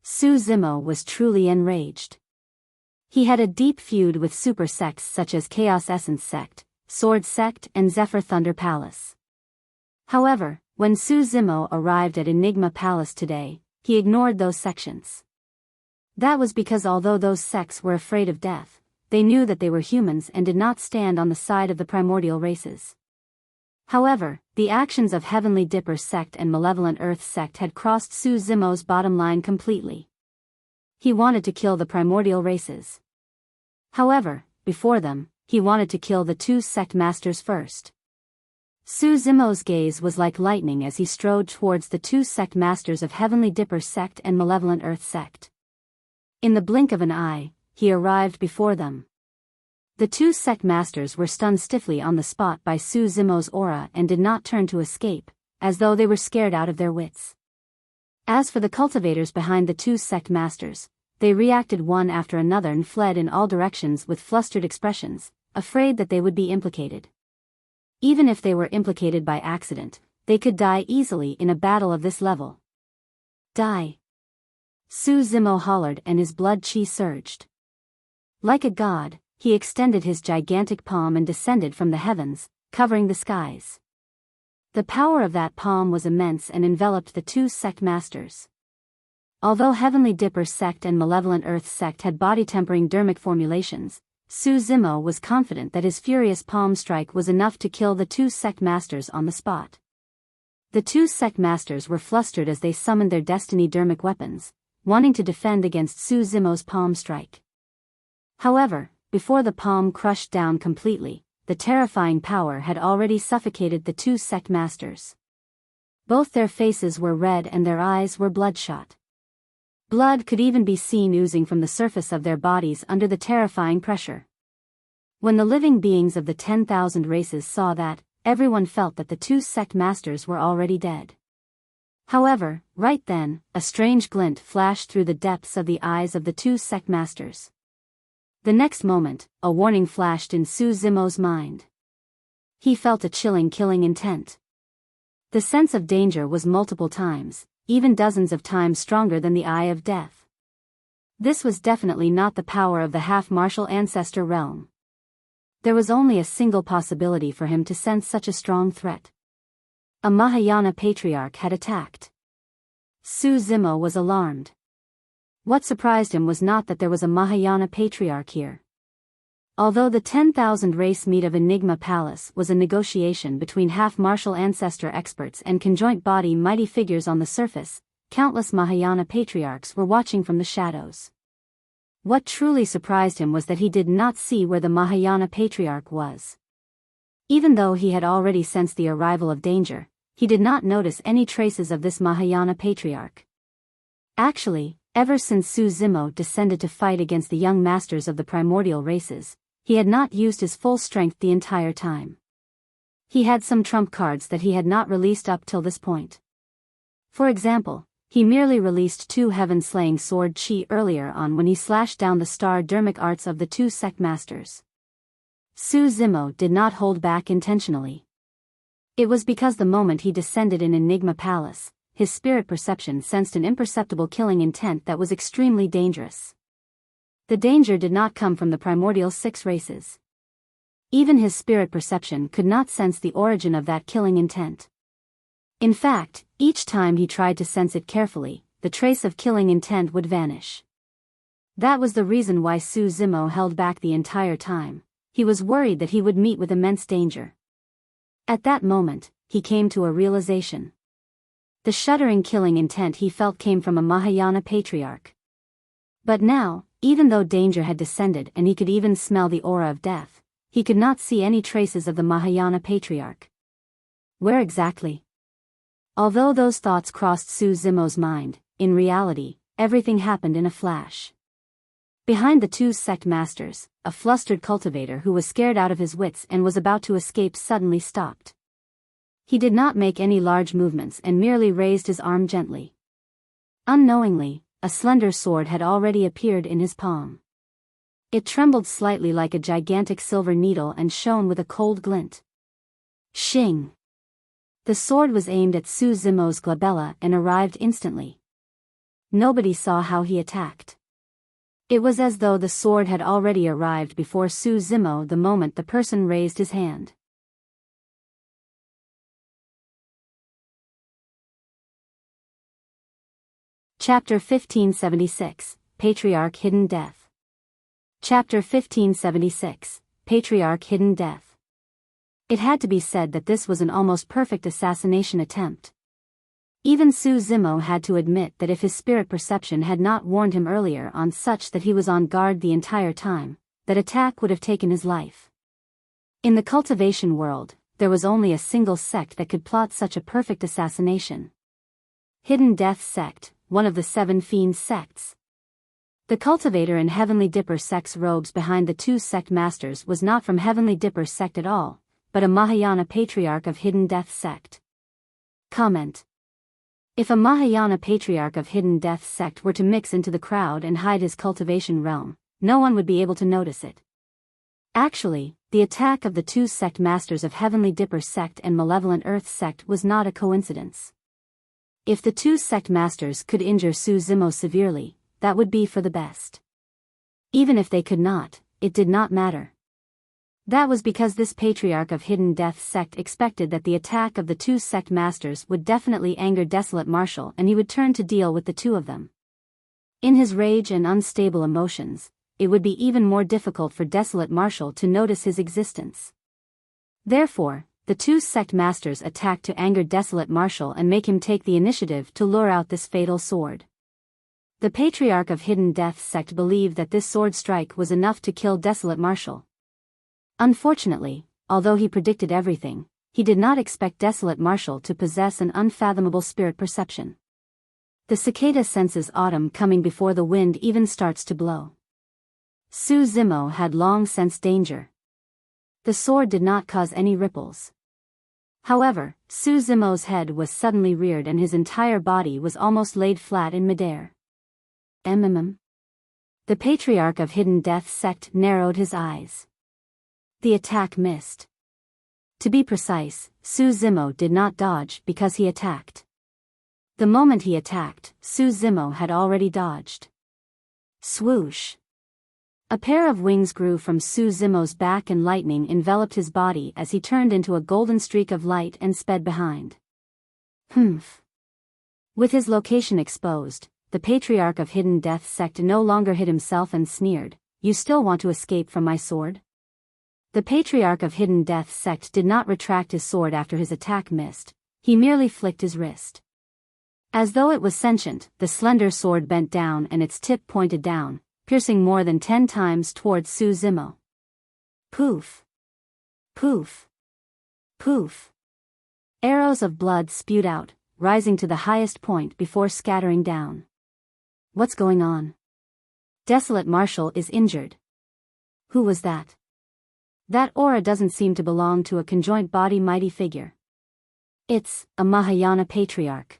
Su Zimo was truly enraged. He had a deep feud with super sects such as Chaos Essence Sect, Sword Sect and Zephyr Thunder Palace. However, when Su Zimo arrived at Enigma Palace today, he ignored those sections. That was because although those sects were afraid of death, they knew that they were humans and did not stand on the side of the primordial races. However, the actions of Heavenly Dipper Sect and Malevolent Earth Sect had crossed Su Zimo's bottom line completely. He wanted to kill the primordial races. However, before them, he wanted to kill the two sect masters first. Su Zimo's gaze was like lightning as he strode towards the two sect masters of Heavenly Dipper Sect and Malevolent Earth Sect. In the blink of an eye, he arrived before them. The two sect masters were stunned stiffly on the spot by Su Zimo's aura and did not turn to escape, as though they were scared out of their wits. As for the cultivators behind the two sect masters, they reacted one after another and fled in all directions with flustered expressions, afraid that they would be implicated. Even if they were implicated by accident, they could die easily in a battle of this level. Die! Su Zimo hollered and his blood chi surged. Like a god, he extended his gigantic palm and descended from the heavens, covering the skies. The power of that palm was immense and enveloped the two sect masters. Although Heavenly Dipper Sect and Malevolent Earth Sect had body-tempering dermic formulations, Su Zimo was confident that his furious palm strike was enough to kill the two sect masters on the spot. The two sect masters were flustered as they summoned their destiny dermic weapons, wanting to defend against Su Zimo's palm strike. However, before the palm crushed down completely, the terrifying power had already suffocated the two sect masters. Both their faces were red and their eyes were bloodshot. Blood could even be seen oozing from the surface of their bodies under the terrifying pressure. When the living beings of the 10,000 races saw that, everyone felt that the two sect masters were already dead. However, right then, a strange glint flashed through the depths of the eyes of the two sect masters. The next moment, a warning flashed in Su Zimo's mind. He felt a chilling killing intent. The sense of danger was multiple times, even dozens of times stronger than the eye of death. This was definitely not the power of the half-martial ancestor realm. There was only a single possibility for him to sense such a strong threat. A Mahayana Patriarch had attacked. Su Zimo was alarmed. What surprised him was not that there was a Mahayana Patriarch here. Although the 10,000 race meet of Enigma Palace was a negotiation between half-martial ancestor experts and conjoint body mighty figures on the surface, countless Mahayana Patriarchs were watching from the shadows. What truly surprised him was that he did not see where the Mahayana Patriarch was. Even though he had already sensed the arrival of danger, he did not notice any traces of this Mahayana Patriarch. Actually, ever since Su Zimo descended to fight against the young masters of the primordial races, he had not used his full strength the entire time. He had some trump cards that he had not released up till this point. For example, he merely released two heaven-slaying sword chi earlier on when he slashed down the star dermic arts of the two sect masters. Su Zimo did not hold back intentionally. It was because the moment he descended in Enigma Palace, his spirit perception sensed an imperceptible killing intent that was extremely dangerous. The danger did not come from the primordial 6 races. Even his spirit perception could not sense the origin of that killing intent. In fact, each time he tried to sense it carefully, the trace of killing intent would vanish. That was the reason why Su Zimo held back the entire time. He was worried that he would meet with immense danger. At that moment, he came to a realization. The shuddering killing intent he felt came from a Mahayana Patriarch. But now, even though danger had descended and he could even smell the aura of death, he could not see any traces of the Mahayana Patriarch. Where exactly? Although those thoughts crossed Su Zimo's mind, in reality, everything happened in a flash. Behind the two sect masters, a flustered cultivator who was scared out of his wits and was about to escape suddenly stopped. He did not make any large movements and merely raised his arm gently. Unknowingly, a slender sword had already appeared in his palm. It trembled slightly like a gigantic silver needle and shone with a cold glint. Shing! The sword was aimed at Su Zimo's glabella and arrived instantly. Nobody saw how he attacked. It was as though the sword had already arrived before Su Zimo the moment the person raised his hand. Chapter 1576, Patriarch Hidden Death. Chapter 1576, Patriarch Hidden Death. It had to be said that this was an almost perfect assassination attempt. Even Su Zimo had to admit that if his spirit perception had not warned him earlier on such that he was on guard the entire time, that attack would have taken his life. In the cultivation world, there was only a single sect that could plot such a perfect assassination. Hidden Death Sect, one of the 7 fiend sects. The cultivator in Heavenly Dipper sect's robes behind the 2 sect masters was not from Heavenly Dipper sect at all, but a Mahayana Patriarch of Hidden Death sect. Comment. If a Mahayana Patriarch of Hidden Death sect were to mix into the crowd and hide his cultivation realm, no one would be able to notice it. Actually, the attack of the 2 sect masters of Heavenly Dipper sect and Malevolent Earth sect was not a coincidence. If the 2 sect masters could injure Su Zimo severely, that would be for the best. Even if they could not, it did not matter. That was because this Patriarch of Hidden Death sect expected that the attack of the 2 sect masters would definitely anger Desolate Marshal and he would turn to deal with the 2 of them. In his rage and unstable emotions, it would be even more difficult for Desolate Marshal to notice his existence. Therefore, the 2 sect masters attacked to anger Desolate Marshal and make him take the initiative to lure out this fatal sword. The Patriarch of Hidden Death sect believed that this sword strike was enough to kill Desolate Marshal. Unfortunately, although he predicted everything, he did not expect Desolate Marshal to possess an unfathomable spirit perception. The cicada senses autumn coming before the wind even starts to blow. Su Zimo had long sensed danger. The sword did not cause any ripples. However, Su Zimo's head was suddenly reared and his entire body was almost laid flat in midair. The Patriarch of Hidden Death sect narrowed his eyes. The attack missed. To be precise, Su Zimo did not dodge because he attacked. The moment he attacked, Su Zimo had already dodged. Swoosh! A pair of wings grew from Su Zimo's back and lightning enveloped his body as he turned into a golden streak of light and sped behind. Humph! With his location exposed, the Patriarch of Hidden Death sect no longer hid himself and sneered, "You still want to escape from my sword?" The Patriarch of Hidden Death sect did not retract his sword after his attack missed, he merely flicked his wrist. As though it was sentient, the slender sword bent down and its tip pointed down, piercing more than 10 times towards Su Zimo. Poof! Poof! Poof! Arrows of blood spewed out, rising to the highest point before scattering down. What's going on? Desolate Marshal is injured. Who was that? That aura doesn't seem to belong to a conjoint body mighty figure. It's a Mahayana Patriarch.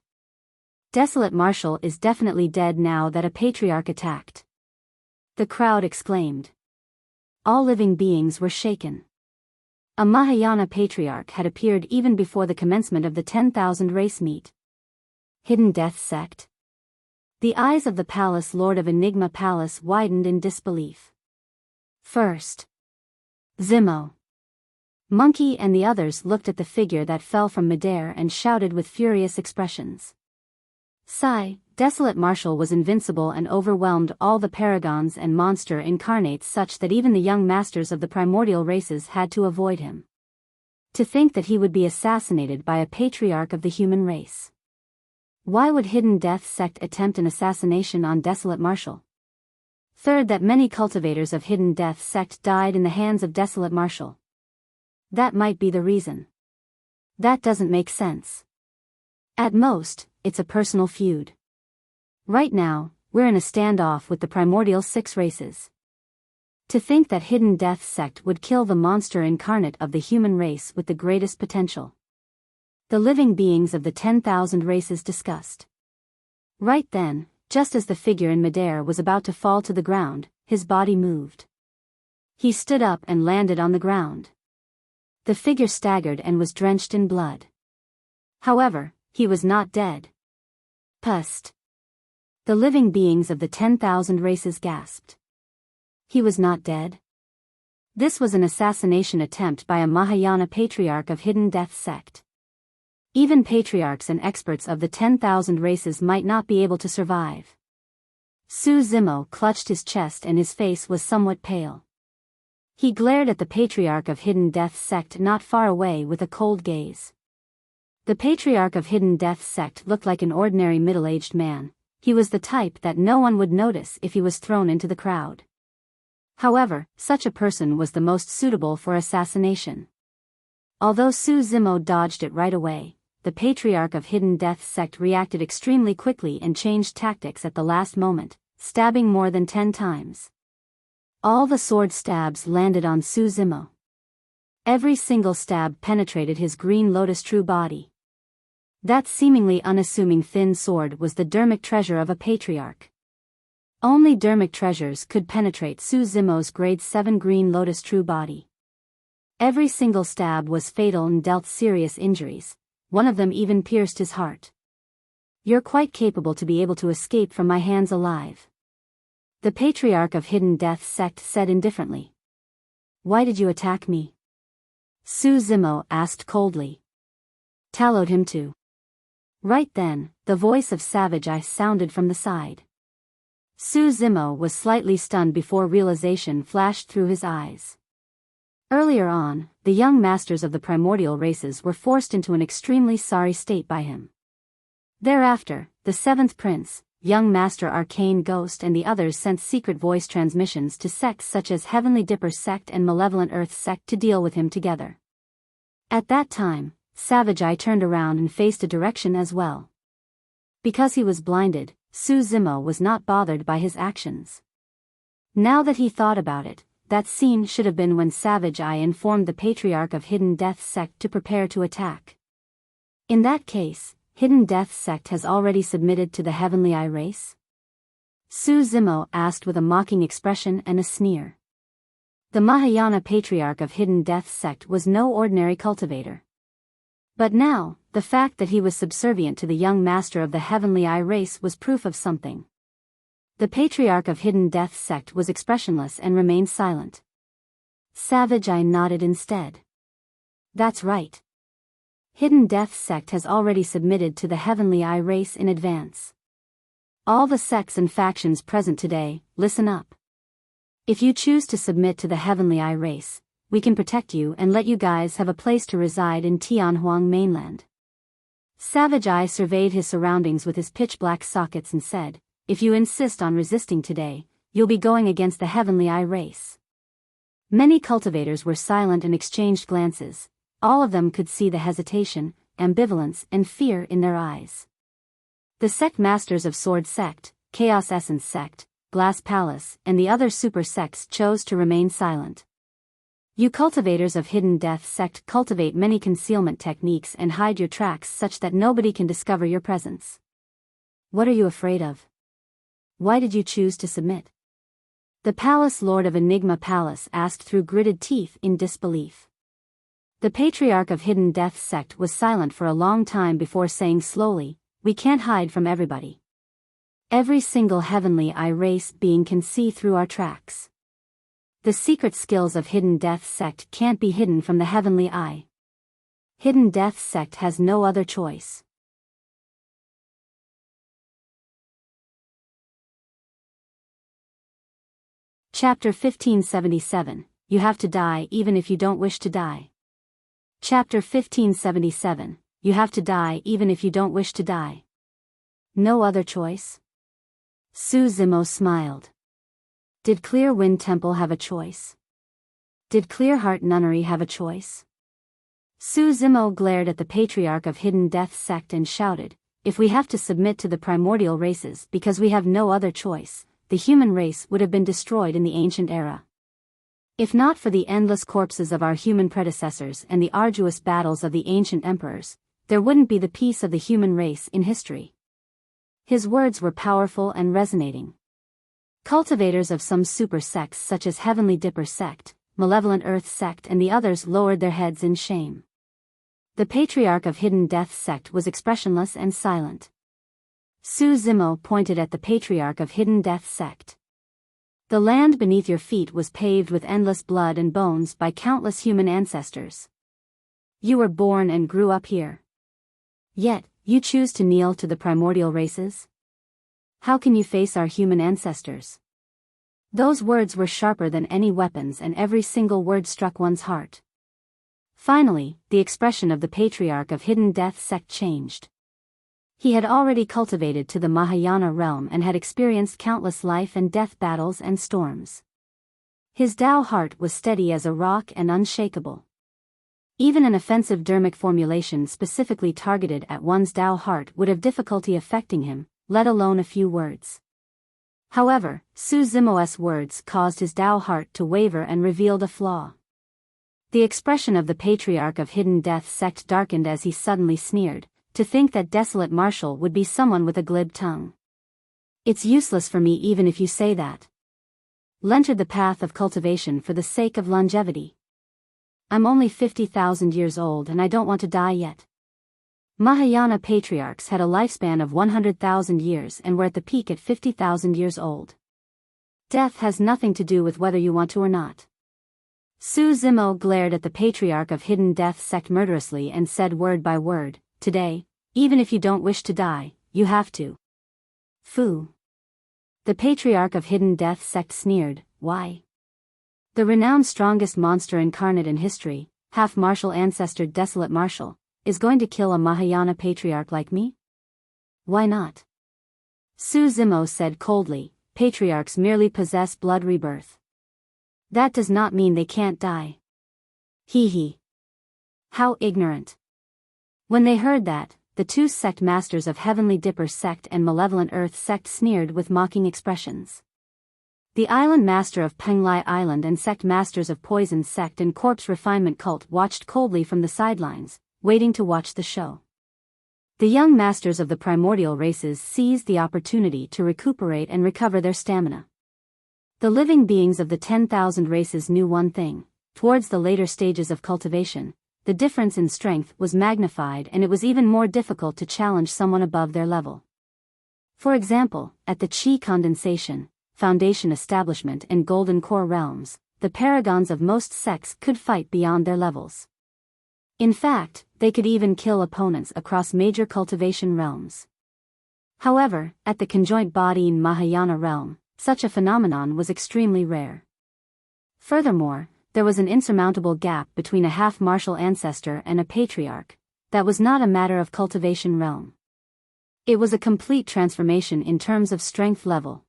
Desolate Marshal is definitely dead now that a Patriarch attacked. The crowd exclaimed. All living beings were shaken. A Mahayana Patriarch had appeared even before the commencement of the 10,000 race meet. Hidden Death Sect. The eyes of the Palace Lord of Enigma Palace widened in disbelief. First, Zimo. Monkey and the others looked at the figure that fell from midair and shouted with furious expressions. Sigh, Desolate Marshal was invincible and overwhelmed all the paragons and monster incarnates such that even the young masters of the primordial races had to avoid him. To think that he would be assassinated by a Patriarch of the human race. Why would Hidden Death Sect attempt an assassination on Desolate Marshal? Third, that many cultivators of Hidden Death Sect died in the hands of Desolate Marshal. That might be the reason. That doesn't make sense. At most, it's a personal feud. Right now, we're in a standoff with the primordial 6 races. To think that Hidden Death Sect would kill the monster incarnate of the human race with the greatest potential. The living beings of the 10,000 races discussed. Right then, just as the figure in midair was about to fall to the ground, his body moved. He stood up and landed on the ground. The figure staggered and was drenched in blood. However, he was not dead. Pust. The living beings of the 10,000 races gasped. He was not dead? This was an assassination attempt by a Mahayana patriarch of hidden death sect. Even patriarchs and experts of the 10,000 races might not be able to survive. Su Zimo clutched his chest and his face was somewhat pale. He glared at the Patriarch of Hidden Death sect not far away with a cold gaze. The Patriarch of Hidden Death sect looked like an ordinary middle-aged man. He was the type that no one would notice if he was thrown into the crowd. However, such a person was the most suitable for assassination. Although Su Zimo dodged it right away, the Patriarch of Hidden Death sect reacted extremely quickly and changed tactics at the last moment, stabbing more than 10 times. All the sword stabs landed on Su Zimo. Every single stab penetrated his green lotus true body. That seemingly unassuming thin sword was the dermic treasure of a patriarch. Only dermic treasures could penetrate Su Zimo's grade 7 green lotus true body. Every single stab was fatal and dealt serious injuries. One of them even pierced his heart. You're quite capable to be able to escape from my hands alive. The Patriarch of Hidden Death sect said indifferently. Why did you attack me? Su Zimo asked coldly. Tallowed him too. Right then, the voice of Savage Eye sounded from the side. Su Zimo was slightly stunned before realization flashed through his eyes. Earlier on, the young masters of the primordial races were forced into an extremely sorry state by him. Thereafter, the 7th prince, young master Arcane Ghost and the others sent secret voice transmissions to sects such as Heavenly Dipper sect and Malevolent Earth sect to deal with him together. At that time, Savage Eye turned around and faced a direction as well. Because he was blinded, Su Zimo was not bothered by his actions. Now that he thought about it, that scene should have been when Savage Eye informed the Patriarch of Hidden Death sect to prepare to attack. In that case, Hidden Death sect has already submitted to the Heavenly Eye race? Su Zimo asked with a mocking expression and a sneer. The Mahayana Patriarch of Hidden Death sect was no ordinary cultivator. But now, the fact that he was subservient to the young master of the Heavenly Eye race was proof of something. The Patriarch of Hidden Death sect was expressionless and remained silent. Savage Eye nodded instead. That's right. Hidden Death sect has already submitted to the Heavenly Eye race in advance. All the sects and factions present today, listen up. If you choose to submit to the Heavenly Eye race, we can protect you and let you guys have a place to reside in Tianhuang mainland. Savage Eye surveyed his surroundings with his pitch-black sockets and said, if you insist on resisting today, you'll be going against the Heavenly Eye race. Many cultivators were silent and exchanged glances. All of them could see the hesitation, ambivalence and fear in their eyes. The sect masters of Sword Sect, Chaos Essence Sect, Glass Palace and the other super sects chose to remain silent. You cultivators of Hidden Death sect cultivate many concealment techniques and hide your tracks such that nobody can discover your presence. What are you afraid of? Why did you choose to submit? The Palace Lord of Enigma Palace asked through gritted teeth in disbelief. The Patriarch of Hidden Death sect was silent for a long time before saying slowly, we can't hide from everybody. Every single Heavenly Eye race being can see through our tracks. The secret skills of Hidden Death sect can't be hidden from the Heavenly Eye. Hidden Death sect has no other choice. Chapter 1577, You Have to Die Even If You Don't Wish to Die. Chapter 1577, You Have to Die Even If You Don't Wish to Die. No other choice? Su Zimo smiled. Did Clear Wind Temple have a choice? Did Clearheart Nunnery have a choice? Su Zimo glared at the Patriarch of Hidden Death sect and shouted, if we have to submit to the primordial races because we have no other choice, the human race would have been destroyed in the ancient era. If not for the endless corpses of our human predecessors and the arduous battles of the ancient emperors, there wouldn't be the peace of the human race in history. His words were powerful and resonating. Cultivators of some super sects such as Heavenly Dipper sect, Malevolent Earth sect and the others lowered their heads in shame. The Patriarch of Hidden Death sect was expressionless and silent. Su Zimo pointed at the Patriarch of Hidden Death sect. The land beneath your feet was paved with endless blood and bones by countless human ancestors. You were born and grew up here. Yet, you choose to kneel to the primordial races? How can you face our human ancestors? Those words were sharper than any weapons and every single word struck one's heart. Finally, the expression of the Patriarch of Hidden Death sect changed. He had already cultivated to the Mahayana realm and had experienced countless life and death battles and storms. His Tao heart was steady as a rock and unshakable. Even an offensive dermic formulation specifically targeted at one's Tao heart would have difficulty affecting him, let alone a few words. However, Su Zimo's words caused his Tao heart to waver and revealed a flaw. The expression of the Patriarch of Hidden Death sect darkened as he suddenly sneered, to think that Desolate Marshal would be someone with a glib tongue. It's useless for me even if you say that. Entered the path of cultivation for the sake of longevity. I'm only 50,000 years old and I don't want to die yet. Mahayana Patriarchs had a lifespan of 100,000 years and were at the peak at 50,000 years old. Death has nothing to do with whether you want to or not. Su Zimo glared at the Patriarch of Hidden Death sect murderously and said word by word, "Today, even if you don't wish to die, you have to." Fu. The Patriarch of Hidden Death sect sneered, "Why? The renowned strongest monster incarnate in history, half-martial ancestor Desolate Marshal, is going to kill a Mahayana Patriarch like me? Why not?" Su Zimo said coldly, "Patriarchs merely possess blood rebirth. That does not mean they can't die." Hee hee. How ignorant. When they heard that, the two sect masters of Heavenly Dipper sect and Malevolent Earth sect sneered with mocking expressions. The island master of Penglai Island and sect masters of Poison sect and Corpse Refinement cult watched coldly from the sidelines, waiting to watch the show. The young masters of the primordial races seized the opportunity to recuperate and recover their stamina. The living beings of the 10,000 races knew one thing: towards the later stages of cultivation, the difference in strength was magnified and it was even more difficult to challenge someone above their level. For example, at the Qi Condensation, Foundation Establishment and Golden Core realms, the paragons of most sects could fight beyond their levels. In fact, they could even kill opponents across major cultivation realms. However, at the Conjoint Body in Mahayana realm, such a phenomenon was extremely rare. Furthermore, there was an insurmountable gap between a half-martial ancestor and a patriarch. That was not a matter of cultivation realm. It was a complete transformation in terms of strength level.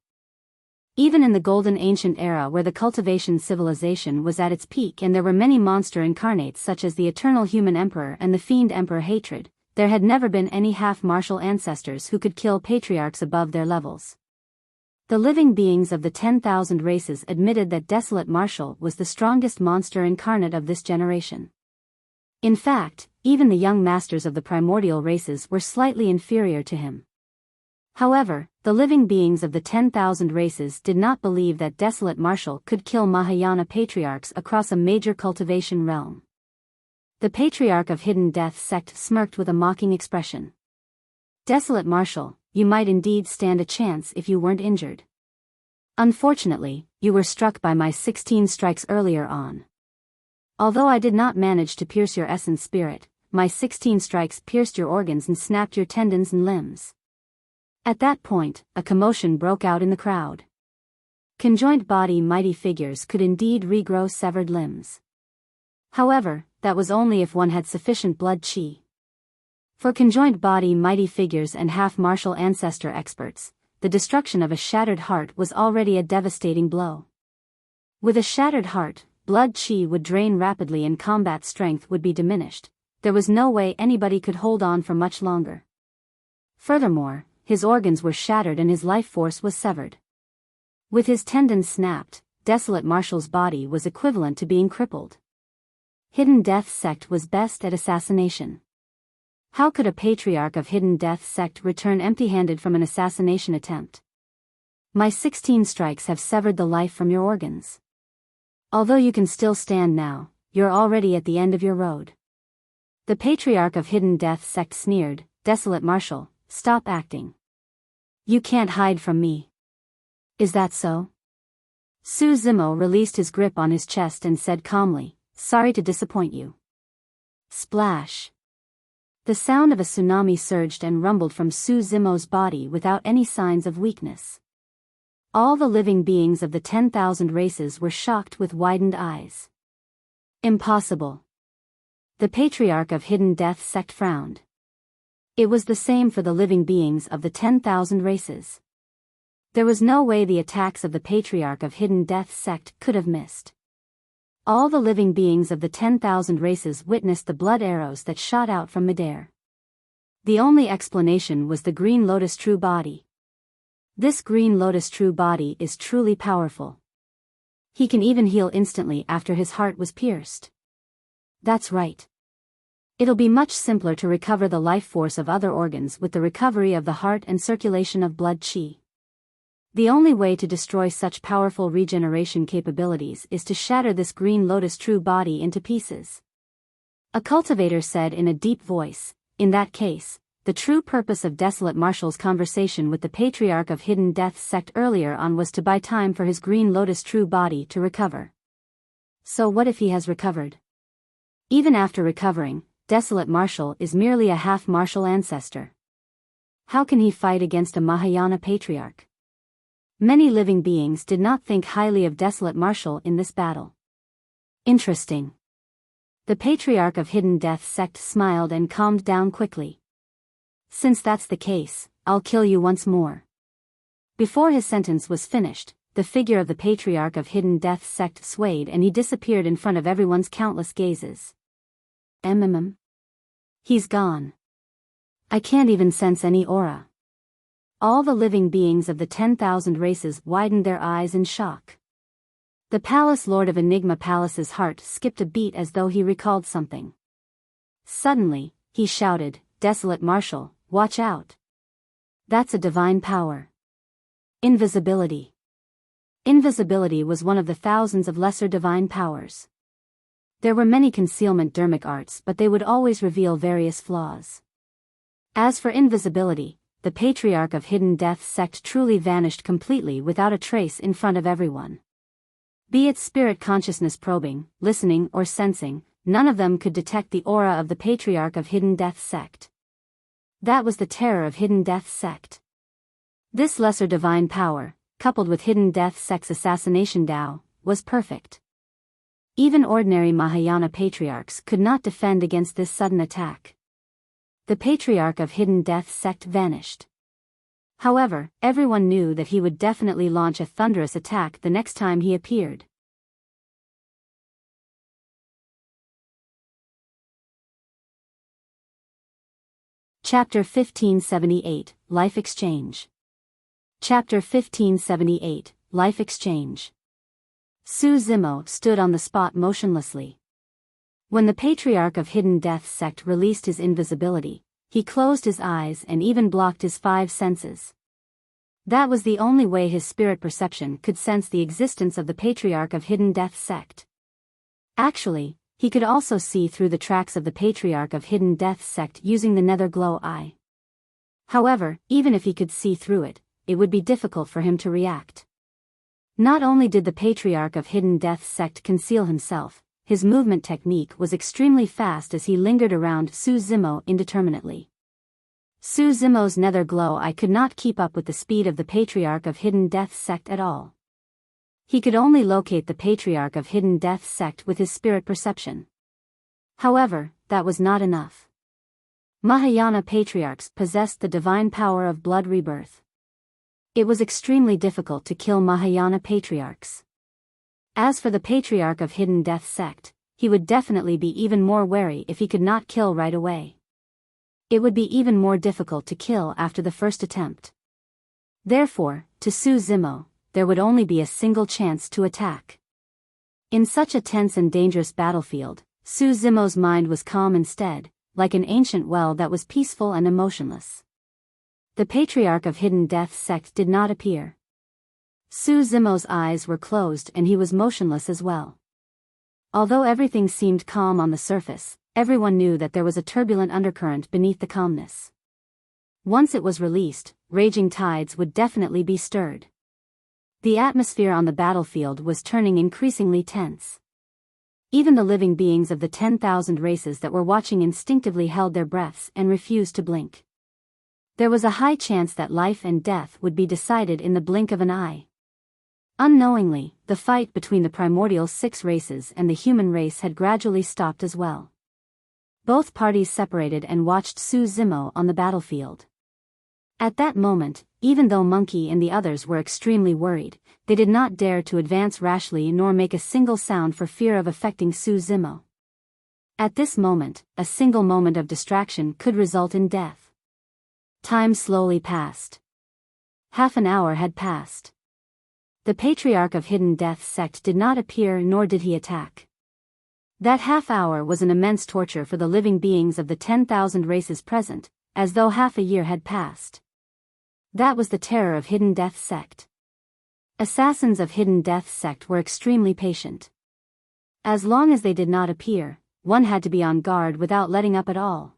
Even in the Golden Ancient Era where the cultivation civilization was at its peak and there were many monster incarnates such as the Eternal Human Emperor and the Fiend Emperor Hatred, there had never been any half-martial ancestors who could kill patriarchs above their levels. The living beings of the 10,000 races admitted that Desolate Marshal was the strongest monster incarnate of this generation. In fact, even the young masters of the primordial races were slightly inferior to him. However, the living beings of the 10,000 races did not believe that Desolate Marshal could kill Mahayana Patriarchs across a major cultivation realm. The Patriarch of Hidden Death sect smirked with a mocking expression. "Desolate Marshal, you might indeed stand a chance if you weren't injured. Unfortunately, you were struck by my 16 strikes earlier on. Although I did not manage to pierce your essence spirit, my 16 strikes pierced your organs and snapped your tendons and limbs." At that point, a commotion broke out in the crowd. Conjoint body mighty figures could indeed regrow severed limbs. However, that was only if one had sufficient blood qi. For conjoint body mighty figures and half-martial ancestor experts, the destruction of a shattered heart was already a devastating blow. With a shattered heart, blood qi would drain rapidly and combat strength would be diminished. There was no way anybody could hold on for much longer. Furthermore, his organs were shattered and his life force was severed. With his tendons snapped, Desolate Marshal's body was equivalent to being crippled. Hidden Death sect was best at assassination. How could a Patriarch of Hidden Death sect return empty-handed from an assassination attempt? My 16 strikes have severed the life from your organs. Although you can still stand now, you're already at the end of your road. The Patriarch of Hidden Death Sect sneered, Desolate Marshal, stop acting. You can't hide from me. Is that so? Su Zimo released his grip on his chest and said calmly, sorry to disappoint you. Splash. The sound of a tsunami surged and rumbled from Su Zimo's body without any signs of weakness. All the living beings of the 10,000 races were shocked with widened eyes. Impossible. The Patriarch of Hidden Death Sect frowned. It was the same for the living beings of the 10,000 races. There was no way the attacks of the Patriarch of Hidden Death Sect could have missed. All the living beings of the 10,000 races witnessed the blood arrows that shot out from midair. The only explanation was the Green Lotus True Body. This Green Lotus True Body is truly powerful. He can even heal instantly after his heart was pierced. That's right. It'll be much simpler to recover the life force of other organs with the recovery of the heart and circulation of blood qi. The only way to destroy such powerful regeneration capabilities is to shatter this Green Lotus True Body into pieces. A cultivator said in a deep voice, in that case, the true purpose of Desolate Marshal's conversation with the Patriarch of Hidden Death Sect earlier on was to buy time for his Green Lotus True Body to recover. So what if he has recovered? Even after recovering, Desolate Marshal is merely a half-martial ancestor. How can he fight against a Mahayana Patriarch? Many living beings did not think highly of Desolate Marshal in this battle. Interesting. The Patriarch of Hidden Death Sect smiled and calmed down quickly. Since that's the case, I'll kill you once more. Before his sentence was finished, the figure of the Patriarch of Hidden Death Sect swayed and he disappeared in front of everyone's countless gazes. He's gone. I can't even sense any aura. All the living beings of the 10,000 races widened their eyes in shock. The Palace Lord of Enigma Palace's heart skipped a beat as though he recalled something. Suddenly, he shouted, Desolate Marshal, watch out. That's a divine power. Invisibility. Invisibility was one of the thousands of lesser divine powers. There were many concealment dermic arts, but they would always reveal various flaws. As for invisibility, the Patriarch of Hidden Death Sect truly vanished completely without a trace in front of everyone. Be it spirit consciousness probing, listening or sensing, none of them could detect the aura of the Patriarch of Hidden Death Sect. That was the terror of Hidden Death Sect. This lesser divine power, coupled with Hidden Death Sect's assassination Tao, was perfect. Even ordinary Mahayana Patriarchs could not defend against this sudden attack. The Patriarch of Hidden Death Sect vanished. However, everyone knew that he would definitely launch a thunderous attack the next time he appeared. Chapter 1578, Life Exchange. Chapter 1578, Life Exchange. Su Zimo stood on the spot motionlessly. When the Patriarch of Hidden Death Sect released his invisibility, he closed his eyes and even blocked his 5 senses. That was the only way his spirit perception could sense the existence of the Patriarch of Hidden Death Sect. Actually, he could also see through the tracks of the Patriarch of Hidden Death Sect using the Nether Glow Eye. However, even if he could see through it, it would be difficult for him to react. Not only did the Patriarch of Hidden Death Sect conceal himself, his movement technique was extremely fast as he lingered around Su Zimo indeterminately. Su Zimo's Nether Glow Eye could not keep up with the speed of the Patriarch of Hidden Death Sect at all. He could only locate the Patriarch of Hidden Death Sect with his spirit perception. However, that was not enough. Mahayana Patriarchs possessed the divine power of blood rebirth. It was extremely difficult to kill Mahayana Patriarchs. As for the Patriarch of Hidden Death Sect, he would definitely be even more wary if he could not kill right away. It would be even more difficult to kill after the first attempt. Therefore, to Su Zimo, there would only be a single chance to attack. In such a tense and dangerous battlefield, Su Zimo's mind was calm instead, like an ancient well that was peaceful and emotionless. The Patriarch of Hidden Death Sect did not appear. Su Zimo's eyes were closed and he was motionless as well. Although everything seemed calm on the surface, everyone knew that there was a turbulent undercurrent beneath the calmness. Once it was released, raging tides would definitely be stirred. The atmosphere on the battlefield was turning increasingly tense. Even the living beings of the 10,000 races that were watching instinctively held their breaths and refused to blink. There was a high chance that life and death would be decided in the blink of an eye. Unknowingly, the fight between the primordial 6 races and the human race had gradually stopped as well. Both parties separated and watched Su Zimo on the battlefield. At that moment, even though Monkey and the others were extremely worried, they did not dare to advance rashly nor make a single sound for fear of affecting Su Zimo. At this moment, a single moment of distraction could result in death. Time slowly passed. Half an hour had passed. The Patriarch of Hidden Death sect did not appear nor did he attack. That half hour was an immense torture for the living beings of the 10,000 races present, as though half a year had passed. That was the terror of Hidden Death sect. Assassins of Hidden Death sect were extremely patient. As long as they did not appear, one had to be on guard without letting up at all.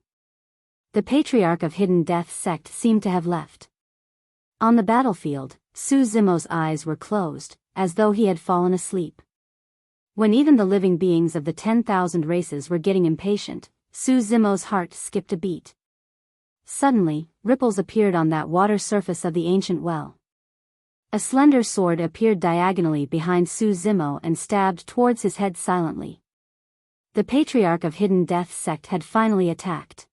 The Patriarch of Hidden Death sect seemed to have left. On the battlefield, Su Zimo's eyes were closed, as though he had fallen asleep. When even the living beings of the 10,000 races were getting impatient, Su Zimo's heart skipped a beat. Suddenly, ripples appeared on that water surface of the ancient well. A slender sword appeared diagonally behind Su Zimo and stabbed towards his head silently. The Patriarch of Hidden Death sect had finally attacked.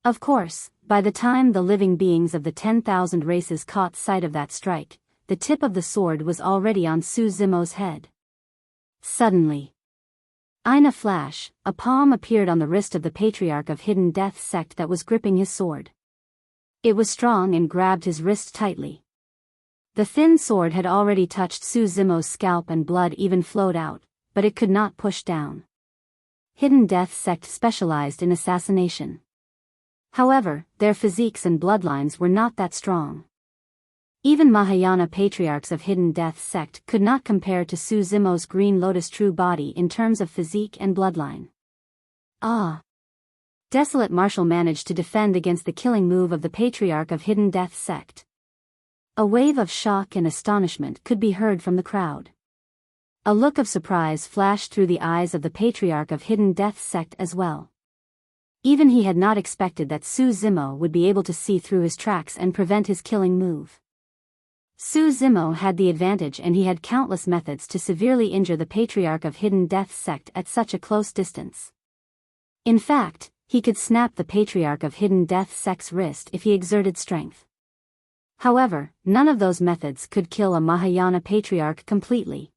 Of course, by the time the living beings of the 10,000 races caught sight of that strike, the tip of the sword was already on Su Zimo's head. Suddenly, in a flash, a palm appeared on the wrist of the Patriarch of Hidden Death sect that was gripping his sword. It was strong and grabbed his wrist tightly. The thin sword had already touched Su Zimo's scalp and blood even flowed out, but it could not push down. Hidden Death sect specialized in assassination. However, their physiques and bloodlines were not that strong. Even Mahayana Patriarchs of Hidden Death sect could not compare to Su Zimo's Green Lotus true body in terms of physique and bloodline. Desolate Marshal managed to defend against the killing move of the Patriarch of Hidden Death sect. A wave of shock and astonishment could be heard from the crowd. A look of surprise flashed through the eyes of the Patriarch of Hidden Death sect as well. Even he had not expected that Su Zimo would be able to see through his tracks and prevent his killing move. Su Zimo had the advantage and he had countless methods to severely injure the Patriarch of Hidden Death sect at such a close distance. In fact, he could snap the Patriarch of Hidden Death sect's wrist if he exerted strength. However, none of those methods could kill a Mahayana Patriarch completely.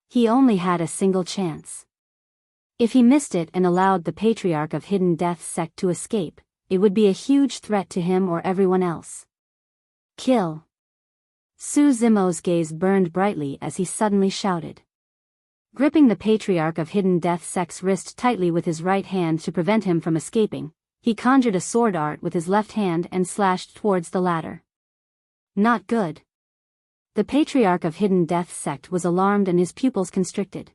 He only had a single chance. If he missed it and allowed the Patriarch of Hidden Death sect to escape, it would be a huge threat to him or everyone else. Kill! Su Zimo's gaze burned brightly as he suddenly shouted. Gripping the Patriarch of Hidden Death sect's wrist tightly with his right hand to prevent him from escaping, he conjured a sword art with his left hand and slashed towards the latter. Not good. The Patriarch of Hidden Death sect was alarmed and his pupils constricted.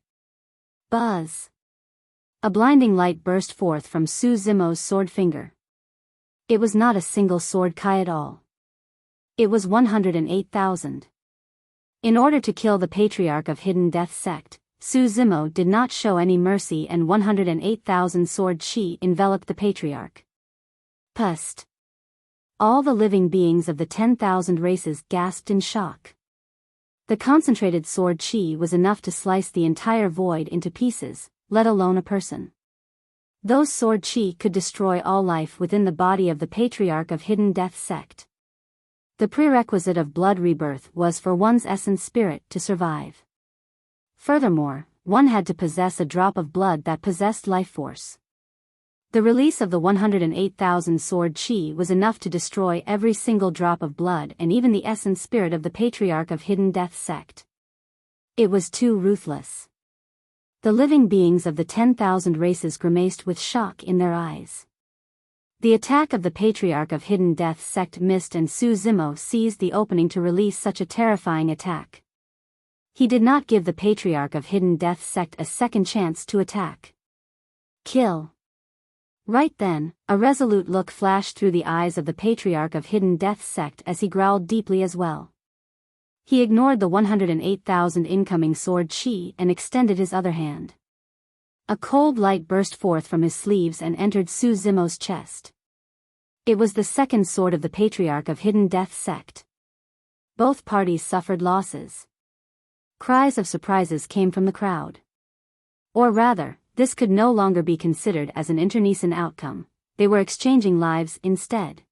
Buzz! A blinding light burst forth from Su Zimo's sword finger. It was not a single sword kai at all. It was 108,000. In order to kill the Patriarch of Hidden Death sect, Su Zimo did not show any mercy and 108,000 sword chi enveloped the Patriarch. Pust! All the living beings of the 10,000 races gasped in shock. The concentrated sword chi was enough to slice the entire void into pieces, let alone a person. Those sword chi could destroy all life within the body of the Patriarch of Hidden Death sect. The prerequisite of blood rebirth was for one's essence spirit to survive. Furthermore, one had to possess a drop of blood that possessed life force. The release of the 108,000 sword chi was enough to destroy every single drop of blood and even the essence spirit of the Patriarch of Hidden Death sect. It was too ruthless. The living beings of the 10,000 races grimaced with shock in their eyes. The attack of the Patriarch of Hidden Death sect missed, and Su Zimo seized the opening to release such a terrifying attack. He did not give the Patriarch of Hidden Death sect a second chance to attack. Kill. Right then, a resolute look flashed through the eyes of the Patriarch of Hidden Death sect as he growled deeply as well. He ignored the 108,000 incoming sword chi and extended his other hand. A cold light burst forth from his sleeves and entered Su Zimo's chest. It was the second sword of the Patriarch of Hidden Death sect. Both parties suffered losses. Cries of surprises came from the crowd. Or rather, this could no longer be considered as an internecine outcome, they were exchanging lives instead.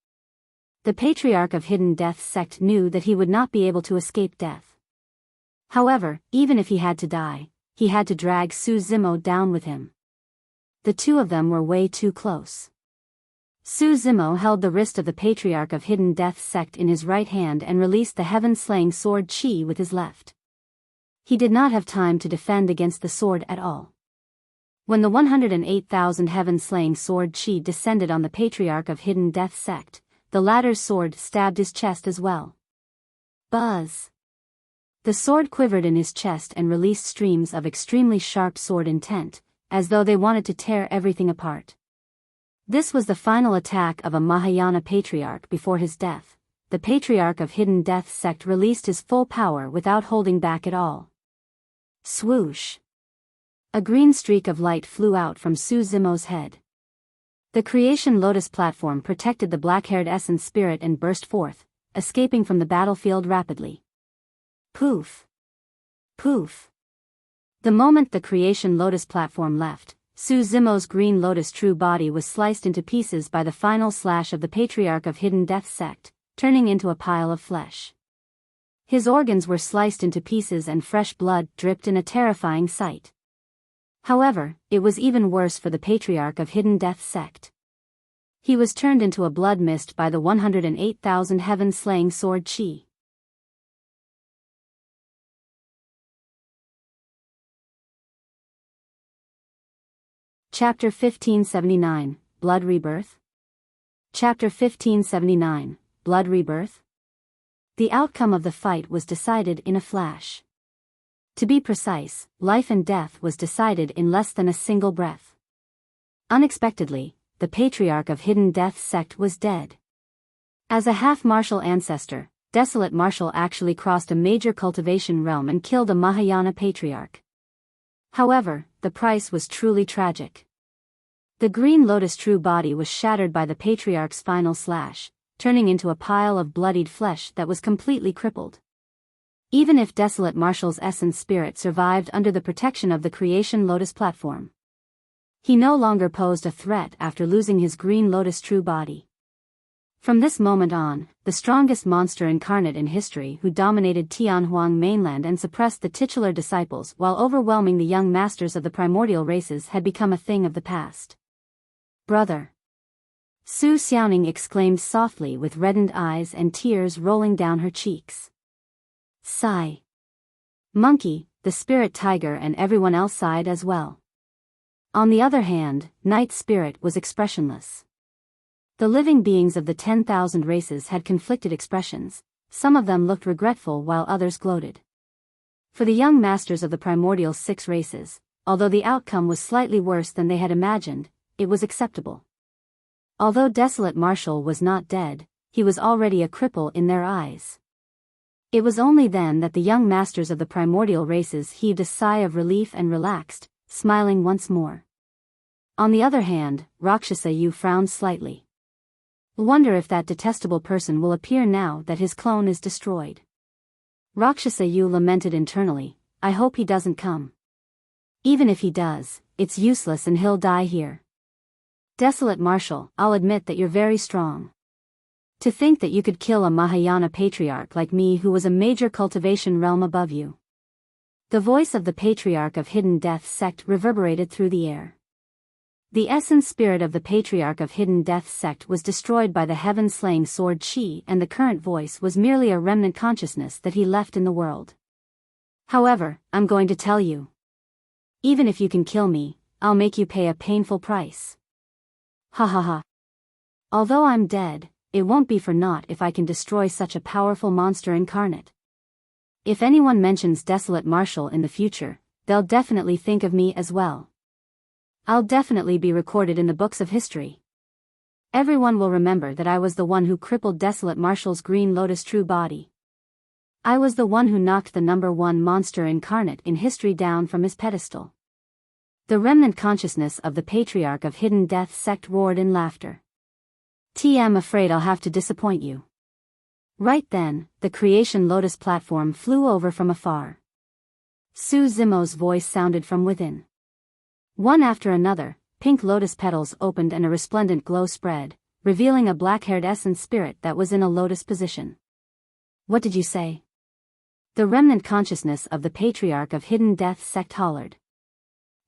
The Patriarch of Hidden Death sect knew that he would not be able to escape death. However, even if he had to die, he had to drag Su Zimo down with him. The two of them were way too close. Su Zimo held the wrist of the Patriarch of Hidden Death sect in his right hand and released the heaven-slaying sword chi with his left. He did not have time to defend against the sword at all. When the 108,000 heaven-slaying sword chi descended on the Patriarch of Hidden Death sect, the latter's sword stabbed his chest as well. Buzz! The sword quivered in his chest and released streams of extremely sharp sword intent, as though they wanted to tear everything apart. This was the final attack of a Mahayana Patriarch before his death. The Patriarch of Hidden Death sect released his full power without holding back at all. Swoosh! A green streak of light flew out from Su Zimo's head. The Creation Lotus platform protected the black-haired essence spirit and burst forth, escaping from the battlefield rapidly. Poof! Poof! The moment the Creation Lotus platform left, Su Zimo's green lotus true body was sliced into pieces by the final slash of the Patriarch of Hidden Death sect, turning into a pile of flesh. His organs were sliced into pieces and fresh blood dripped in a terrifying sight. However, it was even worse for the Patriarch of Hidden Death sect. He was turned into a blood mist by the 108,000 heaven-slaying sword chi. Chapter 1579, Blood Rebirth. Chapter 1579, Blood Rebirth. The outcome of the fight was decided in a flash. To be precise, life and death was decided in less than a single breath. Unexpectedly, the Patriarch of Hidden Death sect was dead. As a half-martial ancestor, Desolate Martial actually crossed a major cultivation realm and killed a Mahayana Patriarch. However, the price was truly tragic. The green lotus true body was shattered by the Patriarch's final slash, turning into a pile of bloodied flesh that was completely crippled. Even if Desolate Martial's essence spirit survived under the protection of the Creation Lotus platform, he no longer posed a threat after losing his green lotus true body. From this moment on, the strongest monster incarnate in history who dominated Tianhuang mainland and suppressed the titular disciples while overwhelming the young masters of the primordial races had become a thing of the past. Brother! Su Xiaoning exclaimed softly with reddened eyes and tears rolling down her cheeks. Sigh. Monkey, the spirit tiger and everyone else sighed as well. On the other hand, Night Spirit was expressionless. The living beings of the 10,000 races had conflicted expressions, some of them looked regretful while others gloated. For the young masters of the primordial 6 races, although the outcome was slightly worse than they had imagined, it was acceptable. Although Desolate Martial was not dead, he was already a cripple in their eyes. It was only then that the young masters of the primordial races heaved a sigh of relief and relaxed, smiling once more. On the other hand, Rakshasa Yu frowned slightly. Wonder if that detestable person will appear now that his clone is destroyed. Rakshasa Yu lamented internally, I hope he doesn't come. Even if he does, it's useless and he'll die here. Desolate Martial, I'll admit that you're very strong. To think that you could kill a Mahayana Patriarch like me who was a major cultivation realm above you. The voice of the Patriarch of Hidden Death sect reverberated through the air. The essence spirit of the Patriarch of Hidden Death sect was destroyed by the heaven-slaying sword chi, and the current voice was merely a remnant consciousness that he left in the world. However, I'm going to tell you. Even if you can kill me, I'll make you pay a painful price. Ha ha ha. Although I'm dead, it won't be for naught if I can destroy such a powerful monster incarnate. If anyone mentions Desolate Marshal in the future, they'll definitely think of me as well. I'll definitely be recorded in the books of history. Everyone will remember that I was the one who crippled Desolate Marshal's Green Lotus true body. I was the one who knocked the #1 monster incarnate in history down from his pedestal. The remnant consciousness of the Patriarch of Hidden Death sect roared in laughter. I'm afraid I'll have to disappoint you. Right then, the Creation Lotus platform flew over from afar. Su Zimo's voice sounded from within. One after another, pink lotus petals opened and a resplendent glow spread, revealing a black-haired essence spirit that was in a lotus position. What did you say? The remnant consciousness of the Patriarch of Hidden Death sect hollered.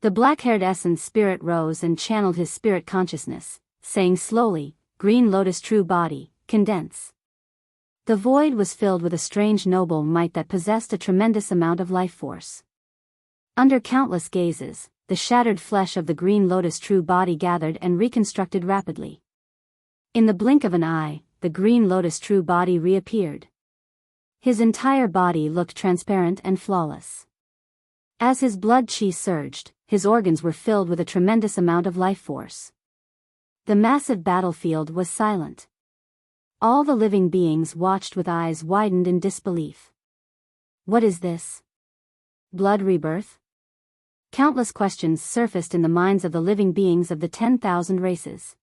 The black-haired essence spirit rose and channeled his spirit consciousness, saying slowly, Green Lotus true body, condense. The void was filled with a strange noble might that possessed a tremendous amount of life force. Under countless gazes, the shattered flesh of the Green Lotus true body gathered and reconstructed rapidly. In the blink of an eye, the Green Lotus true body reappeared. His entire body looked transparent and flawless. As his blood chi surged, his organs were filled with a tremendous amount of life force. The massive battlefield was silent. All the living beings watched with eyes widened in disbelief. What is this? Blood rebirth? Countless questions surfaced in the minds of the living beings of the 10,000 races.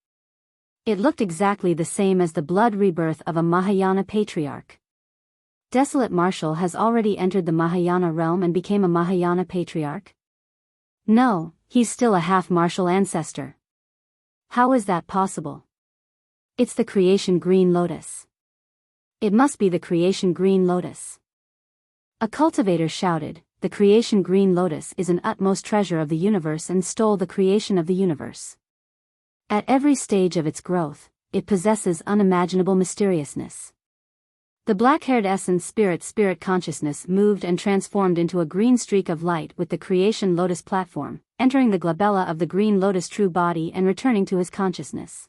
It looked exactly the same as the blood rebirth of a Mahayana patriarch. Desolate Marshal has already entered the Mahayana realm and became a Mahayana patriarch? No, he's still a half-martial ancestor. How is that possible? It's the Creation Green Lotus. It must be the Creation Green Lotus. A cultivator shouted, the Creation Green Lotus is an utmost treasure of the universe and stole the creation of the universe. At every stage of its growth, it possesses unimaginable mysteriousness. The black-haired essence spirit consciousness moved and transformed into a green streak of light with the Creation Lotus platform, entering the glabella of the Green Lotus true body and returning to his consciousness.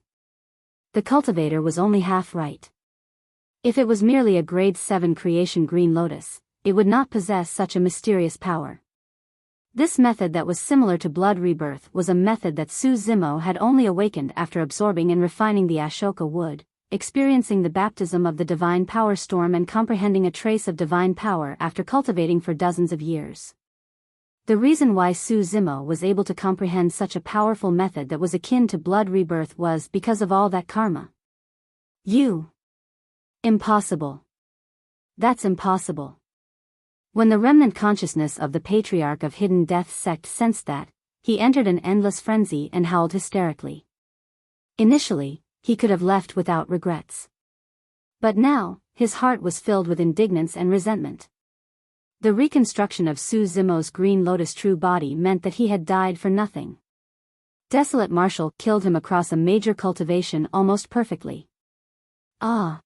The cultivator was only half right. If it was merely a grade 7 Creation Green Lotus, it would not possess such a mysterious power. This method that was similar to blood rebirth was a method that Su Zimo had only awakened after absorbing and refining the Ashoka wood, experiencing the baptism of the divine power storm and comprehending a trace of divine power after cultivating for dozens of years. The reason why Su Zimo was able to comprehend such a powerful method that was akin to blood rebirth was because of all that karma. Impossible. That's impossible. When the remnant consciousness of the Patriarch of Hidden Death sect sensed that, he entered an endless frenzy and howled hysterically. Initially, he could have left without regrets. But now, his heart was filled with indignance and resentment. The reconstruction of Su Zimo's Green Lotus true body meant that he had died for nothing. Desolate Marshal killed him across a major cultivation almost perfectly. Ab.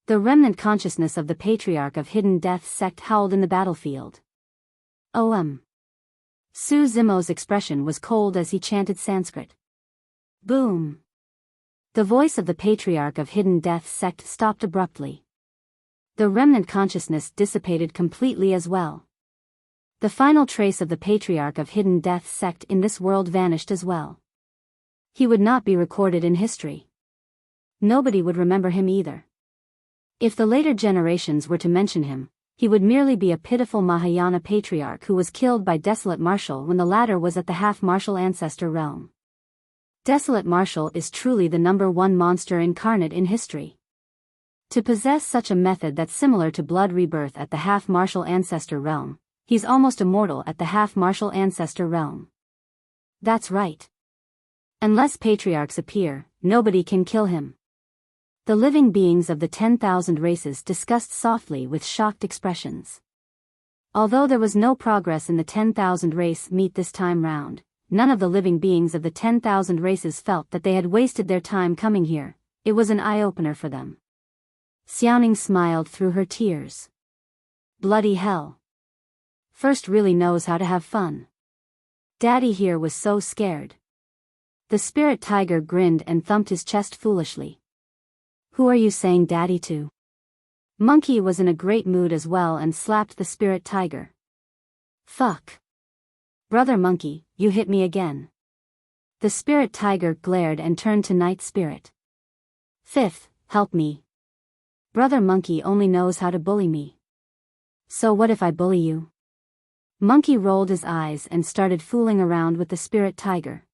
The remnant consciousness of the Patriarch of Hidden Death sect howled in the battlefield. Su Zimo's expression was cold as he chanted Sanskrit. Boom. The voice of the Patriarch of Hidden Death sect stopped abruptly. The remnant consciousness dissipated completely as well. The final trace of the Patriarch of Hidden Death sect in this world vanished as well. He would not be recorded in history. Nobody would remember him either. If the later generations were to mention him, he would merely be a pitiful Mahayana patriarch who was killed by Desolate Marshal when the latter was at the half-martial ancestor realm. Desolate Marshal is truly the #1 monster incarnate in history. To possess such a method that's similar to blood rebirth at the half-martial ancestor realm, he's almost immortal at the half-martial ancestor realm. That's right. Unless patriarchs appear, nobody can kill him. The living beings of the 10,000 races discussed softly with shocked expressions. Although there was no progress in the 10,000 race meet this time round, none of the living beings of the 10,000 races felt that they had wasted their time coming here. It was an eye-opener for them. Xiaoning smiled through her tears. Bloody hell. First really knows how to have fun. Daddy here was so scared. The spirit tiger grinned and thumped his chest foolishly. Who are you saying daddy to? Monkey was in a great mood as well and slapped the spirit tiger. Fuck. Brother Monkey, you hit me again. The spirit tiger glared and turned to Night Spirit. Fifth, help me. Brother Monkey only knows how to bully me. So what if I bully you? Monkey rolled his eyes and started fooling around with the spirit tiger.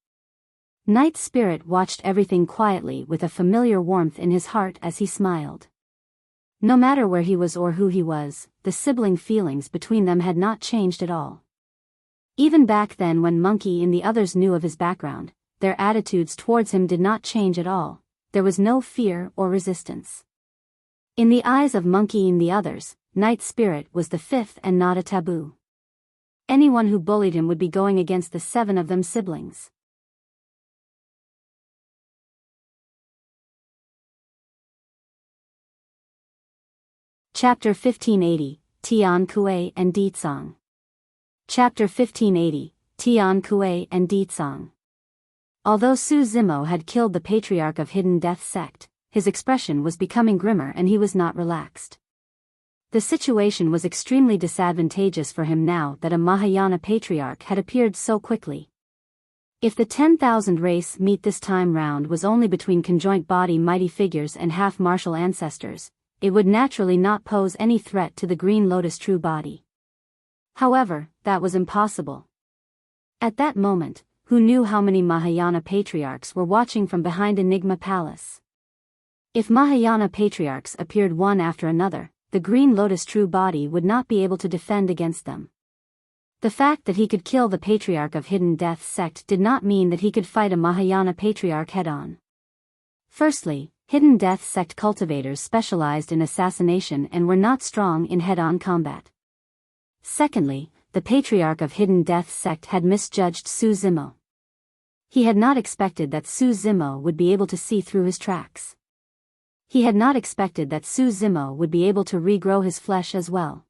Night Spirit watched everything quietly with a familiar warmth in his heart as he smiled. No matter where he was or who he was, the sibling feelings between them had not changed at all. Even back then when Monkey and the others knew of his background, their attitudes towards him did not change at all. There was no fear or resistance. In the eyes of Monkey and the others, Night Spirit was the fifth and not a taboo. Anyone who bullied him would be going against the 7 of them siblings. Chapter 1580, Tian Kuei and Ditsong. Chapter 1580, Tian Kuei and Ditsong. Although Su Zimo had killed the Patriarch of Hidden Death Sect, his expression was becoming grimmer and he was not relaxed. The situation was extremely disadvantageous for him now that a Mahayana Patriarch had appeared so quickly. If the 10,000 race meet this time round was only between conjoint body mighty figures and half-martial ancestors, it would naturally not pose any threat to the Green Lotus true body. However, that was impossible. At that moment, who knew how many Mahayana Patriarchs were watching from behind Enigma Palace? If Mahayana Patriarchs appeared one after another, the Green Lotus true body would not be able to defend against them. The fact that he could kill the Patriarch of Hidden Death Sect did not mean that he could fight a Mahayana Patriarch head-on. Firstly, Hidden Death Sect cultivators specialized in assassination and were not strong in head-on combat. Secondly, the Patriarch of Hidden Death Sect had misjudged Su Zimo. He had not expected that Su Zimo would be able to see through his tracks. He had not expected that Su Zimo would be able to regrow his flesh as well.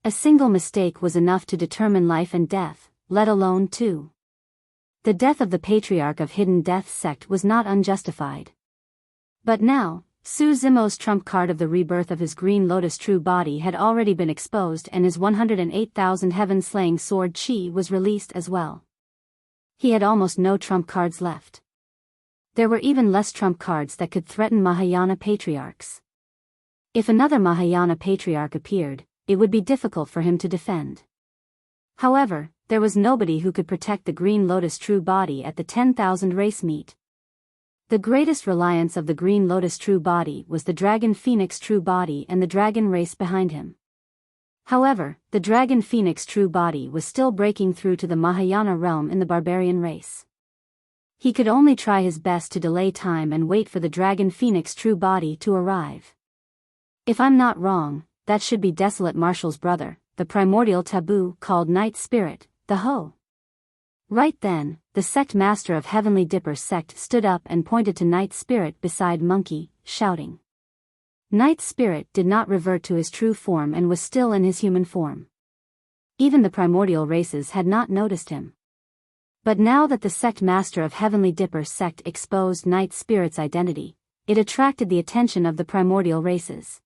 A single mistake was enough to determine life and death, let alone 2. The death of the Patriarch of Hidden Death Sect was not unjustified. But now, Su Zimo's trump card of the rebirth of his Green Lotus true body had already been exposed and his 108,000 heaven-slaying sword chi was released as well. He had almost no trump cards left. There were even less trump cards that could threaten Mahayana Patriarchs. If another Mahayana Patriarch appeared, it would be difficult for him to defend. However, there was nobody who could protect the Green Lotus true body at the 10,000 race meet. The greatest reliance of the Green Lotus true body was the Dragon Phoenix true body and the dragon race behind him. However, the Dragon Phoenix true body was still breaking through to the Mahayana realm in the barbarian race. He could only try his best to delay time and wait for the Dragon Phoenix true body to arrive. If I'm not wrong, that should be Desolate Marshall's brother, the primordial taboo called Night Spirit, the Ho. Right then, the sect master of Heavenly Dipper sect stood up and pointed to Night Spirit beside Monkey, shouting. Night Spirit did not revert to his true form and was still in his human form. Even the primordial races had not noticed him. But now that the sect master of Heavenly Dipper sect exposed Night Spirit's identity, it attracted the attention of the primordial races.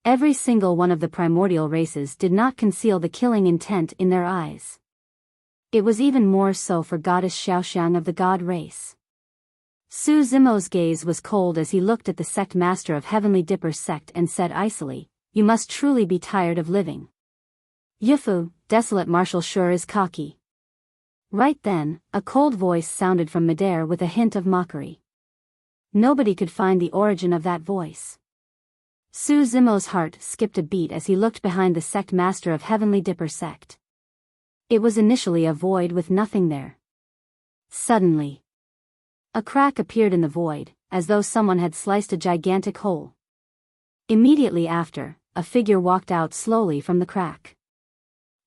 Every single one of the primordial races did not conceal the killing intent in their eyes. It was even more so for Goddess Xiaoxiang of the God race. Su Zimo's gaze was cold as he looked at the sect master of Heavenly Dipper sect and said icily, "You must truly be tired of living. Yufu, Desolate Marshal sure is cocky." Right then, a cold voice sounded from midair with a hint of mockery. Nobody could find the origin of that voice. Su Zimo's heart skipped a beat as he looked behind the sect master of Heavenly Dipper sect. It was initially a void with nothing there. Suddenly, a crack appeared in the void, as though someone had sliced a gigantic hole. Immediately after, a figure walked out slowly from the crack.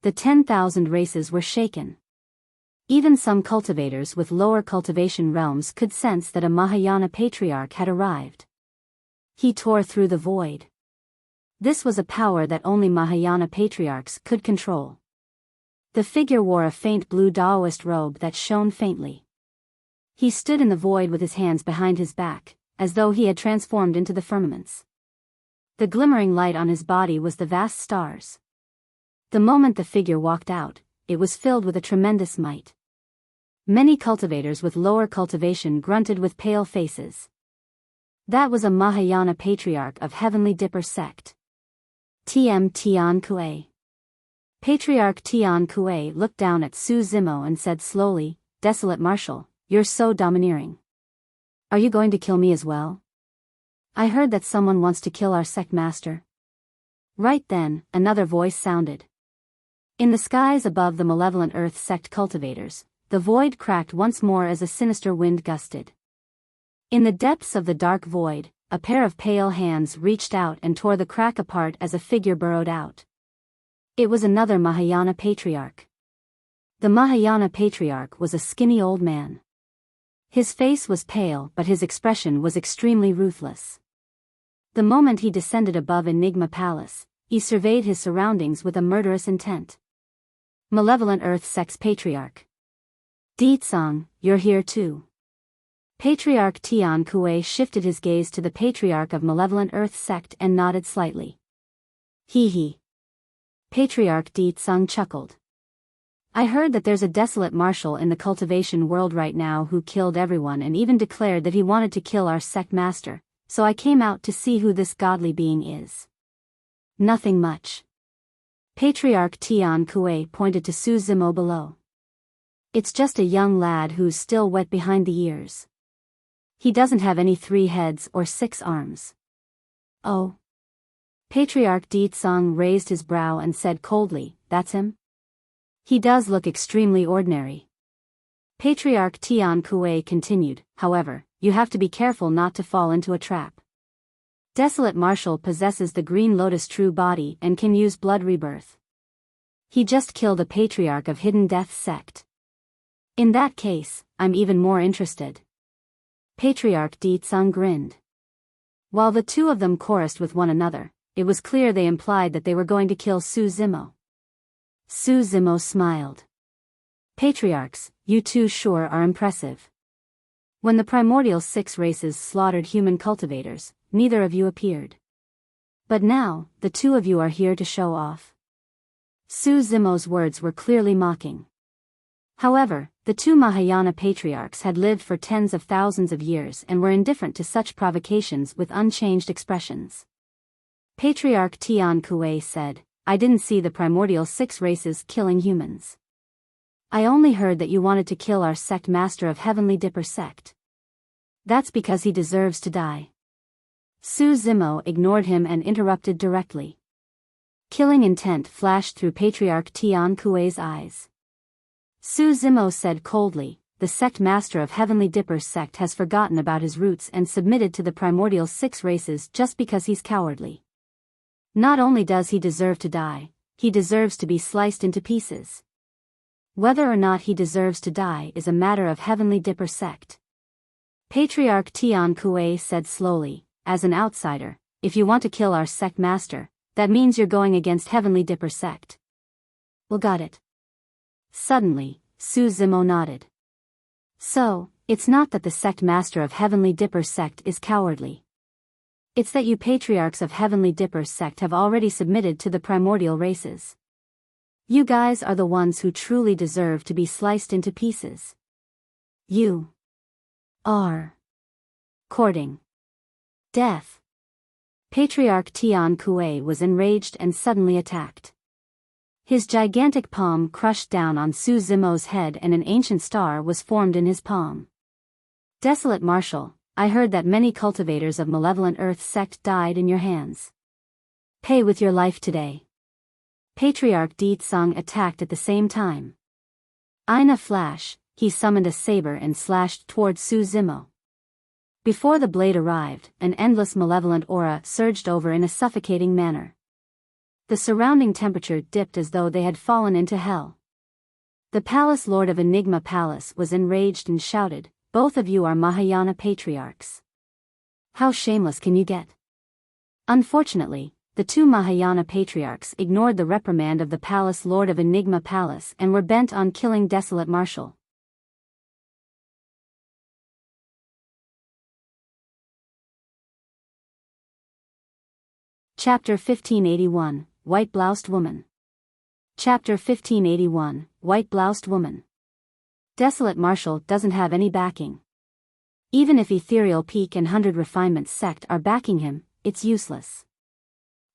The 10,000 races were shaken. Even some cultivators with lower cultivation realms could sense that a Mahayana Patriarch had arrived. He tore through the void. This was a power that only Mahayana Patriarchs could control. The figure wore a faint blue Daoist robe that shone faintly. He stood in the void with his hands behind his back, as though he had transformed into the firmaments. The glimmering light on his body was the vast stars. The moment the figure walked out, it was filled with a tremendous might. Many cultivators with lower cultivation grunted with pale faces. That was a Mahayana Patriarch of Heavenly Dipper sect. Tian Kuei. Patriarch Tian Kuei looked down at Su Zimo and said slowly, "Desolate Marshal, you're so domineering. Are you going to kill me as well? I heard that someone wants to kill our sect master." Right then, another voice sounded. In the skies above the malevolent earth sect cultivators, the void cracked once more as a sinister wind gusted. In the depths of the dark void, a pair of pale hands reached out and tore the crack apart as a figure burrowed out. It was another Mahayana Patriarch. The Mahayana Patriarch was a skinny old man. His face was pale, but his expression was extremely ruthless. The moment he descended above Enigma Palace, he surveyed his surroundings with a murderous intent. Malevolent Earth Sect's Patriarch. Ditsang, you're here too. Patriarch Tian Kuei shifted his gaze to the Patriarch of Malevolent Earth Sect and nodded slightly. Hee. Patriarch Ditsang chuckled. I heard that there's a desolate marshal in the cultivation world right now who killed everyone and even declared that he wanted to kill our sect master, so I came out to see who this godly being is. Nothing much. Patriarch Tian Kuei pointed to Su Zimo below. It's just a young lad who's still wet behind the ears. He doesn't have any 3 heads or 6 arms. Oh. Patriarch Ditsang raised his brow and said coldly, that's him? He does look extremely ordinary. Patriarch Tian Kuei continued, however, you have to be careful not to fall into a trap. Desolate Marshal possesses the Green Lotus true body and can use blood rebirth. He just killed a Patriarch of Hidden Death sect. In that case, I'm even more interested. Patriarch Ditsang grinned. While the two of them chorused with one another, it was clear they implied that they were going to kill Su Zimo. Su Zimo smiled. Patriarchs, you two sure are impressive. When the primordial 6 races slaughtered human cultivators, neither of you appeared. But now, the two of you are here to show off. Su Zimo's words were clearly mocking. However, the 2 Mahayana Patriarchs had lived for tens of thousands of years and were indifferent to such provocations with unchanged expressions. Patriarch Tian Kuei said, I didn't see the primordial 6 races killing humans. I only heard that you wanted to kill our sect master of Heavenly Dipper sect. That's because he deserves to die. Su Zimo ignored him and interrupted directly. Killing intent flashed through Patriarch Tian Kuei's eyes. Su Zimo said coldly, the sect master of Heavenly Dipper sect has forgotten about his roots and submitted to the primordial 6 races just because he's cowardly. Not only does he deserve to die, he deserves to be sliced into pieces. Whether or not he deserves to die is a matter of Heavenly Dipper sect. Patriarch Tian Kuei said slowly, as an outsider, if you want to kill our sect master, that means you're going against Heavenly Dipper sect. Well, got it. Suddenly, Su Zimo nodded. So, it's not that the sect master of Heavenly Dipper sect is cowardly. It's that you Patriarchs of Heavenly Dipper sect have already submitted to the primordial races. You guys are the ones who truly deserve to be sliced into pieces. You are courting death. Patriarch Tian Kuei was enraged and suddenly attacked. His gigantic palm crushed down on Su Zimo's head and an ancient star was formed in his palm. Desolate Marshal, I heard that many cultivators of Malevolent Earth sect died in your hands. Pay with your life today. Patriarch Ditsang attacked at the same time. In a flash, he summoned a saber and slashed toward Su Zimo. Before the blade arrived, an endless malevolent aura surged over in a suffocating manner. The surrounding temperature dipped as though they had fallen into hell. The Palace Lord of Enigma Palace was enraged and shouted, both of you are Mahayana Patriarchs. How shameless can you get? Unfortunately, the 2 Mahayana Patriarchs ignored the reprimand of the Palace Lord of Enigma Palace and were bent on killing Desolate Marshal. Chapter 1581, White-Bloused Woman. Chapter 1581, White-Bloused Woman. Desolate Marshal doesn't have any backing. Even if Ethereal Peak and 100 Refinements Sect are backing him, it's useless.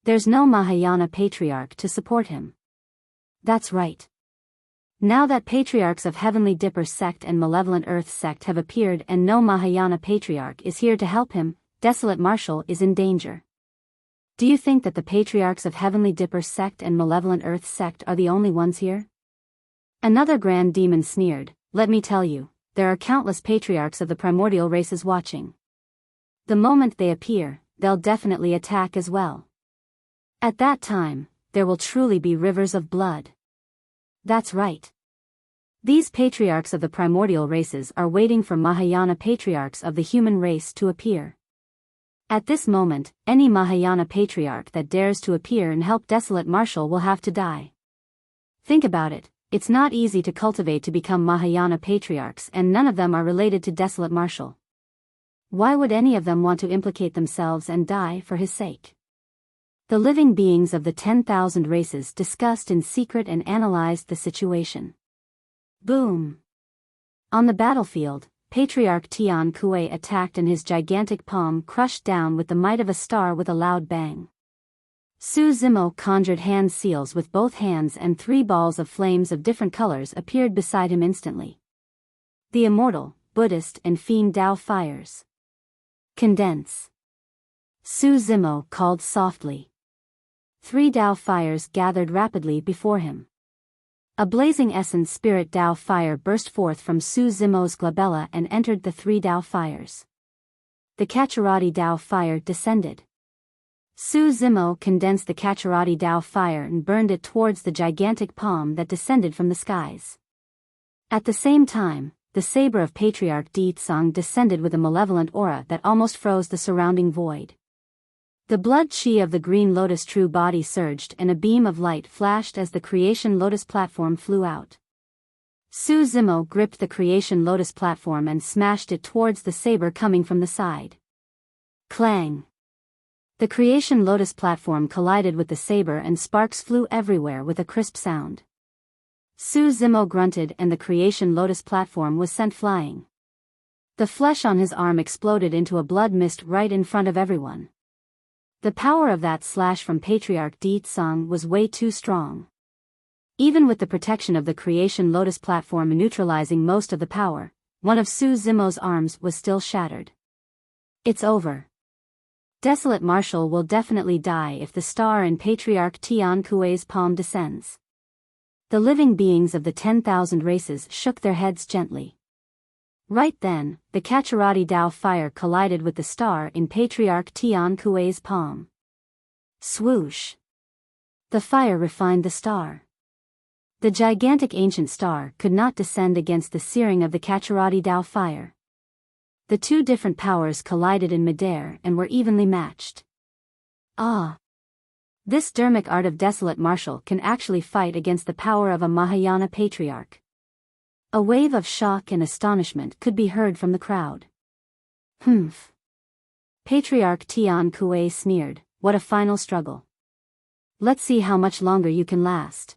There's no Mahayana Patriarch to support him. That's right. Now that Patriarchs of Heavenly Dipper Sect and Malevolent Earth Sect have appeared and no Mahayana Patriarch is here to help him, Desolate Marshal is in danger. Do you think that the Patriarchs of Heavenly Dipper Sect and Malevolent Earth Sect are the only ones here? Another Grand Demon sneered, "Let me tell you, there are countless Patriarchs of the primordial races watching. The moment they appear, they'll definitely attack as well. At that time, there will truly be rivers of blood." That's right. These Patriarchs of the primordial races are waiting for Mahayana Patriarchs of the human race to appear. At this moment, any Mahayana Patriarch that dares to appear and help Desolate Marshal will have to die. Think about it, it's not easy to cultivate to become Mahayana Patriarchs and none of them are related to Desolate Marshal. Why would any of them want to implicate themselves and die for his sake? The living beings of the 10,000 races discussed in secret and analyzed the situation. Boom! On the battlefield, Patriarch Tian attacked and his gigantic palm crushed down with the might of a star with a loud bang. Su Zimo conjured hand seals with both hands and 3 balls of flames of different colors appeared beside him instantly. The immortal, Buddhist and fiend Dao fires. Condense. Su Zimo called softly. 3 Dao fires gathered rapidly before him. A blazing essence spirit Dao fire burst forth from Su Zimo's glabella and entered the 3 Dao fires. The Kacharati Dao fire descended. Su Zimo condensed the Kacharati Dao fire and burned it towards the gigantic palm that descended from the skies. At the same time, the saber of Patriarch Tsang descended with a malevolent aura that almost froze the surrounding void. The blood chi of the green lotus true body surged and a beam of light flashed as the creation lotus platform flew out. Su Zimo gripped the creation lotus platform and smashed it towards the saber coming from the side. Clang! The creation lotus platform collided with the saber and sparks flew everywhere with a crisp sound. Su Zimo grunted and the creation lotus platform was sent flying. The flesh on his arm exploded into a blood mist right in front of everyone. The power of that slash from Patriarch Tsang was way too strong. Even with the protection of the creation lotus platform neutralizing most of the power, one of Su Zimo's arms was still shattered. It's over. Desolate Marshal will definitely die if the star in Patriarch Tian Kuei's palm descends. The living beings of the 10,000 races shook their heads gently. Right then, the Kacharati Dao fire collided with the star in Patriarch Tian Kuei's palm. Swoosh! The fire refined the star. The gigantic ancient star could not descend against the searing of the Kacharati Dao fire. The 2 different powers collided in midair and were evenly matched. Ah! This dermic art of Desolate Marshal can actually fight against the power of a Mahayana Patriarch. A wave of shock and astonishment could be heard from the crowd. Humph! Patriarch Tian Kuei sneered, "What a final struggle. Let's see how much longer you can last."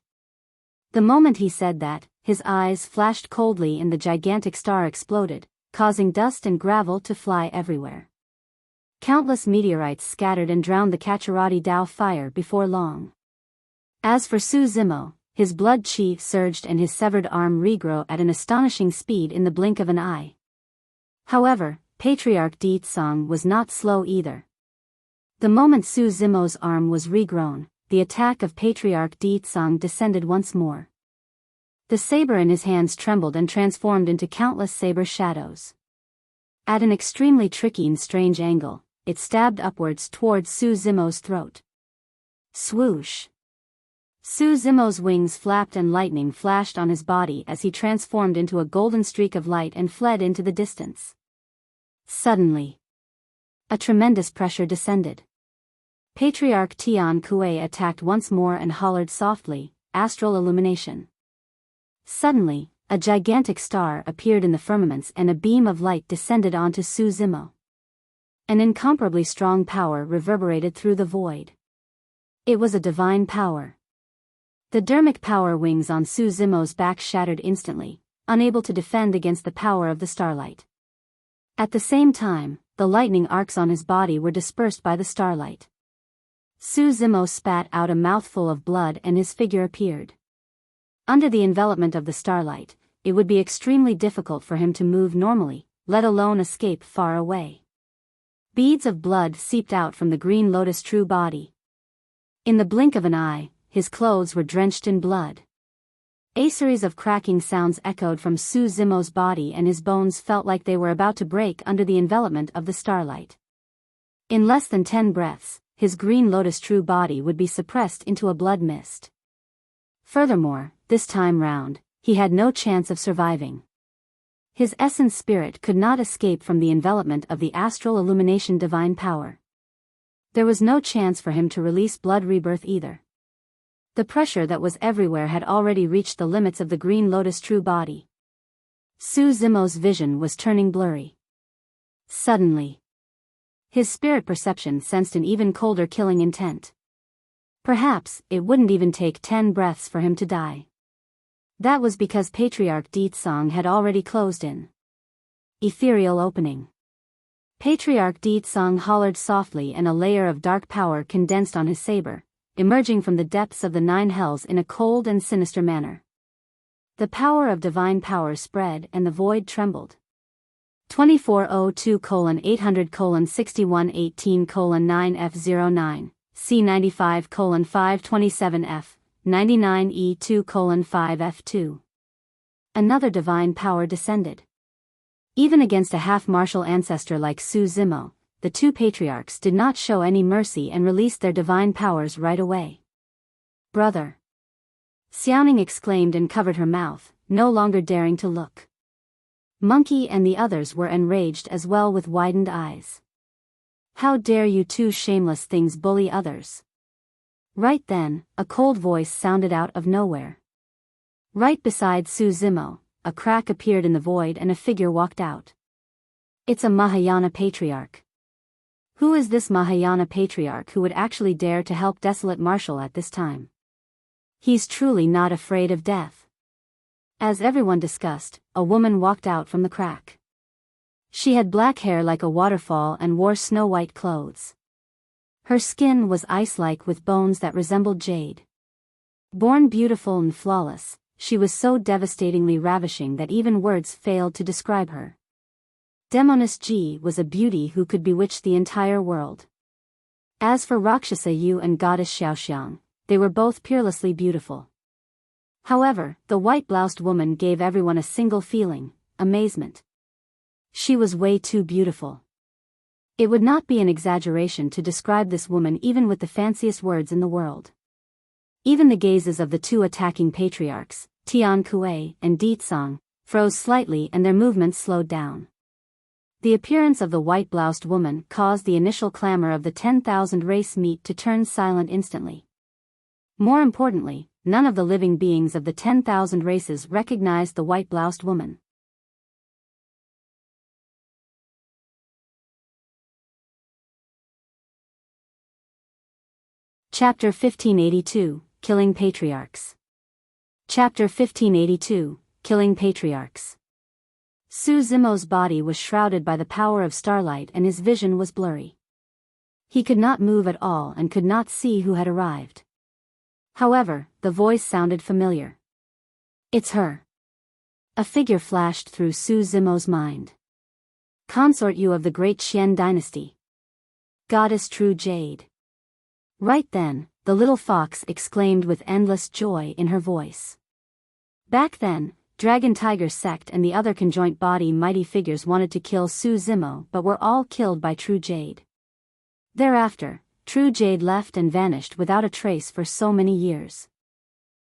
The moment he said that, his eyes flashed coldly and the gigantic star exploded, causing dust and gravel to fly everywhere. Countless meteorites scattered and drowned the Kacharati Dao fire before long. As for Su Zimo, his blood chi surged and his severed arm regrew at an astonishing speed in the blink of an eye. However, Patriarch Tsang was not slow either. The moment Su Zimo's arm was regrown, the attack of Patriarch Tsang descended once more. The saber in his hands trembled and transformed into countless saber shadows. At an extremely tricky and strange angle, it stabbed upwards towards Su Zimo's throat. Swoosh! Su Zimo's wings flapped and lightning flashed on his body as he transformed into a golden streak of light and fled into the distance. Suddenly, a tremendous pressure descended. Patriarch Tian Kuei attacked once more and hollered softly, "Astral illumination." Suddenly, a gigantic star appeared in the firmaments and a beam of light descended onto Su Zimo. An incomparably strong power reverberated through the void. It was a divine power. The dermic power wings on Su Zimo's back shattered instantly, unable to defend against the power of the starlight. At the same time, the lightning arcs on his body were dispersed by the starlight. Su Zimo spat out a mouthful of blood and his figure appeared. Under the envelopment of the starlight, it would be extremely difficult for him to move normally, let alone escape far away. Beads of blood seeped out from the green lotus true body. In the blink of an eye, his clothes were drenched in blood. A series of cracking sounds echoed from Su Zimo's body and his bones felt like they were about to break under the envelopment of the starlight. In less than 10 breaths, his green lotus true body would be suppressed into a blood mist. Furthermore, this time round, he had no chance of surviving. His essence spirit could not escape from the envelopment of the astral illumination divine power. There was no chance for him to release blood rebirth either. The pressure that was everywhere had already reached the limits of the green lotus true body. Su Zimo's vision was turning blurry. Suddenly, his spirit perception sensed an even colder killing intent. Perhaps it wouldn't even take 10 breaths for him to die. That was because Patriarch Desolate had already closed in. Ethereal opening. Patriarch Desolate hollered softly and a layer of dark power condensed on his saber, emerging from the depths of the 9 hells in a cold and sinister manner. The power of divine power spread and the void trembled. 2402:800:6118:9F09, C95:527F, 99E2:5F2. Another divine power descended. Even against a half-martial ancestor like Su Zimo, the 2 patriarchs did not show any mercy and released their divine powers right away. "Brother!" Xiaoning exclaimed and covered her mouth, no longer daring to look. Monkey and the others were enraged as well with widened eyes. "How dare you 2 shameless things bully others?" Right then, a cold voice sounded out of nowhere. Right beside Su Zimo, a crack appeared in the void and a figure walked out. "It's a Mahayana Patriarch." Who is this Mahayana Patriarch who would actually dare to help Desolate Marshal at this time? He's truly not afraid of death. As everyone discussed, a woman walked out from the crack. She had black hair like a waterfall and wore snow-white clothes. Her skin was ice-like with bones that resembled jade. Born beautiful and flawless, she was so devastatingly ravishing that even words failed to describe her. Demoness Ji was a beauty who could bewitch the entire world. As for Rakshasa Yu and Goddess Xiaoxiang, they were both peerlessly beautiful. However, the white-bloused woman gave everyone a single feeling: amazement. She was way too beautiful. It would not be an exaggeration to describe this woman even with the fanciest words in the world. Even the gazes of the 2 attacking patriarchs, Tian Kuei and Desolate, froze slightly and their movements slowed down. The appearance of the white-bloused woman caused the initial clamor of the 10,000 race meat to turn silent instantly. More importantly, none of the living beings of the 10,000 races recognized the white-bloused woman. Chapter 1582, Killing Patriarchs. Chapter 1582, Killing Patriarchs. Su Zimo's body was shrouded by the power of starlight and his vision was blurry. He could not move at all and could not see who had arrived. However, the voice sounded familiar. "It's her." A figure flashed through Su Zimo's mind. Consort Yu of the great Qian dynasty. Goddess True Jade. Right then, the little fox exclaimed with endless joy in her voice. Back then, Dragon Tiger Sect and the other conjoint body mighty figures wanted to kill Su Zimo but were all killed by True Jade. Thereafter, True Jade left and vanished without a trace for so many years.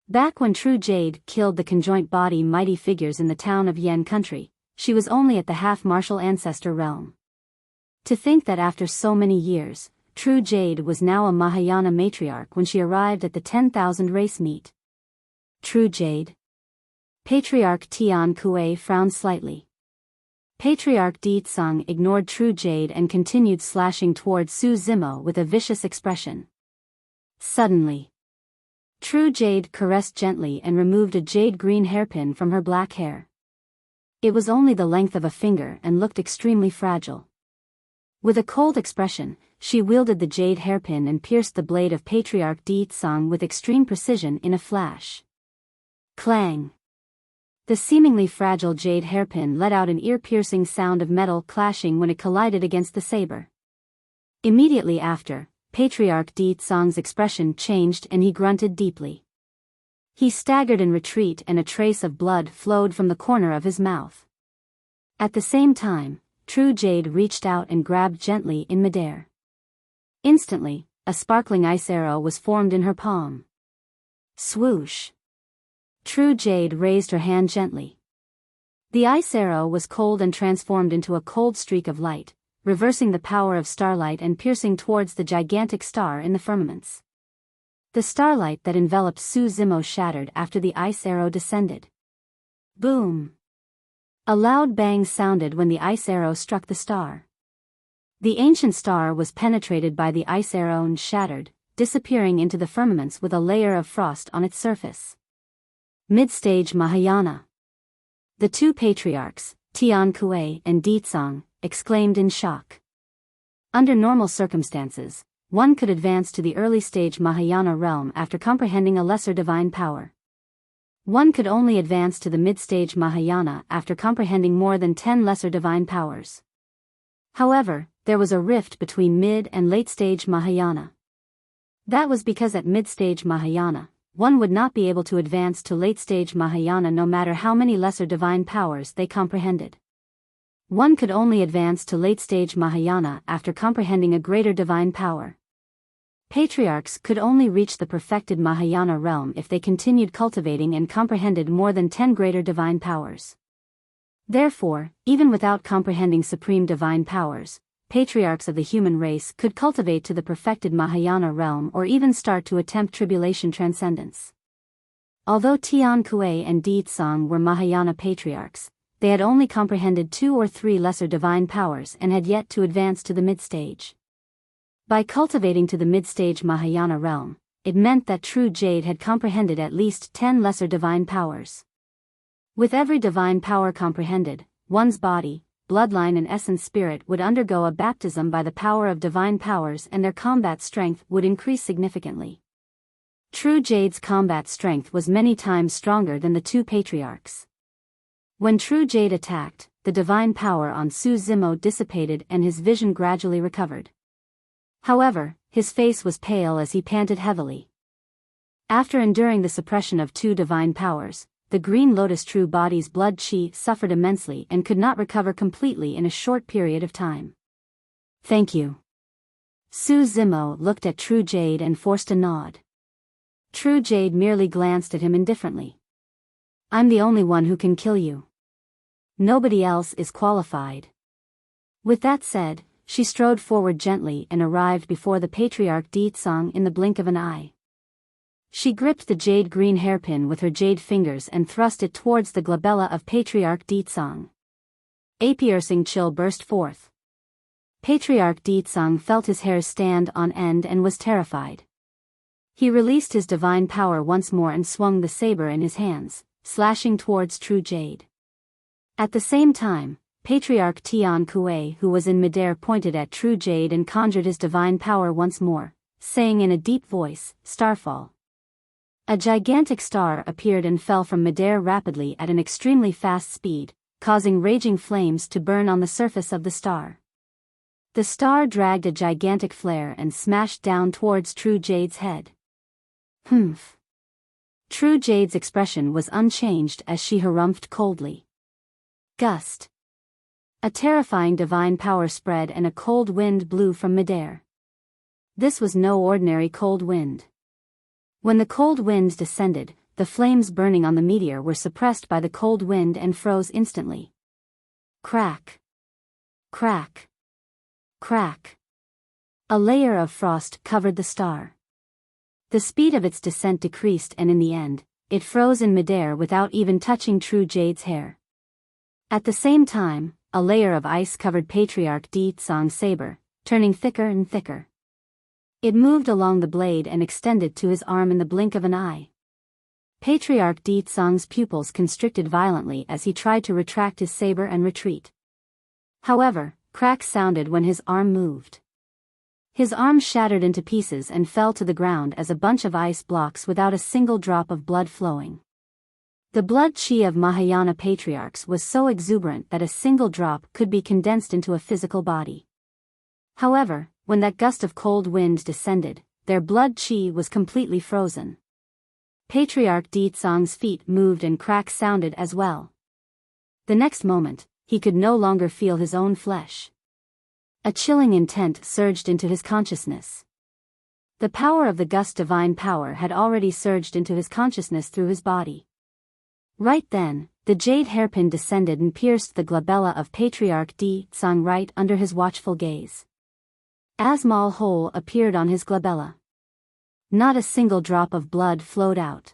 Back when True Jade killed the conjoint body mighty figures in the town of Yan Country, she was only at the half-martial ancestor realm. To think that after so many years, True Jade was now a Mahayana matriarch when she arrived at the 10,000 race meet. True Jade. Patriarch Tian Kuei frowned slightly. Patriarch Desolate ignored True Jade and continued slashing toward Su Zimo with a vicious expression. Suddenly, True Jade caressed gently and removed a jade-green hairpin from her black hair. It was only the length of a finger and looked extremely fragile. With a cold expression, she wielded the jade hairpin and pierced the blade of Patriarch Desolate with extreme precision in a flash. Clang! The seemingly fragile jade hairpin let out an ear-piercing sound of metal clashing when it collided against the saber. Immediately after, Patriarch Desolate's expression changed and he grunted deeply. He staggered in retreat and a trace of blood flowed from the corner of his mouth. At the same time, True Jade reached out and grabbed gently in midair. Instantly, a sparkling ice arrow was formed in her palm. Swoosh! True Jade raised her hand gently. The ice arrow was cold and transformed into a cold streak of light, reversing the power of starlight and piercing towards the gigantic star in the firmaments. The starlight that enveloped Su Zimo shattered after the ice arrow descended. Boom! A loud bang sounded when the ice arrow struck the star. The ancient star was penetrated by the ice arrow and shattered, disappearing into the firmaments with a layer of frost on its surface. Mid-stage Mahayana. The two patriarchs, Tian and Desolate, exclaimed in shock. Under normal circumstances, one could advance to the early stage Mahayana realm after comprehending a lesser divine power. One could only advance to the mid-stage Mahayana after comprehending more than 10 lesser divine powers. However, there was a rift between mid and late-stage Mahayana. That was because at mid-stage Mahayana, one would not be able to advance to late-stage Mahayana no matter how many lesser divine powers they comprehended. One could only advance to late-stage Mahayana after comprehending a greater divine power. Patriarchs could only reach the perfected Mahayana realm if they continued cultivating and comprehended more than 10 greater divine powers. Therefore, even without comprehending supreme divine powers, patriarchs of the human race could cultivate to the perfected Mahayana realm or even start to attempt tribulation transcendence. Although Tian and Desolate were Mahayana patriarchs, they had only comprehended 2 or 3 lesser divine powers and had yet to advance to the mid-stage. By cultivating to the mid-stage Mahayana realm, it meant that True Jade had comprehended at least 10 lesser divine powers. With every divine power comprehended, one's body, bloodline and essence spirit would undergo a baptism by the power of divine powers and their combat strength would increase significantly. True Jade's combat strength was many times stronger than the two patriarchs. When True Jade attacked, the divine power on Su Zimo dissipated and his vision gradually recovered. However, his face was pale as he panted heavily. After enduring the suppression of 2 divine powers, the Green Lotus True Body's blood chi suffered immensely and could not recover completely in a short period of time. Thank you. Su Zimo looked at True Jade and forced a nod. True Jade merely glanced at him indifferently. I'm the only one who can kill you. Nobody else is qualified. With that said, she strode forward gently and arrived before the Patriarch Desolate in the blink of an eye. She gripped the jade-green hairpin with her jade fingers and thrust it towards the glabella of Patriarch Desolate. A piercing chill burst forth. Patriarch Desolate felt his hair stand on end and was terrified. He released his divine power once more and swung the saber in his hands, slashing towards True Jade. At the same time, Patriarch Tian, who was in midair, pointed at True Jade and conjured his divine power once more, saying in a deep voice, "Starfall." A gigantic star appeared and fell from midair rapidly at an extremely fast speed, causing raging flames to burn on the surface of the star. The star dragged a gigantic flare and smashed down towards True Jade's head. Humph. True Jade's expression was unchanged as she harumphed coldly. Gust. A terrifying divine power spread and a cold wind blew from midair. This was no ordinary cold wind. When the cold wind descended, the flames burning on the meteor were suppressed by the cold wind and froze instantly. Crack. Crack. Crack. A layer of frost covered the star. The speed of its descent decreased and in the end, it froze in midair without even touching True Jade's hair. At the same time, a layer of ice covered Patriarch Desolate's saber, turning thicker and thicker. It moved along the blade and extended to his arm in the blink of an eye. Patriarch Tsang's pupils constricted violently as he tried to retract his saber and retreat. However, cracks sounded when his arm moved. His arm shattered into pieces and fell to the ground as a bunch of ice blocks without a single drop of blood flowing. The blood chi of Mahayana patriarchs was so exuberant that a single drop could be condensed into a physical body. However, when that gust of cold wind descended, their blood chi was completely frozen. Patriarch Tsang's feet moved and cracks sounded as well. The next moment, he could no longer feel his own flesh. A chilling intent surged into his consciousness. The power of the gust divine power had already surged into his consciousness through his body. Right then, the jade hairpin descended and pierced the glabella of Patriarch Tsang right under his watchful gaze. A small hole appeared on his glabella. Not a single drop of blood flowed out.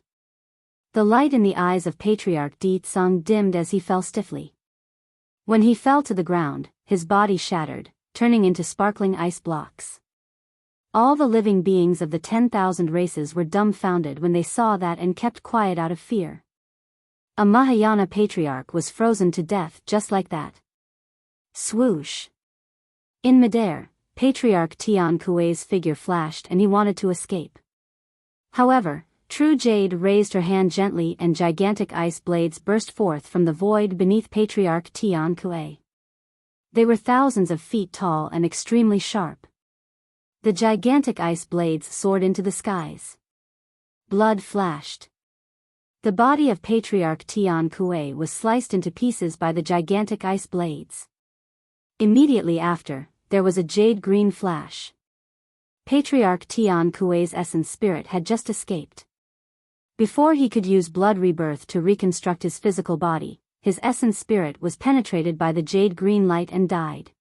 The light in the eyes of Patriarch Tsang dimmed as he fell stiffly. When he fell to the ground, his body shattered, turning into sparkling ice blocks. All the living beings of the 10,000 races were dumbfounded when they saw that and kept quiet out of fear. A Mahayana patriarch was frozen to death just like that. Swoosh! In midair, Patriarch Tian Kuei's figure flashed and he wanted to escape. However, True Jade raised her hand gently and gigantic ice blades burst forth from the void beneath Patriarch Tian Kuei. They were thousands of feet tall and extremely sharp. The gigantic ice blades soared into the skies. Blood flashed. The body of Patriarch Tian Kuei was sliced into pieces by the gigantic ice blades. Immediately after, there was a jade-green flash. Patriarch Tian Kuei's essence spirit had just escaped. Before he could use blood rebirth to reconstruct his physical body, his essence spirit was penetrated by the jade-green light and died.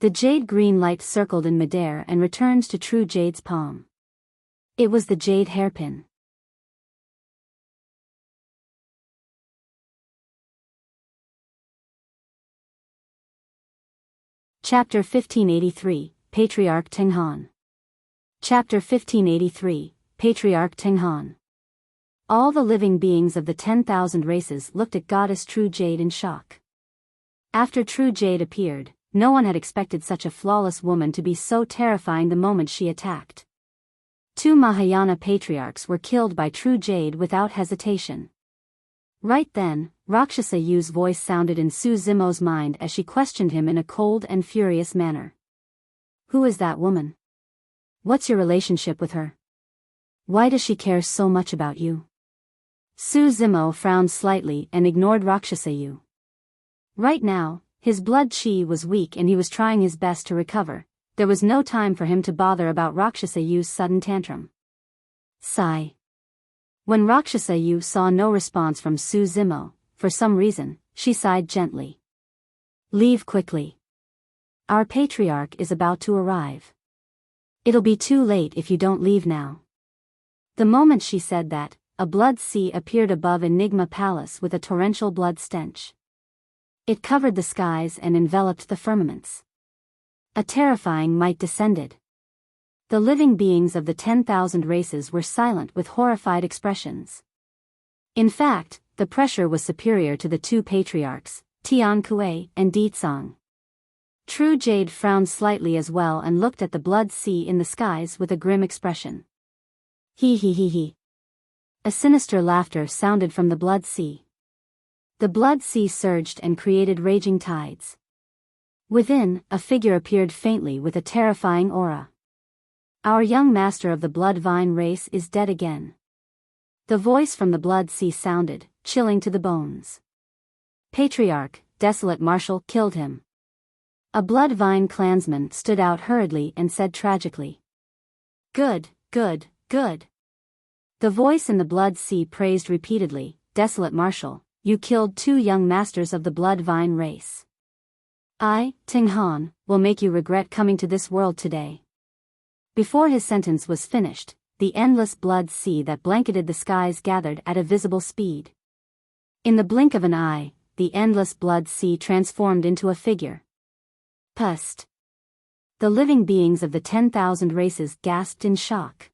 The jade-green light circled in midair and returned to True Jade's palm. It was the jade hairpin. Chapter 1583, Patriarch Teng. Chapter 1583, Patriarch Teng. All the living beings of the 10,000 races looked at Goddess True Jade in shock. After True Jade appeared, no one had expected such a flawless woman to be so terrifying the moment she attacked. 2 Mahayana patriarchs were killed by True Jade without hesitation. Right then, Rakshasa Yu's voice sounded in Su Zimo's mind as she questioned him in a cold and furious manner. Who is that woman? What's your relationship with her? Why does she care so much about you? Su Zimo frowned slightly and ignored Rakshasa Yu. Right now, his blood chi was weak and he was trying his best to recover. There was no time for him to bother about Rakshasa Yu's sudden tantrum. Sigh. When Rakshasa Yu saw no response from Su Zimo, for some reason, she sighed gently. Leave quickly. Our patriarch is about to arrive. It'll be too late if you don't leave now. The moment she said that, a blood sea appeared above Enigma Palace with a torrential blood stench. It covered the skies and enveloped the firmaments. A terrifying might descended. The living beings of the 10,000 races were silent with horrified expressions. In fact, the pressure was superior to the 2 patriarchs, Tian Kuei and Tsang. True Jade frowned slightly as well and looked at the blood sea in the skies with a grim expression. He he he he. A sinister laughter sounded from the blood sea. The blood sea surged and created raging tides. Within, a figure appeared faintly with a terrifying aura. Our young master of the blood vine race is dead again. The voice from the blood sea sounded, chilling to the bones. Patriarch, Desolate Marshal, killed him. A blood vine clansman stood out hurriedly and said tragically. Good, good, good. The voice in the blood sea praised repeatedly, Desolate Marshal, you killed 2 young masters of the blood vine race. I, Teng Han, will make you regret coming to this world today. Before his sentence was finished, the endless blood sea that blanketed the skies gathered at a visible speed. In the blink of an eye, the endless blood sea transformed into a figure. Pust. The living beings of the 10,000 races gasped in shock.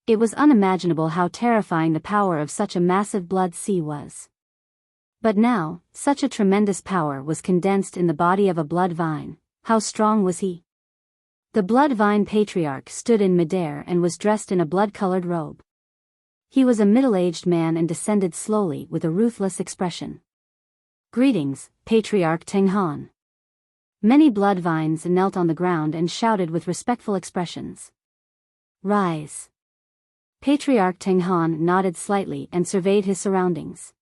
It was unimaginable how terrifying the power of such a massive blood sea was. But now, such a tremendous power was condensed in the body of a blood vine. How strong was he? The blood vine patriarch stood in midair and was dressed in a blood-colored robe. He was a middle-aged man and descended slowly with a ruthless expression. Greetings, Patriarch Teng. Many blood vines knelt on the ground and shouted with respectful expressions. Rise. Patriarch Teng nodded slightly and surveyed his surroundings.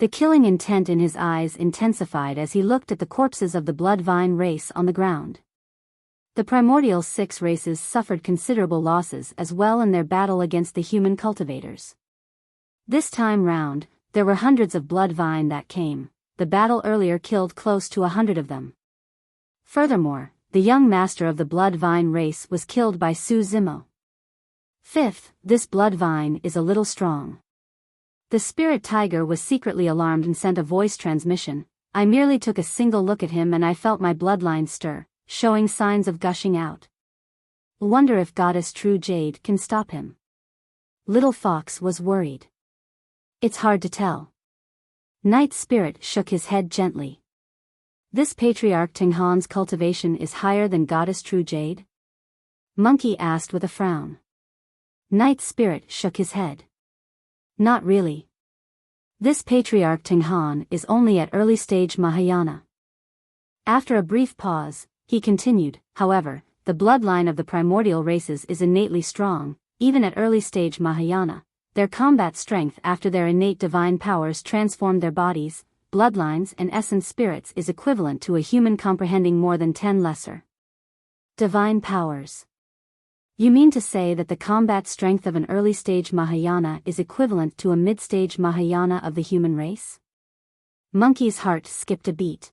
The killing intent in his eyes intensified as he looked at the corpses of the blood vine race on the ground. The primordial 6 races suffered considerable losses as well in their battle against the human cultivators. This time round, there were hundreds of blood vine that came. The battle earlier killed close to 100 of them. Furthermore, the young master of the blood vine race was killed by Su Zimo. Fifth, this blood vine is a little strong. The spirit tiger was secretly alarmed and sent a voice transmission. I merely took a single look at him and I felt my bloodline stir, showing signs of gushing out. Wonder if Goddess True Jade can stop him. Little Fox was worried. It's hard to tell. Night Spirit shook his head gently. This Patriarch Tenghan's cultivation is higher than Goddess True Jade? Monkey asked with a frown. Night Spirit shook his head. Not really. This Patriarch Tenghan is only at early stage Mahayana. After a brief pause, he continued, however, the bloodline of the primordial races is innately strong, even at early stage Mahayana. Their combat strength after their innate divine powers transformed their bodies, bloodlines and essence spirits is equivalent to a human comprehending more than 10 lesser divine powers. You mean to say that the combat strength of an early stage Mahayana is equivalent to a mid-stage Mahayana of the human race? Monkey's heart skipped a beat.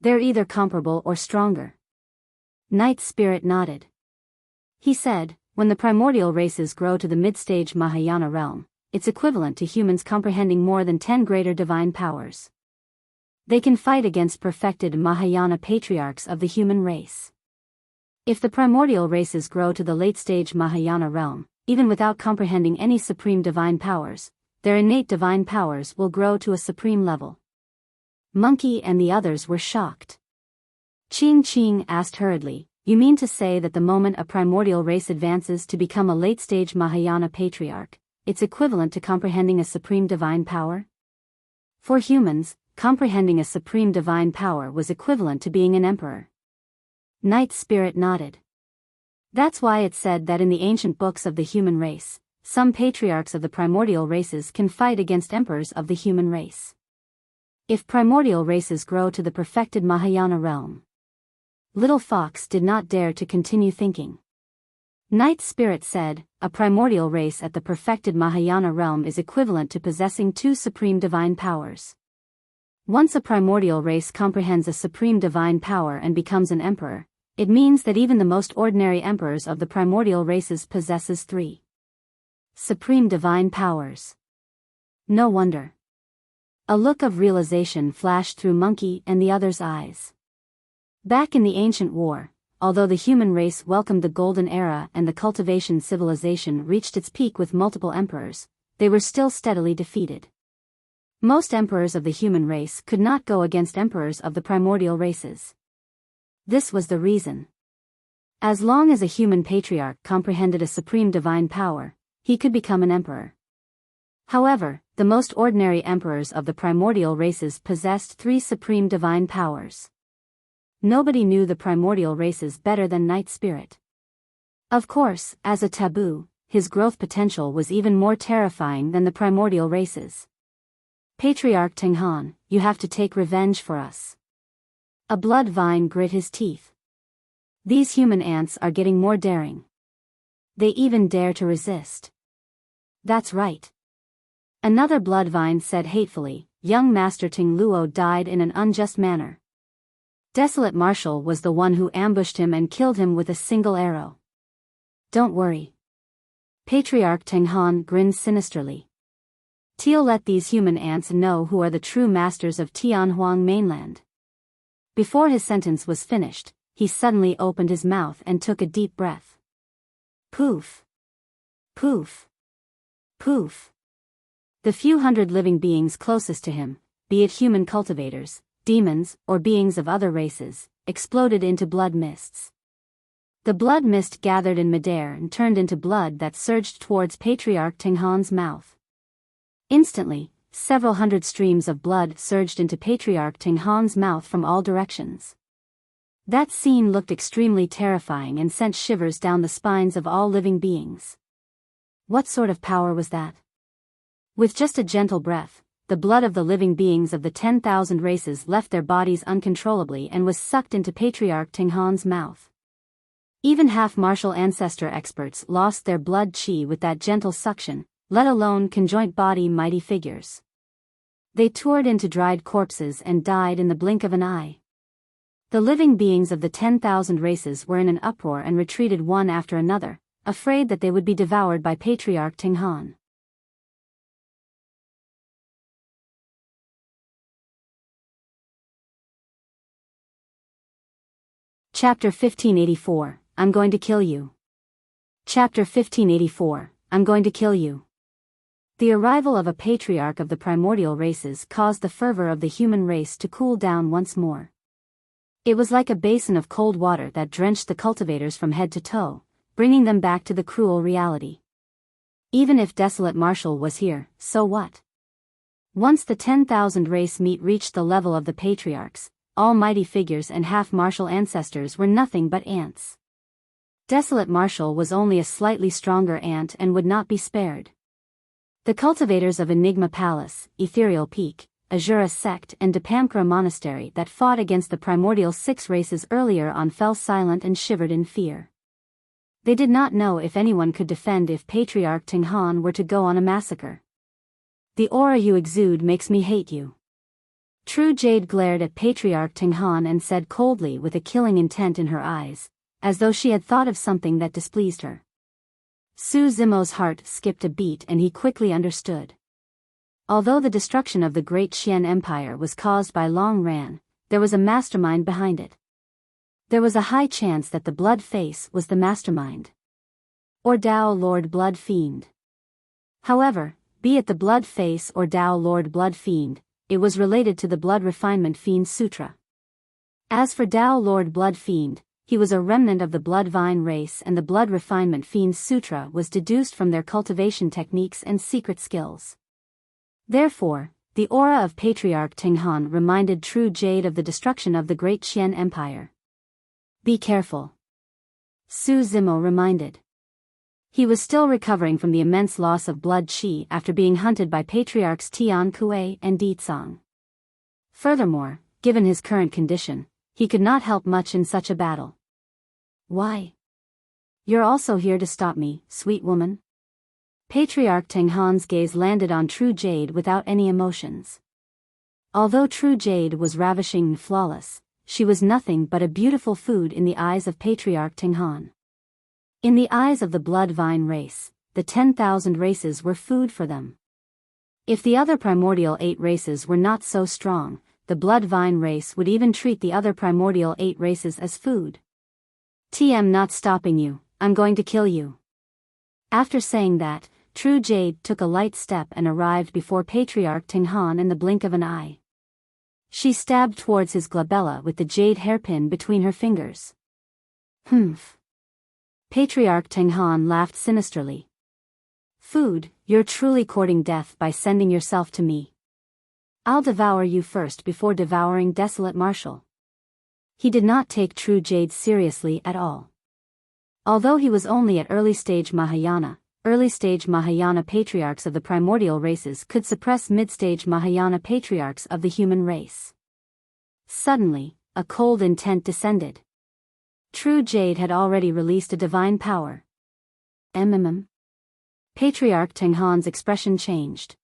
They're either comparable or stronger. Night Spirit nodded. He said, when the primordial races grow to the mid-stage Mahayana realm, it's equivalent to humans comprehending more than 10 greater divine powers. They can fight against perfected Mahayana patriarchs of the human race. If the primordial races grow to the late-stage Mahayana realm, even without comprehending any supreme divine powers, their innate divine powers will grow to a supreme level. Monkey and the others were shocked. Ching asked hurriedly, you mean to say that the moment a primordial race advances to become a late-stage Mahayana patriarch, it's equivalent to comprehending a supreme divine power? For humans, comprehending a supreme divine power was equivalent to being an emperor. Night Spirit nodded. That's why it said that in the ancient books of the human race, some patriarchs of the primordial races can fight against emperors of the human race. If primordial races grow to the perfected Mahayana realm. Little Fox did not dare to continue thinking. Night Spirit said, a primordial race at the perfected Mahayana realm is equivalent to possessing 2 supreme divine powers. Once a primordial race comprehends a supreme divine power and becomes an emperor, it means that even the most ordinary emperors of the primordial races possesses 3 supreme divine powers. No wonder. A look of realization flashed through Monkey and the others' eyes. Back in the ancient war, although the human race welcomed the golden era and the cultivation civilization reached its peak with multiple emperors, they were still steadily defeated. Most emperors of the human race could not go against emperors of the primordial races. This was the reason. As long as a human patriarch comprehended a supreme divine power, he could become an emperor. However, the most ordinary emperors of the primordial races possessed 3 supreme divine powers. Nobody knew the primordial races better than Night Spirit. Of course, as a taboo, his growth potential was even more terrifying than the primordial races. Patriarch Tenghan, you have to take revenge for us. A blood vine grit his teeth. These human ants are getting more daring. They even dare to resist. That's right. Another blood vine said hatefully, young Master Ting Luo died in an unjust manner. Desolate Marshal was the one who ambushed him and killed him with a single arrow. Don't worry. Patriarch Tenghan grinned sinisterly. Teal let these human ants know who are the true masters of Tianhuang mainland. Before his sentence was finished, he suddenly opened his mouth and took a deep breath. Poof! Poof! Poof! The few hundred living beings closest to him, be it human cultivators, demons, or beings of other races, exploded into blood mists. The blood mist gathered in midair and turned into blood that surged towards Patriarch Tenghan's mouth. Instantly, several hundred streams of blood surged into Patriarch Tenghan's mouth from all directions. That scene looked extremely terrifying and sent shivers down the spines of all living beings. What sort of power was that? With just a gentle breath, the blood of the living beings of the 10,000 races left their bodies uncontrollably and was sucked into Patriarch Tenghan's mouth. Even half-martial ancestor experts lost their blood chi with that gentle suction, let alone conjoint body mighty figures. They toured into dried corpses and died in the blink of an eye. The living beings of the 10,000 races were in an uproar and retreated one after another, afraid that they would be devoured by Patriarch Tenghan. Chapter 1584, I'm going to kill you. Chapter 1584, I'm going to kill you. The arrival of a patriarch of the primordial races caused the fervor of the human race to cool down once more. It was like a basin of cold water that drenched the cultivators from head to toe, bringing them back to the cruel reality. Even if Desolate Marshal was here, so what? Once the 10,000 race meat reached the level of the patriarchs, all mighty figures and half-martial ancestors were nothing but ants. Desolate Marshal was only a slightly stronger ant and would not be spared. The cultivators of Enigma Palace, Ethereal Peak, Azura Sect and Depamkra Monastery that fought against the primordial 6 races earlier on fell silent and shivered in fear. They did not know if anyone could defend if Patriarch Tenghan were to go on a massacre. The aura you exude makes me hate you. True Jade glared at Patriarch Tenghan and said coldly with a killing intent in her eyes, as though she had thought of something that displeased her. Su Zimo's heart skipped a beat and he quickly understood. Although the destruction of the great Qian Empire was caused by Long Ran, there was a mastermind behind it. There was a high chance that the Blood Face was the mastermind. Or Dao Lord Blood Fiend. However, be it the Blood Face or Dao Lord Blood Fiend, it was related to the Blood Refinement Fiend Sutra. As for Dao Lord Blood Fiend, he was a remnant of the Blood Vine race and the Blood Refinement Fiend Sutra was deduced from their cultivation techniques and secret skills. Therefore, the aura of Patriarch Tenghan reminded True Jade of the destruction of the great Qian Empire. Be careful. Su Zimo reminded. He was still recovering from the immense loss of blood chi after being hunted by Patriarchs Tian Kuei and Ditsang. Furthermore, given his current condition, he could not help much in such a battle. Why? You're also here to stop me, sweet woman? Patriarch Tenghan's gaze landed on True Jade without any emotions. Although True Jade was ravishing and flawless, she was nothing but a beautiful food in the eyes of Patriarch Tenghan. In the eyes of the Blood Vine race, the 10,000 races were food for them. If the other primordial 8 races were not so strong, the Blood Vine race would even treat the other primordial 8 races as food. TM not stopping you, I'm going to kill you. After saying that, True Jade took a light step and arrived before Patriarch Tenghan in the blink of an eye. She stabbed towards his glabella with the jade hairpin between her fingers. Humph. Patriarch Tenghan laughed sinisterly. Food, you're truly courting death by sending yourself to me. I'll devour you first before devouring Desolate Marshal. He did not take True Jade seriously at all. Although he was only at early-stage Mahayana patriarchs of the primordial races could suppress mid-stage Mahayana patriarchs of the human race. Suddenly, a cold intent descended. True Jade had already released a divine power. Patriarch Tenghan's expression changed.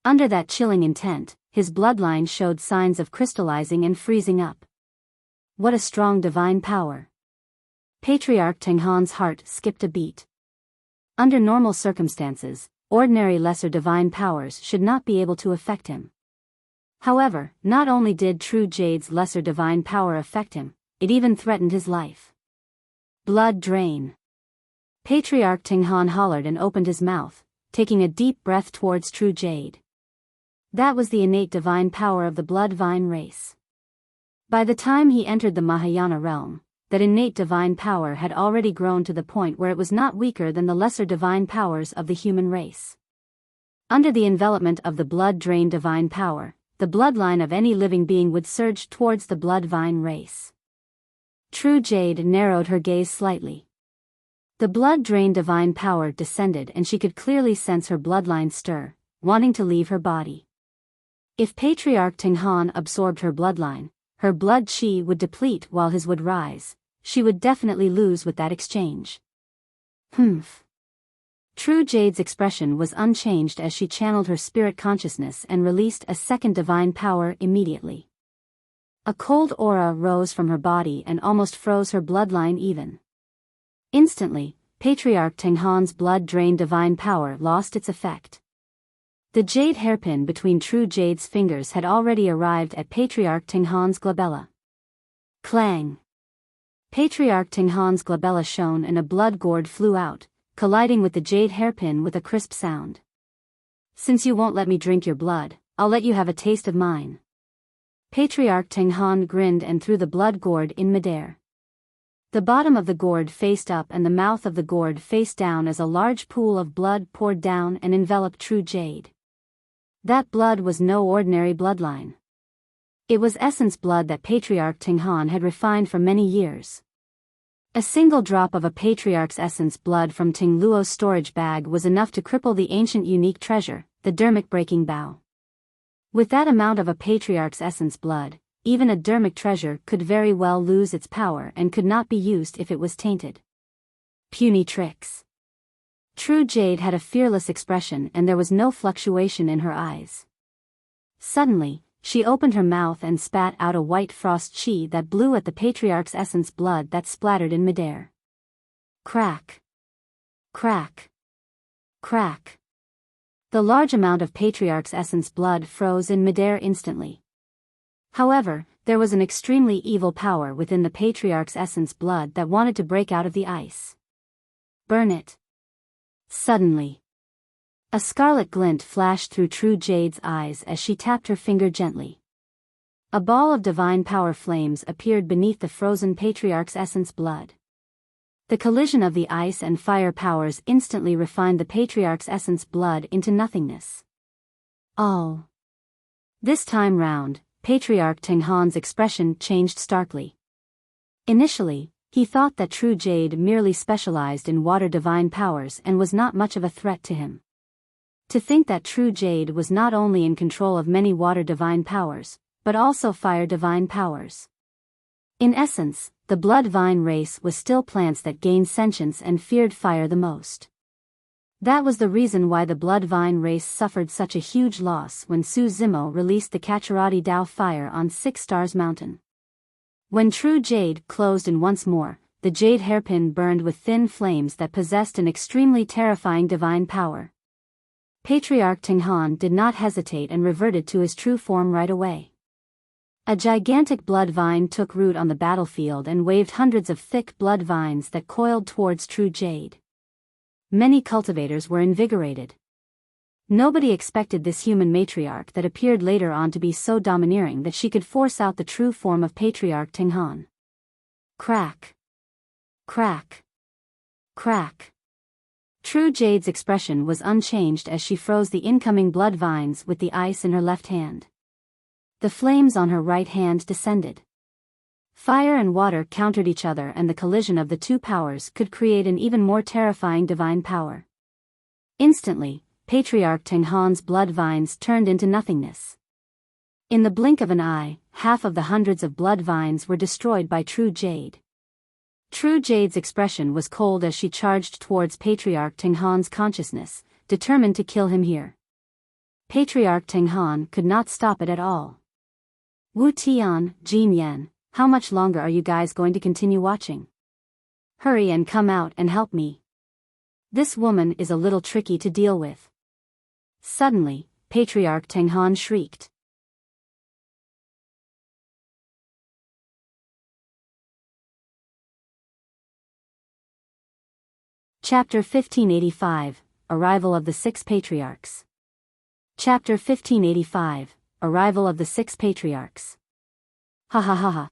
Under that chilling intent, his bloodline showed signs of crystallizing and freezing up. What a strong divine power. Patriarch Tenghan's heart skipped a beat. Under normal circumstances, ordinary lesser divine powers should not be able to affect him. However, not only did True Jade's lesser divine power affect him, it even threatened his life. Blood drain. Patriarch Teng hollered and opened his mouth, taking a deep breath towards true jade. That was the innate divine power of the blood vine race. By the time he entered the Mahayana realm, that innate divine power had already grown to the point where it was not weaker than the lesser divine powers of the human race. Under the envelopment of the blood drain divine power, the bloodline of any living being would surge towards the blood vine race. True jade narrowed her gaze slightly. The blood drain divine power descended and she could clearly sense her bloodline stir, wanting to leave her body. If Patriarch Teng absorbed her bloodline, her blood chi would deplete while his would rise. She would definitely lose with that exchange. Humph. True Jade's expression was unchanged as she channeled her spirit consciousness and released a second divine power immediately. A cold aura rose from her body and almost froze her bloodline even. Instantly, Patriarch Teng blood drained divine power lost its effect. The jade hairpin between True Jade's fingers had already arrived at Patriarch Tenghan's glabella. Clang! Patriarch Tenghan's glabella shone and a blood gourd flew out, colliding with the jade hairpin with a crisp sound. Since you won't let me drink your blood, I'll let you have a taste of mine. Patriarch Teng grinned and threw the blood gourd in midair. The bottom of the gourd faced up and the mouth of the gourd faced down as a large pool of blood poured down and enveloped True Jade. That blood was no ordinary bloodline. It was essence blood that Patriarch Teng had refined for many years. A single drop of a Patriarch's essence blood from Ting Luo's storage bag was enough to cripple the ancient unique treasure, the dermic-breaking bow. With that amount of a Patriarch's essence blood, even a dermic treasure could very well lose its power and could not be used if it was tainted. Puny tricks. True Jade had a fearless expression and there was no fluctuation in her eyes. Suddenly, she opened her mouth and spat out a white frost chi that blew at the Patriarch's essence blood that splattered in midair. Crack. Crack. Crack. The large amount of Patriarch's essence blood froze in midair instantly. However, there was an extremely evil power within the Patriarch's essence blood that wanted to break out of the ice. Burn it. Suddenly, a scarlet glint flashed through True Jade's eyes as she tapped her finger gently. A ball of divine power flames appeared beneath the frozen Patriarch's essence blood. The collision of the ice and fire powers instantly refined the Patriarch's essence blood into nothingness. Oh. This time round, Patriarch Tenghan's expression changed starkly. Initially, he thought that True Jade merely specialized in water divine powers and was not much of a threat to him. To think that True Jade was not only in control of many water divine powers, but also fire divine powers. In essence, the blood vine race was still plants that gained sentience and feared fire the most. That was the reason why the blood vine race suffered such a huge loss when Su Zimo released the Kacharati Dao fire on 6 Stars Mountain. When True Jade closed in once more, the jade hairpin burned with thin flames that possessed an extremely terrifying divine power. Patriarch Tenghan did not hesitate and reverted to his true form right away. A gigantic blood vine took root on the battlefield and waved hundreds of thick blood vines that coiled towards True Jade. Many cultivators were invigorated. Nobody expected this human matriarch that appeared later on to be so domineering that she could force out the true form of Patriarch Tenghan. Crack. Crack. Crack. True Jade's expression was unchanged as she froze the incoming blood vines with the ice in her left hand. The flames on her right hand descended. Fire and water countered each other and the collision of the two powers could create an even more terrifying divine power. Instantly, Patriarch Tenghan's blood vines turned into nothingness. In the blink of an eye, half of the hundreds of blood vines were destroyed by True Jade. True Jade's expression was cold as she charged towards Patriarch Tenghan's consciousness, determined to kill him here. Patriarch Tenghan could not stop it at all. Wu Tian, Jin Yan, how much longer are you guys going to continue watching? Hurry and come out and help me. This woman is a little tricky to deal with. Suddenly, Patriarch Tenghan shrieked. Chapter 1585, Arrival of the Six Patriarchs. Chapter 1585, Arrival of the Six Patriarchs. Ha ha ha ha.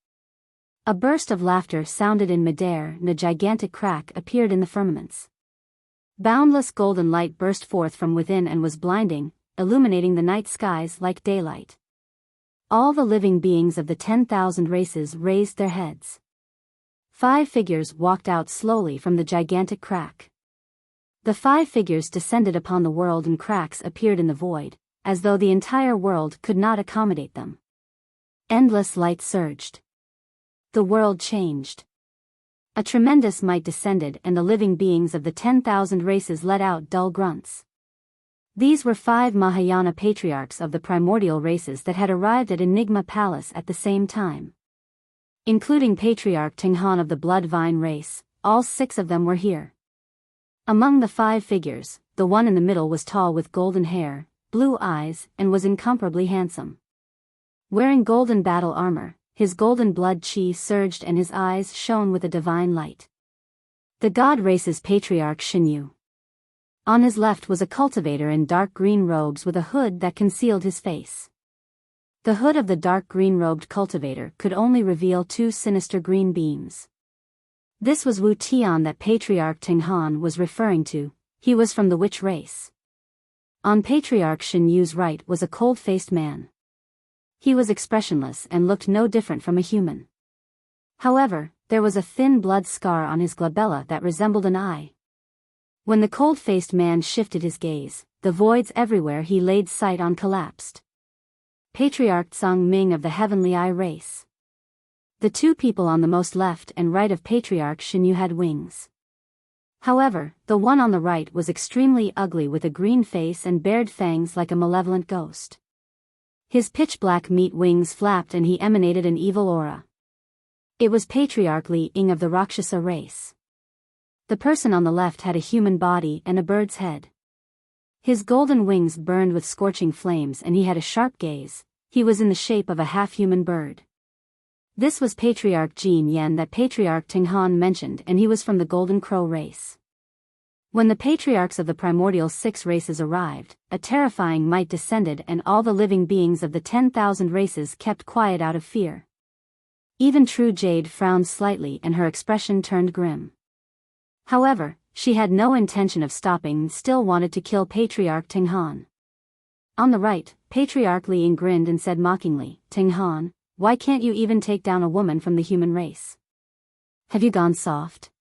A burst of laughter sounded in midair and a gigantic crack appeared in the firmaments. Boundless golden light burst forth from within and was blinding, illuminating the night skies like daylight. All the living beings of the 10,000 races raised their heads. 5 figures walked out slowly from the gigantic crack. The 5 figures descended upon the world and cracks appeared in the void, as though the entire world could not accommodate them. Endless light surged. The world changed. A tremendous might descended and the living beings of the 10,000 races let out dull grunts. These were 5 Mahayana patriarchs of the primordial races that had arrived at Enigma Palace at the same time. Including Patriarch Teng of the Blood Vine race, all 6 of them were here. Among the 5 figures, the one in the middle was tall with golden hair, blue eyes, and was incomparably handsome. Wearing golden battle armor, his golden blood chi surged and his eyes shone with a divine light. The God race's Patriarch Xinyu. On his left was a cultivator in dark green robes with a hood that concealed his face. The hood of the dark green-robed cultivator could only reveal 2 sinister green beams. This was Wu Tian that Patriarch Teng was referring to. He was from the witch race. On Patriarch Xinyu's right was a cold-faced man. He was expressionless and looked no different from a human. However, there was a thin blood scar on his glabella that resembled an eye. When the cold-faced man shifted his gaze, the voids everywhere he laid sight on collapsed. Patriarch Tsang Ming of the Heavenly Eye race. The 2 people on the most left and right of Patriarch Xinyu had wings. However, the one on the right was extremely ugly with a green face and bared fangs like a malevolent ghost. His pitch-black meat wings flapped and he emanated an evil aura. It was Patriarch Li Ying of the Rakshasa race. The person on the left had a human body and a bird's head. His golden wings burned with scorching flames and he had a sharp gaze. He was in the shape of a half-human bird. This was Patriarch Jin Yen that Patriarch Teng mentioned, and he was from the Golden Crow race. When the patriarchs of the primordial 6 races arrived, a terrifying might descended and all the living beings of the 10,000 races kept quiet out of fear. Even True Jade frowned slightly and her expression turned grim. However, she had no intention of stopping and still wanted to kill Patriarch Teng. On the right, Patriarch Li Ying grinned and said mockingly, "Teng, why can't you even take down a woman from the human race? Have you gone soft?"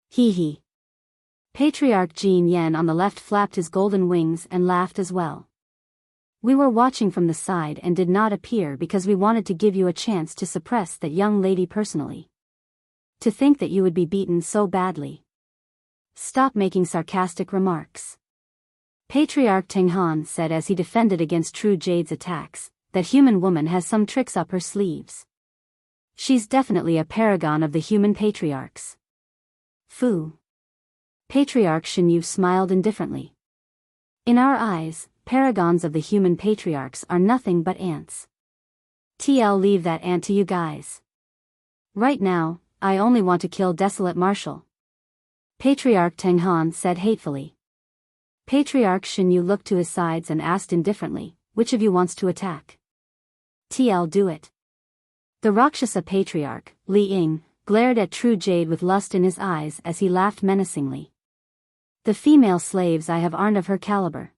Hee hee. Patriarch Jin Yen on the left flapped his golden wings and laughed as well. "We were watching from the side and did not appear because we wanted to give you a chance to suppress that young lady personally. To think that you would be beaten so badly. Stop making sarcastic remarks." Patriarch Teng said as he defended against True Jade's attacks, "That human woman has some tricks up her sleeves. She's definitely a paragon of the human patriarchs." Fu. Patriarch Xinyu smiled indifferently. "In our eyes, paragons of the human patriarchs are nothing but ants. Leave that ant to you guys. Right now, I only want to kill Desolate Marshal." Patriarch Teng said hatefully. Patriarch Xinyu looked to his sides and asked indifferently, "Which of you wants to attack?" Do it." The Rakshasa Patriarch, Li Ying, glared at True Jade with lust in his eyes as he laughed menacingly. "The female slaves I have aren't of her caliber.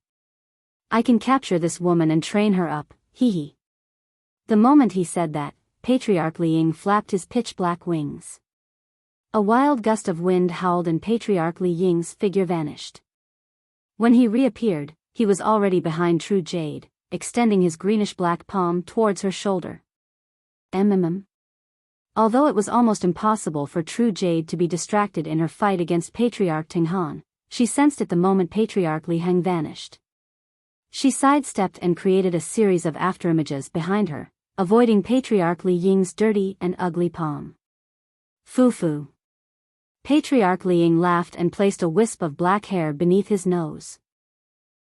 I can capture this woman and train her up, hee hee." The moment he said that, Patriarch Li Ying flapped his pitch-black wings. A wild gust of wind howled and Patriarch Li Ying's figure vanished. When he reappeared, he was already behind True Jade, extending his greenish-black palm towards her shoulder. Although it was almost impossible for True Jade to be distracted in her fight against Patriarch Teng, she sensed it the moment Patriarch Li Ying vanished. She sidestepped and created a series of afterimages behind her, avoiding Patriarch Li Ying's dirty and ugly palm. Foo-foo. Patriarch Li Ying laughed and placed a wisp of black hair beneath his nose.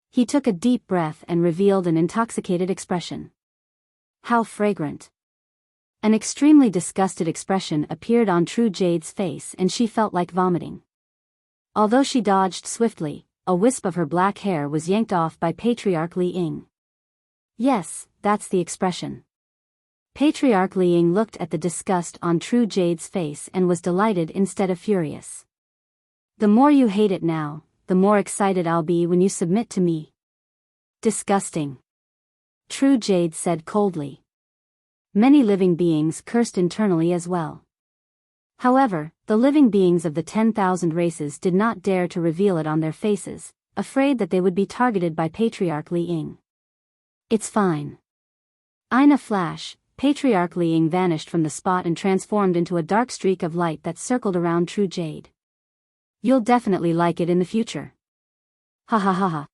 He took a deep breath and revealed an intoxicated expression. "How fragrant." An extremely disgusted expression appeared on True Jade's face and she felt like vomiting. Although she dodged swiftly, a wisp of her black hair was yanked off by Patriarch Li Ying. Yes, that's the expression. Patriarch Li Ying looked at the disgust on True Jade's face and was delighted instead of furious. The more you hate it now, the more excited I'll be when you submit to me. Disgusting. True Jade said coldly. Many living beings cursed internally as well. However, the living beings of the 10,000 races did not dare to reveal it on their faces, afraid that they would be targeted by Patriarch Li Ying. It's fine. In a flash, Patriarch Li Ying vanished from the spot and transformed into a dark streak of light that circled around True Jade. You'll definitely like it in the future. Ha ha ha ha.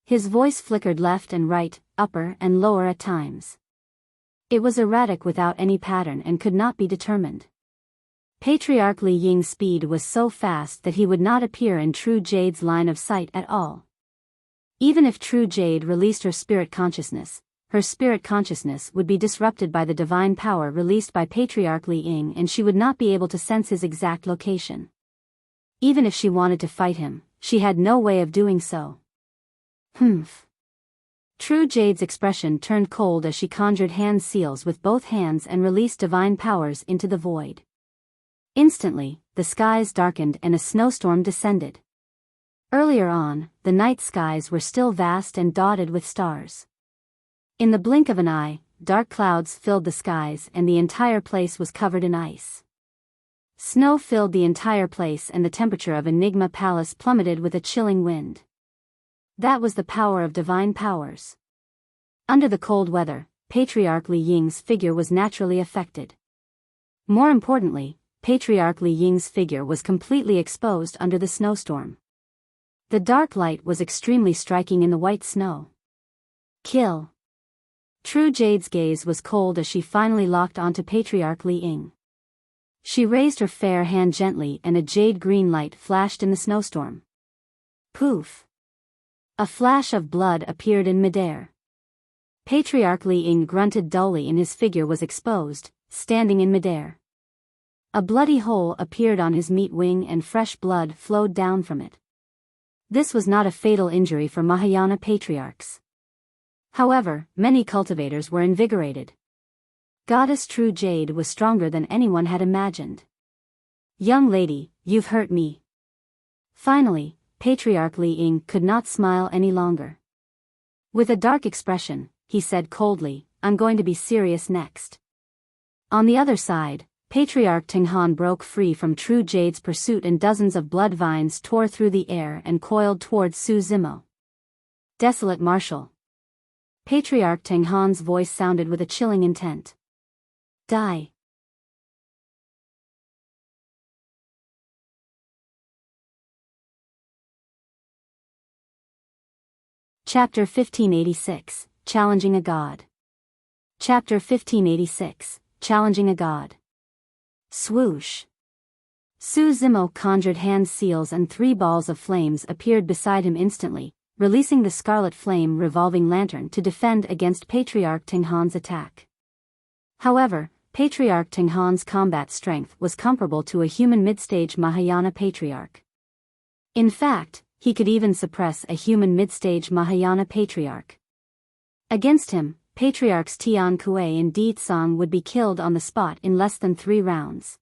His voice flickered left and right, upper and lower at times. It was erratic without any pattern and could not be determined. Patriarch Li Ying's speed was so fast that he would not appear in True Jade's line of sight at all. Even if True Jade released her spirit consciousness would be disrupted by the divine power released by Patriarch Li Ying, and she would not be able to sense his exact location. Even if she wanted to fight him, she had no way of doing so. Humph. True Jade's expression turned cold as she conjured hand seals with both hands and released divine powers into the void. Instantly, the skies darkened and a snowstorm descended. Earlier on, the night skies were still vast and dotted with stars. In the blink of an eye, dark clouds filled the skies and the entire place was covered in ice. Snow filled the entire place and the temperature of Enigma Palace plummeted with a chilling wind. That was the power of divine powers. Under the cold weather, Patriarch Li Ying's figure was naturally affected. More importantly, Patriarch Li Ying's figure was completely exposed under the snowstorm. The dark light was extremely striking in the white snow. Kill. True Jade's gaze was cold as she finally locked onto Patriarch Li Ying. She raised her fair hand gently and a jade green light flashed in the snowstorm. Poof. A flash of blood appeared in midair. Patriarch Li Ying grunted dully and his figure was exposed, standing in midair. A bloody hole appeared on his meat wing and fresh blood flowed down from it. This was not a fatal injury for Mahayana Patriarchs. However, many cultivators were invigorated. Goddess True Jade was stronger than anyone had imagined. Young lady, you've hurt me. Finally, Patriarch Li Ying could not smile any longer. With a dark expression, he said coldly, I'm going to be serious next. On the other side, Patriarch Teng broke free from True Jade's pursuit and dozens of blood vines tore through the air and coiled towards Su Zimo. Desolate Marshal. Patriarch Tenghan's voice sounded with a chilling intent. Die. Chapter 1586, Challenging a God. Chapter 1586, Challenging a God. Swoosh. Su Zimo conjured hand seals and 3 balls of flames appeared beside him instantly, releasing the scarlet flame revolving lantern to defend against Patriarch Tenghan's attack. However, Patriarch Tenghan's combat strength was comparable to a human mid-stage Mahayana Patriarch. In fact, he could even suppress a human mid-stage Mahayana Patriarch. Against him, Patriarchs Tian Kuei and Di Tsang would be killed on the spot in less than 3 rounds.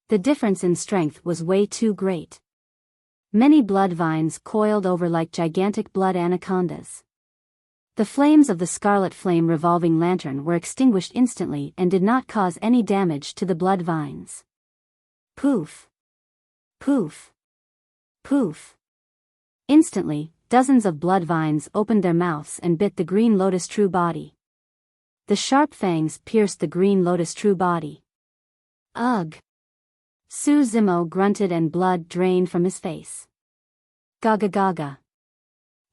The difference in strength was way too great. Many blood vines coiled over like gigantic blood anacondas. The flames of the scarlet flame revolving lantern were extinguished instantly and did not cause any damage to the blood vines. Poof. Poof. Poof. Instantly, dozens of blood vines opened their mouths and bit the green lotus true body. The sharp fangs pierced the green lotus true body. Ugh! Su Zimo grunted and blood drained from his face. Gaga gaga.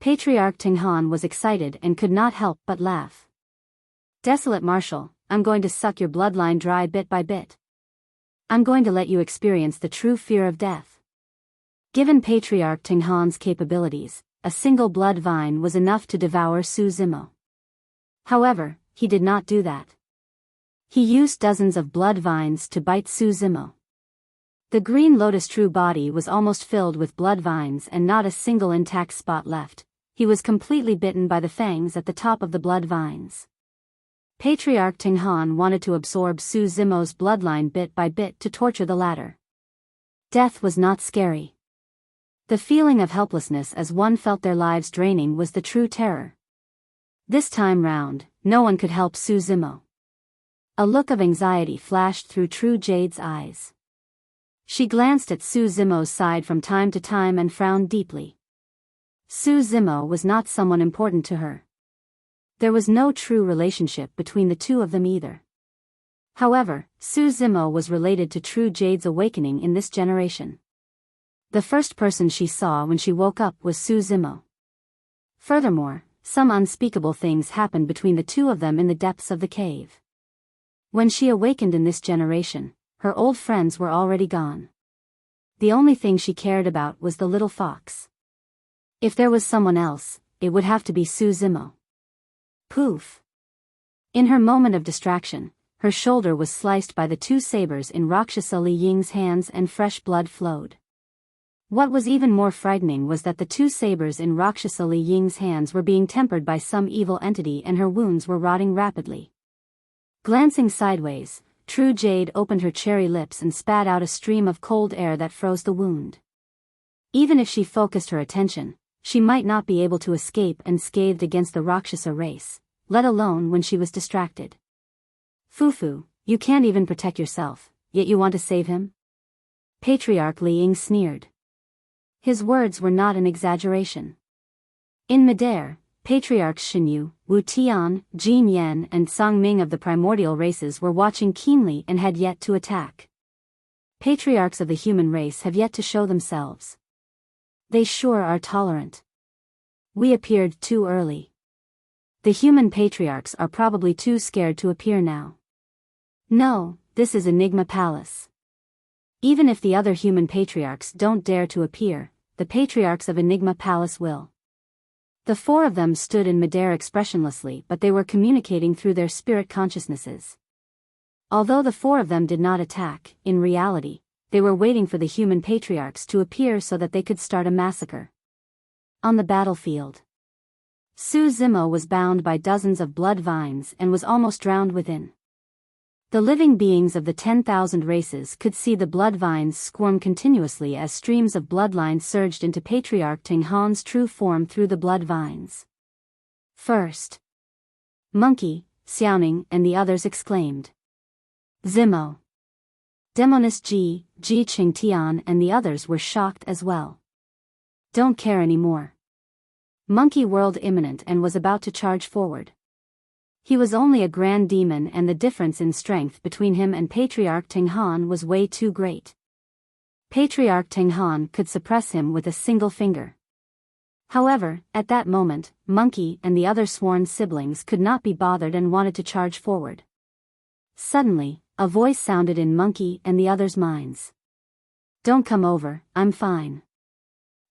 Patriarch Tenghan was excited and could not help but laugh. Desolate Marshal, I'm going to suck your bloodline dry bit by bit. I'm going to let you experience the true fear of death. Given Patriarch Tenghan's capabilities, a single blood vine was enough to devour Su Zimo. However, he did not do that. He used dozens of blood vines to bite Su Zimo. The green lotus true body was almost filled with blood vines and not a single intact spot left. He was completely bitten by the fangs at the top of the blood vines. Patriarch Teng wanted to absorb Su Zimo's bloodline bit by bit to torture the latter. Death was not scary. The feeling of helplessness as one felt their lives draining was the true terror. This time round, no one could help Su Zimo. A look of anxiety flashed through True Jade's eyes. She glanced at Su Zimo's side from time to time and frowned deeply. Su Zimo was not someone important to her. There was no true relationship between the two of them either. However, Su Zimo was related to True Jade's awakening in this generation. The first person she saw when she woke up was Su Zimo. Furthermore, some unspeakable things happened between the two of them in the depths of the cave. When she awakened in this generation, her old friends were already gone. The only thing she cared about was the little fox. If there was someone else, it would have to be Su Zimo. Poof! In her moment of distraction, her shoulder was sliced by the two sabers in Rakshasa Li Ying's hands and fresh blood flowed. What was even more frightening was that the two sabers in Rakshasa Li Ying's hands were being tempered by some evil entity and her wounds were rotting rapidly. Glancing sideways, True Jade opened her cherry lips and spat out a stream of cold air that froze the wound. Even if she focused her attention, she might not be able to escape unscathed against the Rakshasa race, let alone when she was distracted. Fufu, you can't even protect yourself, yet you want to save him? Patriarch Li Ying sneered. His words were not an exaggeration. In midair, Patriarchs Xinyu, Wu Tian, Jin Yan and Song Ming of the primordial races were watching keenly and had yet to attack. Patriarchs of the human race have yet to show themselves. They sure are tolerant. We appeared too early. The human patriarchs are probably too scared to appear now. No, this is Enigma Palace. Even if the other human patriarchs don't dare to appear, the patriarchs of Enigma Palace will. The four of them stood in midair expressionlessly, but they were communicating through their spirit consciousnesses. Although the four of them did not attack, in reality, they were waiting for the human patriarchs to appear so that they could start a massacre. On the battlefield, Su Zimo was bound by dozens of blood vines and was almost drowned within. The living beings of the 10,000 races could see the blood vines squirm continuously as streams of bloodline surged into Patriarch Teng Han's true form through the blood vines. First, Monkey, Xiaoning and the others exclaimed. Zimo. Demonist Ji Qing Tian and the others were shocked as well. Don't care anymore. Monkey whirled imminent and was about to charge forward. He was only a grand demon and the difference in strength between him and Patriarch Teng Han was way too great. Patriarch Teng Han could suppress him with a single finger. However, at that moment, Monkey and the other sworn siblings could not be bothered and wanted to charge forward. Suddenly, a voice sounded in Monkey and the others' minds. Don't come over, I'm fine.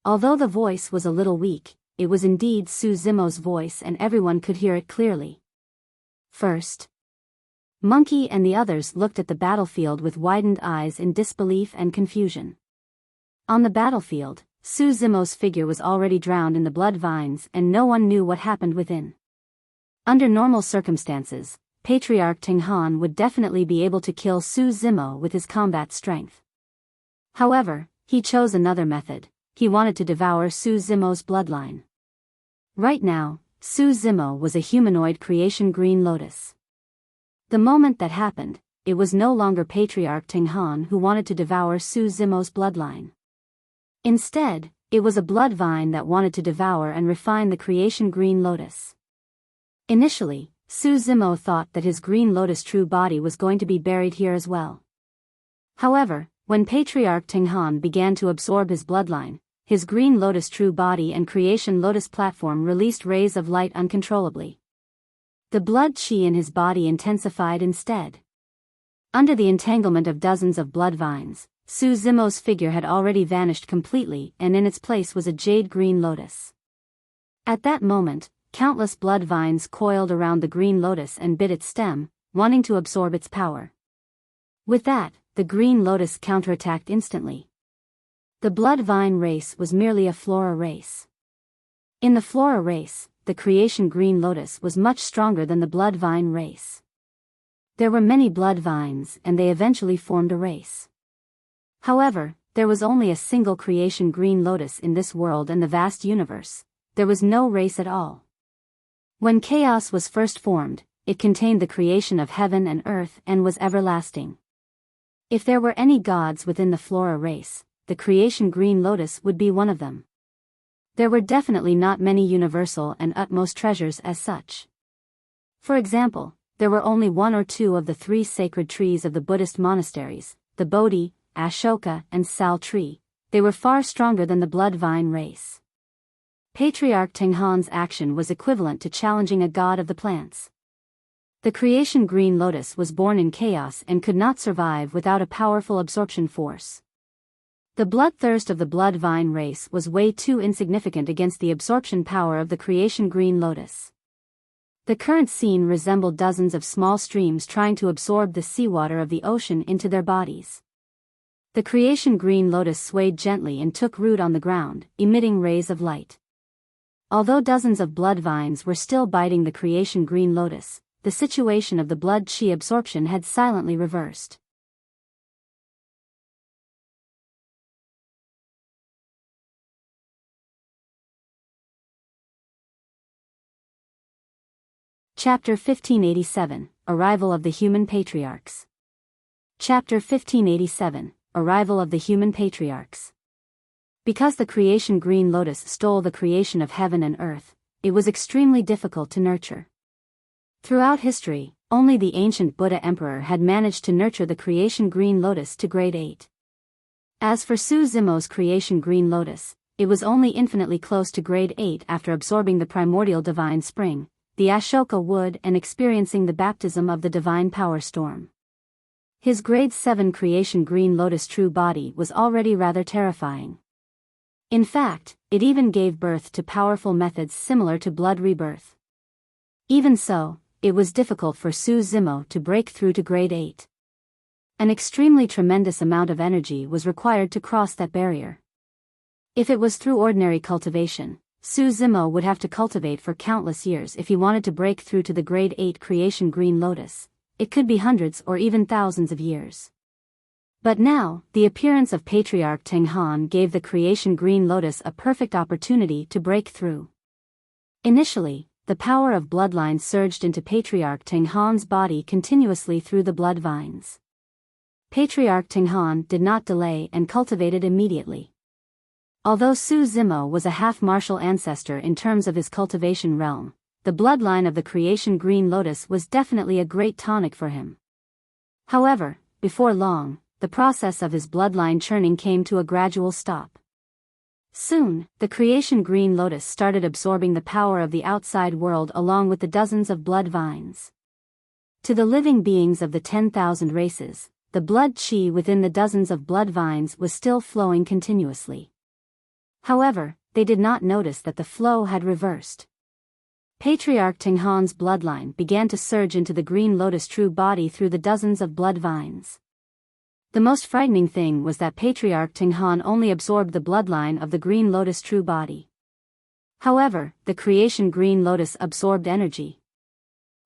Although the voice was a little weak, it was indeed Su Zimo's voice and everyone could hear it clearly. First, Monkey and the others looked at the battlefield with widened eyes in disbelief and confusion. On the battlefield, Su Zimo's figure was already drowned in the blood vines and no one knew what happened within. Under normal circumstances, Patriarch Teng Han would definitely be able to kill Su Zimo with his combat strength. However, he chose another method. He wanted to devour Su Zimo's bloodline. Right now, Su Zimo was a humanoid creation green lotus. The moment that happened, it was no longer Patriarch Teng Han who wanted to devour Su Zimo's bloodline. Instead, it was a blood vine that wanted to devour and refine the creation green lotus. Initially, Su Zimo thought that his green lotus true body was going to be buried here as well. However, when Patriarch Teng Han began to absorb his bloodline, his green lotus true body and creation lotus platform released rays of light uncontrollably. The blood chi in his body intensified instead. Under the entanglement of dozens of blood vines, Su Zimo's figure had already vanished completely and in its place was a jade green lotus. At that moment, countless blood vines coiled around the green lotus and bit its stem, wanting to absorb its power. With that, the green lotus counterattacked instantly. The blood vine race was merely a flora race. In the flora race, the creation green lotus was much stronger than the blood vine race. There were many blood vines and they eventually formed a race. However, there was only a single creation green lotus in this world and the vast universe. There was no race at all. When chaos was first formed, it contained the creation of heaven and earth and was everlasting. If there were any gods within the flora race, the creation green lotus would be one of them. There were definitely not many universal and utmost treasures as such. For example, there were only one or two of the three sacred trees of the Buddhist monasteries, the Bodhi, Ashoka and Sal tree. They were far stronger than the blood vine race. Patriarch Tenghan's action was equivalent to challenging a god of the plants. The creation green lotus was born in chaos and could not survive without a powerful absorption force. The bloodthirst of the blood vine race was way too insignificant against the absorption power of the creation green lotus. The current scene resembled dozens of small streams trying to absorb the seawater of the ocean into their bodies. The creation green lotus swayed gently and took root on the ground, emitting rays of light. Although dozens of blood vines were still biting the creation green lotus, the situation of the blood chi absorption had silently reversed. Chapter 1587, Arrival of the Human Patriarchs. Chapter 1587, Arrival of the Human Patriarchs. Because the creation green lotus stole the creation of heaven and earth, it was extremely difficult to nurture. Throughout history, only the ancient Buddha emperor had managed to nurture the creation green lotus to grade 8. As for Su Zimo's creation green lotus, it was only infinitely close to grade 8 after absorbing the primordial divine spring, the Ashoka wood and experiencing the baptism of the divine power storm. His grade 7 creation green lotus true body was already rather terrifying. In fact, it even gave birth to powerful methods similar to blood rebirth. Even so, it was difficult for Su Zimo to break through to grade 8. An extremely tremendous amount of energy was required to cross that barrier. If it was through ordinary cultivation, Su Zimo would have to cultivate for countless years if he wanted to break through to the grade 8 creation green lotus. It could be hundreds or even thousands of years. But now, the appearance of Patriarch Tenghan gave the creation green lotus a perfect opportunity to break through. Initially, the power of bloodline surged into Patriarch Tenghan's body continuously through the blood vines. Patriarch Tenghan did not delay and cultivated immediately. Although Su Zimo was a half-martial ancestor in terms of his cultivation realm, the bloodline of the creation green lotus was definitely a great tonic for him. However, before long, the process of his bloodline churning came to a gradual stop. Soon, the creation green lotus started absorbing the power of the outside world along with the dozens of blood vines. To the living beings of the 10,000 races, the blood chi within the dozens of blood vines was still flowing continuously. However, they did not notice that the flow had reversed. Patriarch Tenghan's bloodline began to surge into the green lotus true body through the dozens of blood vines. The most frightening thing was that Patriarch Tenghan only absorbed the bloodline of the green lotus true body. However, the creation green lotus absorbed energy.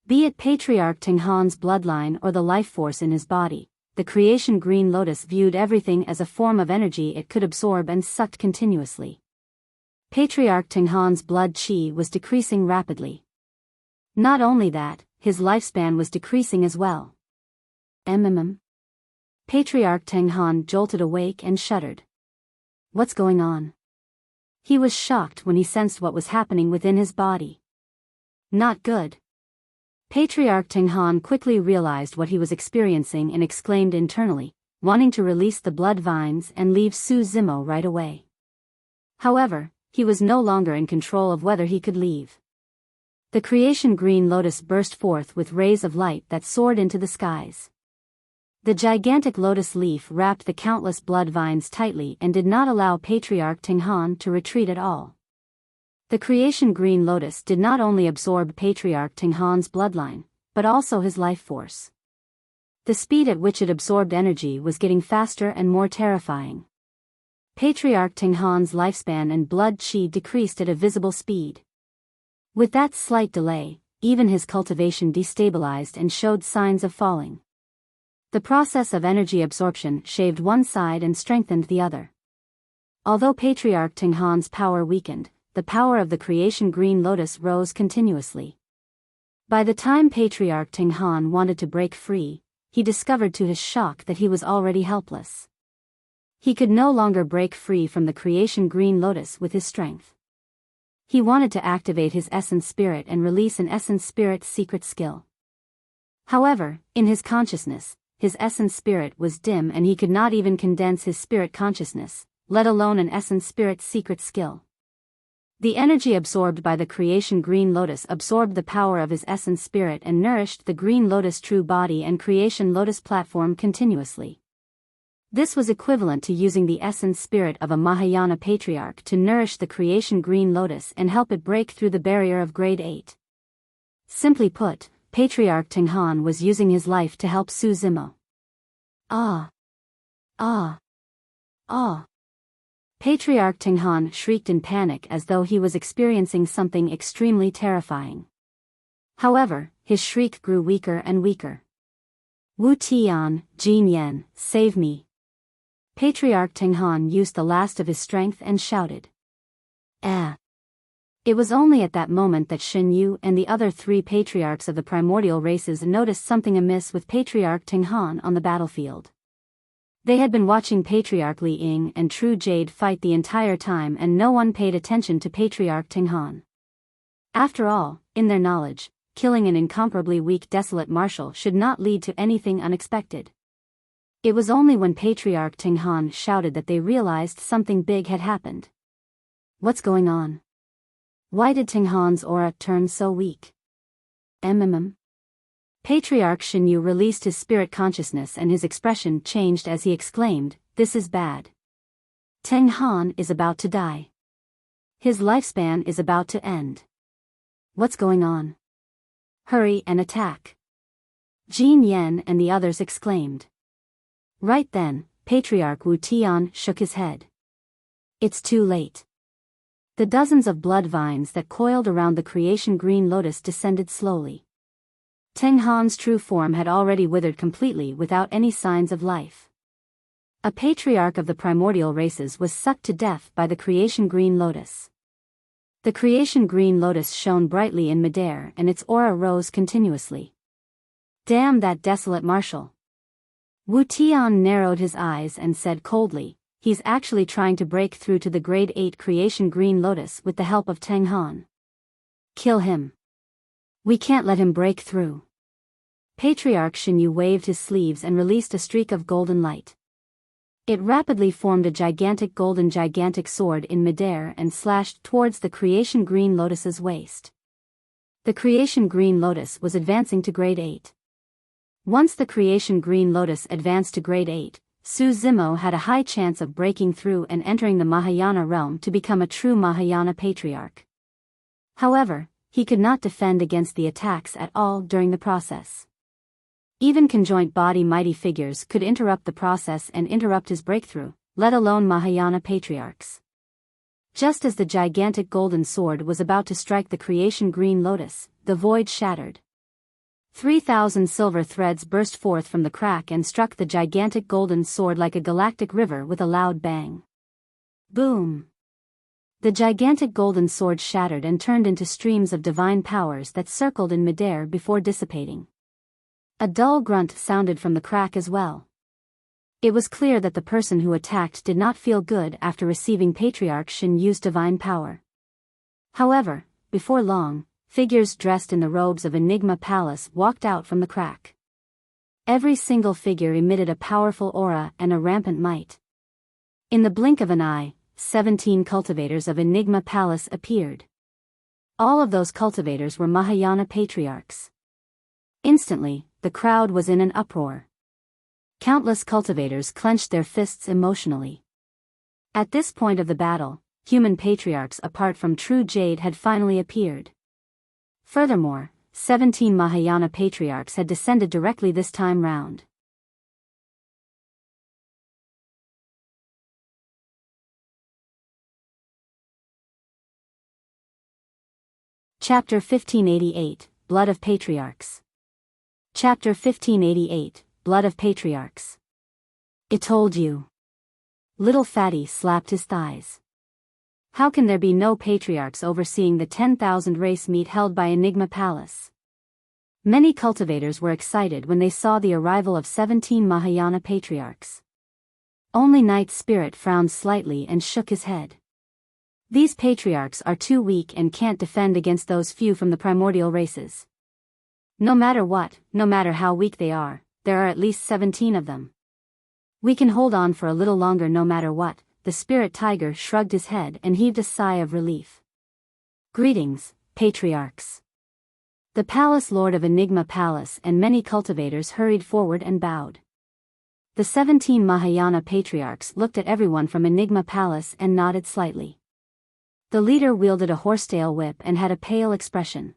Be it Patriarch Tenghan's bloodline or the life force in his body, the creation green lotus viewed everything as a form of energy it could absorb and sucked continuously. Patriarch Tenghan's blood chi was decreasing rapidly. Not only that, his lifespan was decreasing as well. Patriarch Tenghan jolted awake and shuddered. What's going on? He was shocked when he sensed what was happening within his body. Not good. Patriarch Tenghan quickly realized what he was experiencing and exclaimed internally, wanting to release the blood vines and leave Su Zimo right away. However, he was no longer in control of whether he could leave. The creation green lotus burst forth with rays of light that soared into the skies. The gigantic lotus leaf wrapped the countless blood vines tightly and did not allow Patriarch Tenghan to retreat at all. The creation green lotus did not only absorb Patriarch Tenghan's bloodline, but also his life force. The speed at which it absorbed energy was getting faster and more terrifying. Patriarch Tenghan's lifespan and blood chi decreased at a visible speed. With that slight delay, even his cultivation destabilized and showed signs of falling. The process of energy absorption shaved one side and strengthened the other. Although Patriarch Tenghan's power weakened, the power of the creation green lotus rose continuously. By the time Patriarch Tenghan wanted to break free, he discovered to his shock that he was already helpless. He could no longer break free from the creation green lotus with his strength. He wanted to activate his essence spirit and release an essence spirit secret skill. However, in his consciousness, his essence spirit was dim and he could not even condense his spirit consciousness, let alone an essence spirit secret skill. The energy absorbed by the creation green lotus absorbed the power of his essence spirit and nourished the green lotus true body and creation lotus platform continuously. This was equivalent to using the essence spirit of a Mahayana patriarch to nourish the creation green lotus and help it break through the barrier of grade 8. Simply put, Patriarch Tenghan was using his life to help Su Zimo. Ah! Ah! Ah! Patriarch Tenghan shrieked in panic as though he was experiencing something extremely terrifying. However, his shriek grew weaker and weaker. Wu Tian, Jin Yen, save me! Patriarch Tenghan used the last of his strength and shouted. Ah! It was only at that moment that Shen Yu and the other 3 patriarchs of the primordial races noticed something amiss with Patriarch Tenghan on the battlefield. They had been watching Patriarch Li Ying and True Jade fight the entire time and no one paid attention to Patriarch Tenghan. After all, in their knowledge, killing an incomparably weak Desolate marshal should not lead to anything unexpected. It was only when Patriarch Tenghan shouted that they realized something big had happened. What's going on? Why did Tenghan's aura turn so weak? Patriarch Shenyu released his spirit consciousness and his expression changed as he exclaimed, "This is bad. Tenghan is about to die. His lifespan is about to end. What's going on? Hurry and attack!" Jin Yen and the others exclaimed. Right then, Patriarch Wu Tian shook his head. It's too late. The dozens of blood vines that coiled around the creation green lotus descended slowly. Tenghan's true form had already withered completely without any signs of life. A patriarch of the primordial races was sucked to death by the creation green lotus. The creation green lotus shone brightly in midair and its aura rose continuously. Damn that Desolate marshal! Wu Tian narrowed his eyes and said coldly, "He's actually trying to break through to the grade 8 creation green lotus with the help of Tenghan. Kill him. We can't let him break through." Patriarch Shenyu waved his sleeves and released a streak of golden light. It rapidly formed a gigantic sword in midair and slashed towards the creation green lotus's waist. The creation green lotus was advancing to grade 8. Once the creation green lotus advanced to grade 8, Su Zimo had a high chance of breaking through and entering the Mahayana realm to become a true Mahayana patriarch. However, he could not defend against the attacks at all during the process. Even conjoint body mighty figures could interrupt the process and interrupt his breakthrough, let alone Mahayana patriarchs. Just as the gigantic golden sword was about to strike the creation green lotus, the void shattered. 3,000 silver threads burst forth from the crack and struck the gigantic golden sword like a galactic river with a loud bang. Boom! The gigantic golden sword shattered and turned into streams of divine powers that circled in midair before dissipating. A dull grunt sounded from the crack as well. It was clear that the person who attacked did not feel good after receiving Patriarch Shen Yu's divine power. However, before long, figures dressed in the robes of Enigma Palace walked out from the crack. Every single figure emitted a powerful aura and a rampant might. In the blink of an eye, 17 cultivators of Enigma Palace appeared. All of those cultivators were Mahayana patriarchs. Instantly, the crowd was in an uproar. Countless cultivators clenched their fists emotionally. At this point of the battle, human patriarchs apart from True Jade had finally appeared. Furthermore, 17 Mahayana patriarchs had descended directly this time round. Chapter 1588, Blood of Patriarchs. Chapter 1588, Blood of Patriarchs. It told you. Little Fatty slapped his thighs. How can there be no patriarchs overseeing the 10,000 race meet held by Enigma Palace? Many cultivators were excited when they saw the arrival of 17 Mahayana patriarchs. Only Night Spirit frowned slightly and shook his head. These patriarchs are too weak and can't defend against those few from the primordial races. No matter what, no matter how weak they are, there are at least 17 of them. We can hold on for a little longer no matter what. The spirit tiger shrugged his head and heaved a sigh of relief. Greetings, patriarchs. The palace lord of Enigma Palace and many cultivators hurried forward and bowed. The 17 Mahayana patriarchs looked at everyone from Enigma Palace and nodded slightly. The leader wielded a horsetail whip and had a pale expression.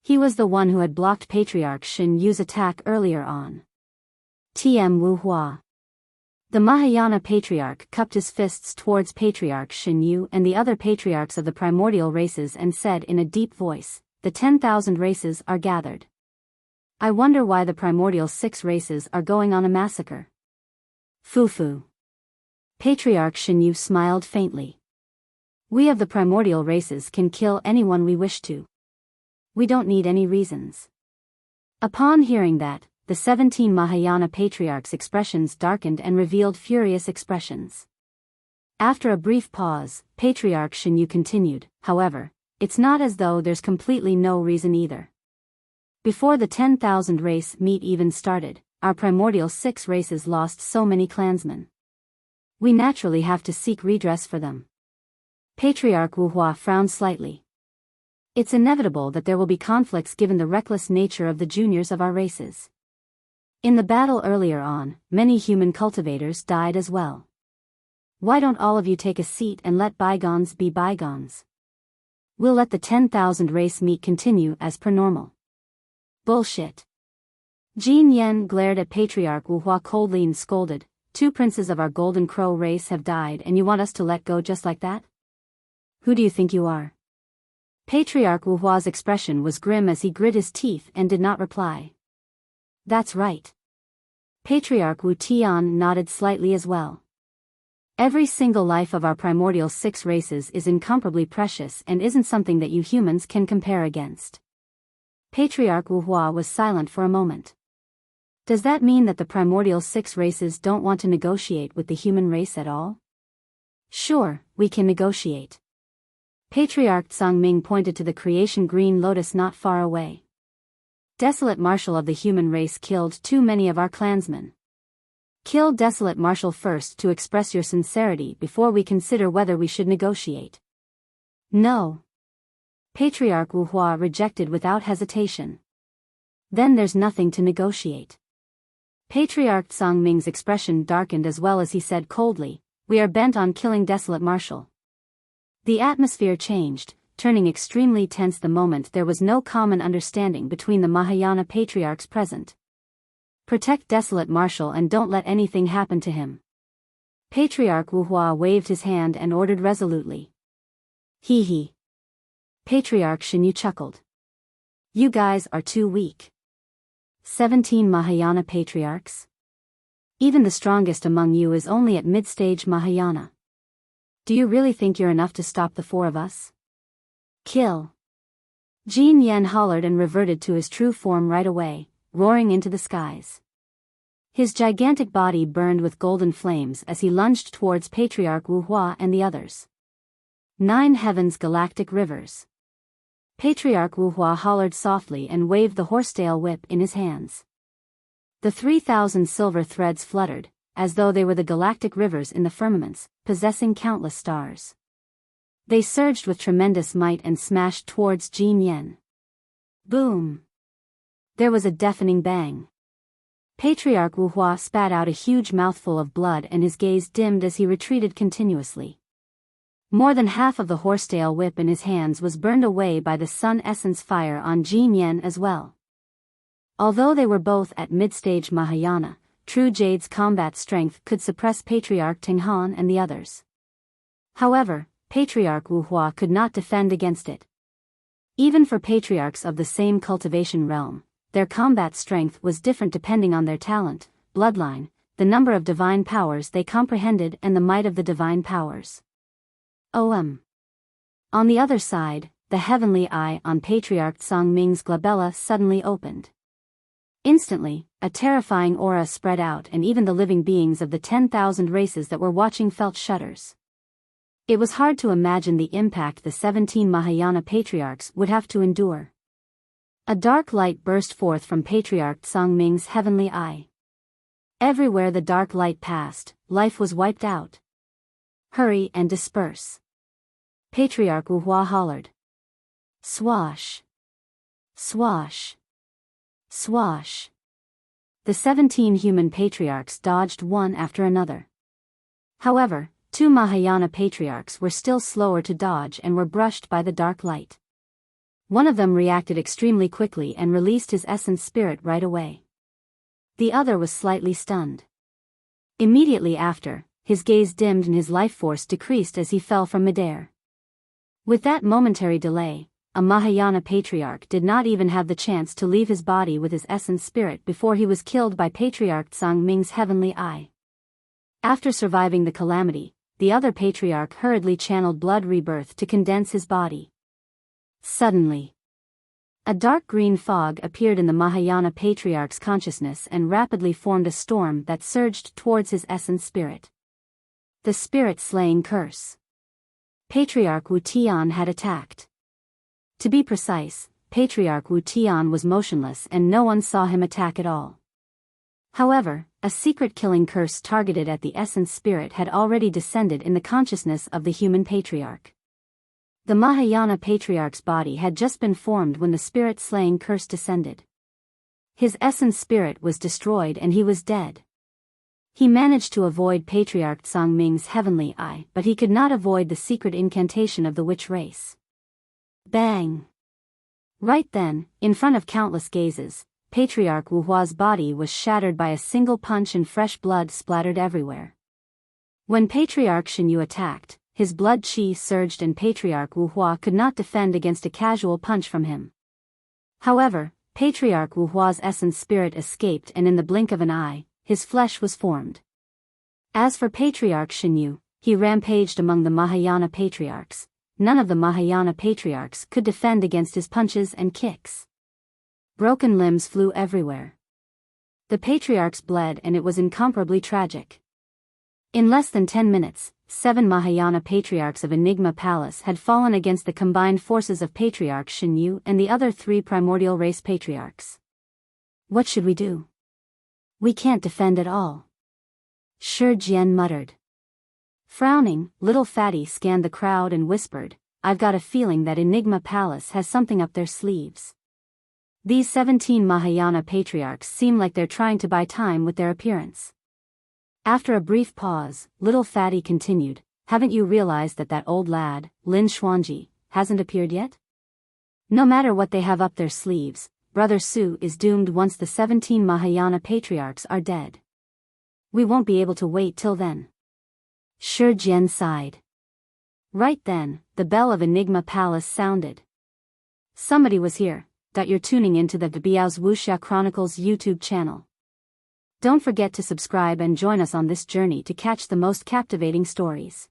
He was the one who had blocked Patriarch Shen Yu's attack earlier on. Tian Wu Hua. The Mahayana Patriarch cupped his fists towards Patriarch Shen Yu and the other patriarchs of the primordial races and said in a deep voice, "The 10,000 races are gathered. I wonder why the primordial 6 races are going on a massacre." Fufu. Patriarch Shen Yu smiled faintly. "We of the primordial races can kill anyone we wish to. We don't need any reasons." Upon hearing that, the 17 Mahayana patriarchs' expressions darkened and revealed furious expressions. After a brief pause, Patriarch Shen Yu continued, "However, it's not as though there's completely no reason either. Before the 10,000 race meet even started, our primordial 6 races lost so many clansmen. We naturally have to seek redress for them." Patriarch Wu Hua frowned slightly. "It's inevitable that there will be conflicts given the reckless nature of the juniors of our races. In the battle earlier on, many human cultivators died as well. Why don't all of you take a seat and let bygones be bygones? We'll let the 10,000 race meet continue as per normal." Bullshit. Jin Yen glared at Patriarch Wu Hua coldly and scolded, "2 princes of our Golden Crow race have died and you want us to let go just like that? Who do you think you are?" Patriarch Wu Hua's expression was grim as he grit his teeth and did not reply. "That's right." Patriarch Wu Tian nodded slightly as well. "Every single life of our primordial 6 races is incomparably precious and isn't something that you humans can compare against." Patriarch Wu Hua was silent for a moment. "Does that mean that the primordial 6 races don't want to negotiate with the human race at all?" "Sure, we can negotiate." Patriarch Tsangming pointed to the creation green lotus not far away. "Desolate Marshal of the human race killed too many of our clansmen. Kill Desolate Marshal first to express your sincerity before we consider whether we should negotiate." "No." Patriarch Wu Hua rejected without hesitation. "Then there's nothing to negotiate." Patriarch Tsangming's expression darkened as well as he said coldly, "We are bent on killing Desolate Marshal." The atmosphere changed, turning extremely tense the moment there was no common understanding between the Mahayana patriarchs present. "Protect Desolate Marshal and don't let anything happen to him." Patriarch Wu Hua waved his hand and ordered resolutely. "Hee hee." Patriarch Shen Yu chuckled. "You guys are too weak. 17 Mahayana patriarchs? Even the strongest among you is only at mid-stage Mahayana. Do you really think you're enough to stop the 4 of us? Kill." Jin Yen hollered and reverted to his true form right away, roaring into the skies. His gigantic body burned with golden flames as he lunged towards Patriarch Wu Hua and the others. 9 heavens galactic rivers. Patriarch Wu Hua hollered softly and waved the horsetail whip in his hands. The 3,000 silver threads fluttered, as though they were the galactic rivers in the firmaments, possessing countless stars. They surged with tremendous might and smashed towards Jin Yen. Boom! There was a deafening bang. Patriarch Wu Hua spat out a huge mouthful of blood and his gaze dimmed as he retreated continuously. More than half of the horsetail whip in his hands was burned away by the sun essence fire on Jin Yen as well. Although they were both at mid-stage Mahayana, True Jade's combat strength could suppress Patriarch Teng Han and the others. However, Patriarch Wu Hua could not defend against it. Even for patriarchs of the same cultivation realm, their combat strength was different depending on their talent, bloodline, the number of divine powers they comprehended and the might of the divine powers. On the other side, the heavenly eye on Patriarch Songming's glabella suddenly opened. Instantly, a terrifying aura spread out and even the living beings of the 10,000 races that were watching felt shudders. It was hard to imagine the impact the 17 Mahayana patriarchs would have to endure. A dark light burst forth from Patriarch Songming's heavenly eye. Everywhere the dark light passed, life was wiped out. Hurry and disperse. Patriarch Wuhua hollered. Swash. Swash. Swash. The 17 human patriarchs dodged one after another. However, 2 Mahayana patriarchs were still slower to dodge and were brushed by the dark light. One of them reacted extremely quickly and released his essence spirit right away. The other was slightly stunned. Immediately after, his gaze dimmed and his life force decreased as he fell from midair. With that momentary delay, a Mahayana patriarch did not even have the chance to leave his body with his essence spirit before he was killed by Patriarch Songming's heavenly eye. After surviving the calamity, the other patriarch hurriedly channeled blood rebirth to condense his body. Suddenly, a dark green fog appeared in the Mahayana patriarch's consciousness and rapidly formed a storm that surged towards his essence spirit. The spirit-slaying curse. Patriarch Wu Tian had attacked. To be precise, Patriarch Wu Tian was motionless and no one saw him attack at all. However, a secret killing curse targeted at the essence spirit had already descended in the consciousness of the human patriarch. The Mahayana patriarch's body had just been formed when the spirit-slaying curse descended. His essence spirit was destroyed and he was dead. He managed to avoid Patriarch Songming's heavenly eye, but he could not avoid the secret incantation of the witch race. Bang! Right then, in front of countless gazes, Patriarch Wuhua's body was shattered by a single punch and fresh blood splattered everywhere. When Patriarch Shenyu attacked, his blood qi surged and Patriarch Wuhua could not defend against a casual punch from him. However, Patriarch Wuhua's essence spirit escaped and in the blink of an eye, his flesh was formed. As for Patriarch Shenyu, he rampaged among the Mahayana patriarchs. None of the Mahayana patriarchs could defend against his punches and kicks. Broken limbs flew everywhere. The patriarchs bled and it was incomparably tragic. In less than 10 minutes, 7 Mahayana patriarchs of Enigma Palace had fallen against the combined forces of Patriarch Shenyu and the other 3 primordial race patriarchs. What should we do? We can't defend at all. Shi Jian muttered. Frowning, little Fatty scanned the crowd and whispered, I've got a feeling that Enigma Palace has something up their sleeves. These 17 Mahayana patriarchs seem like they're trying to buy time with their appearance. After a brief pause, little Fatty continued, haven't you realized that old lad, Lin Xuanji, hasn't appeared yet? No matter what they have up their sleeves, Brother Su is doomed once the 17 Mahayana patriarchs are dead. We won't be able to wait till then. Shi Jian sighed. Right then, the bell of Enigma Palace sounded. Somebody was here. You're tuning into the Biyao's Wuxia Chronicles YouTube channel. Don't forget to subscribe and join us on this journey to catch the most captivating stories.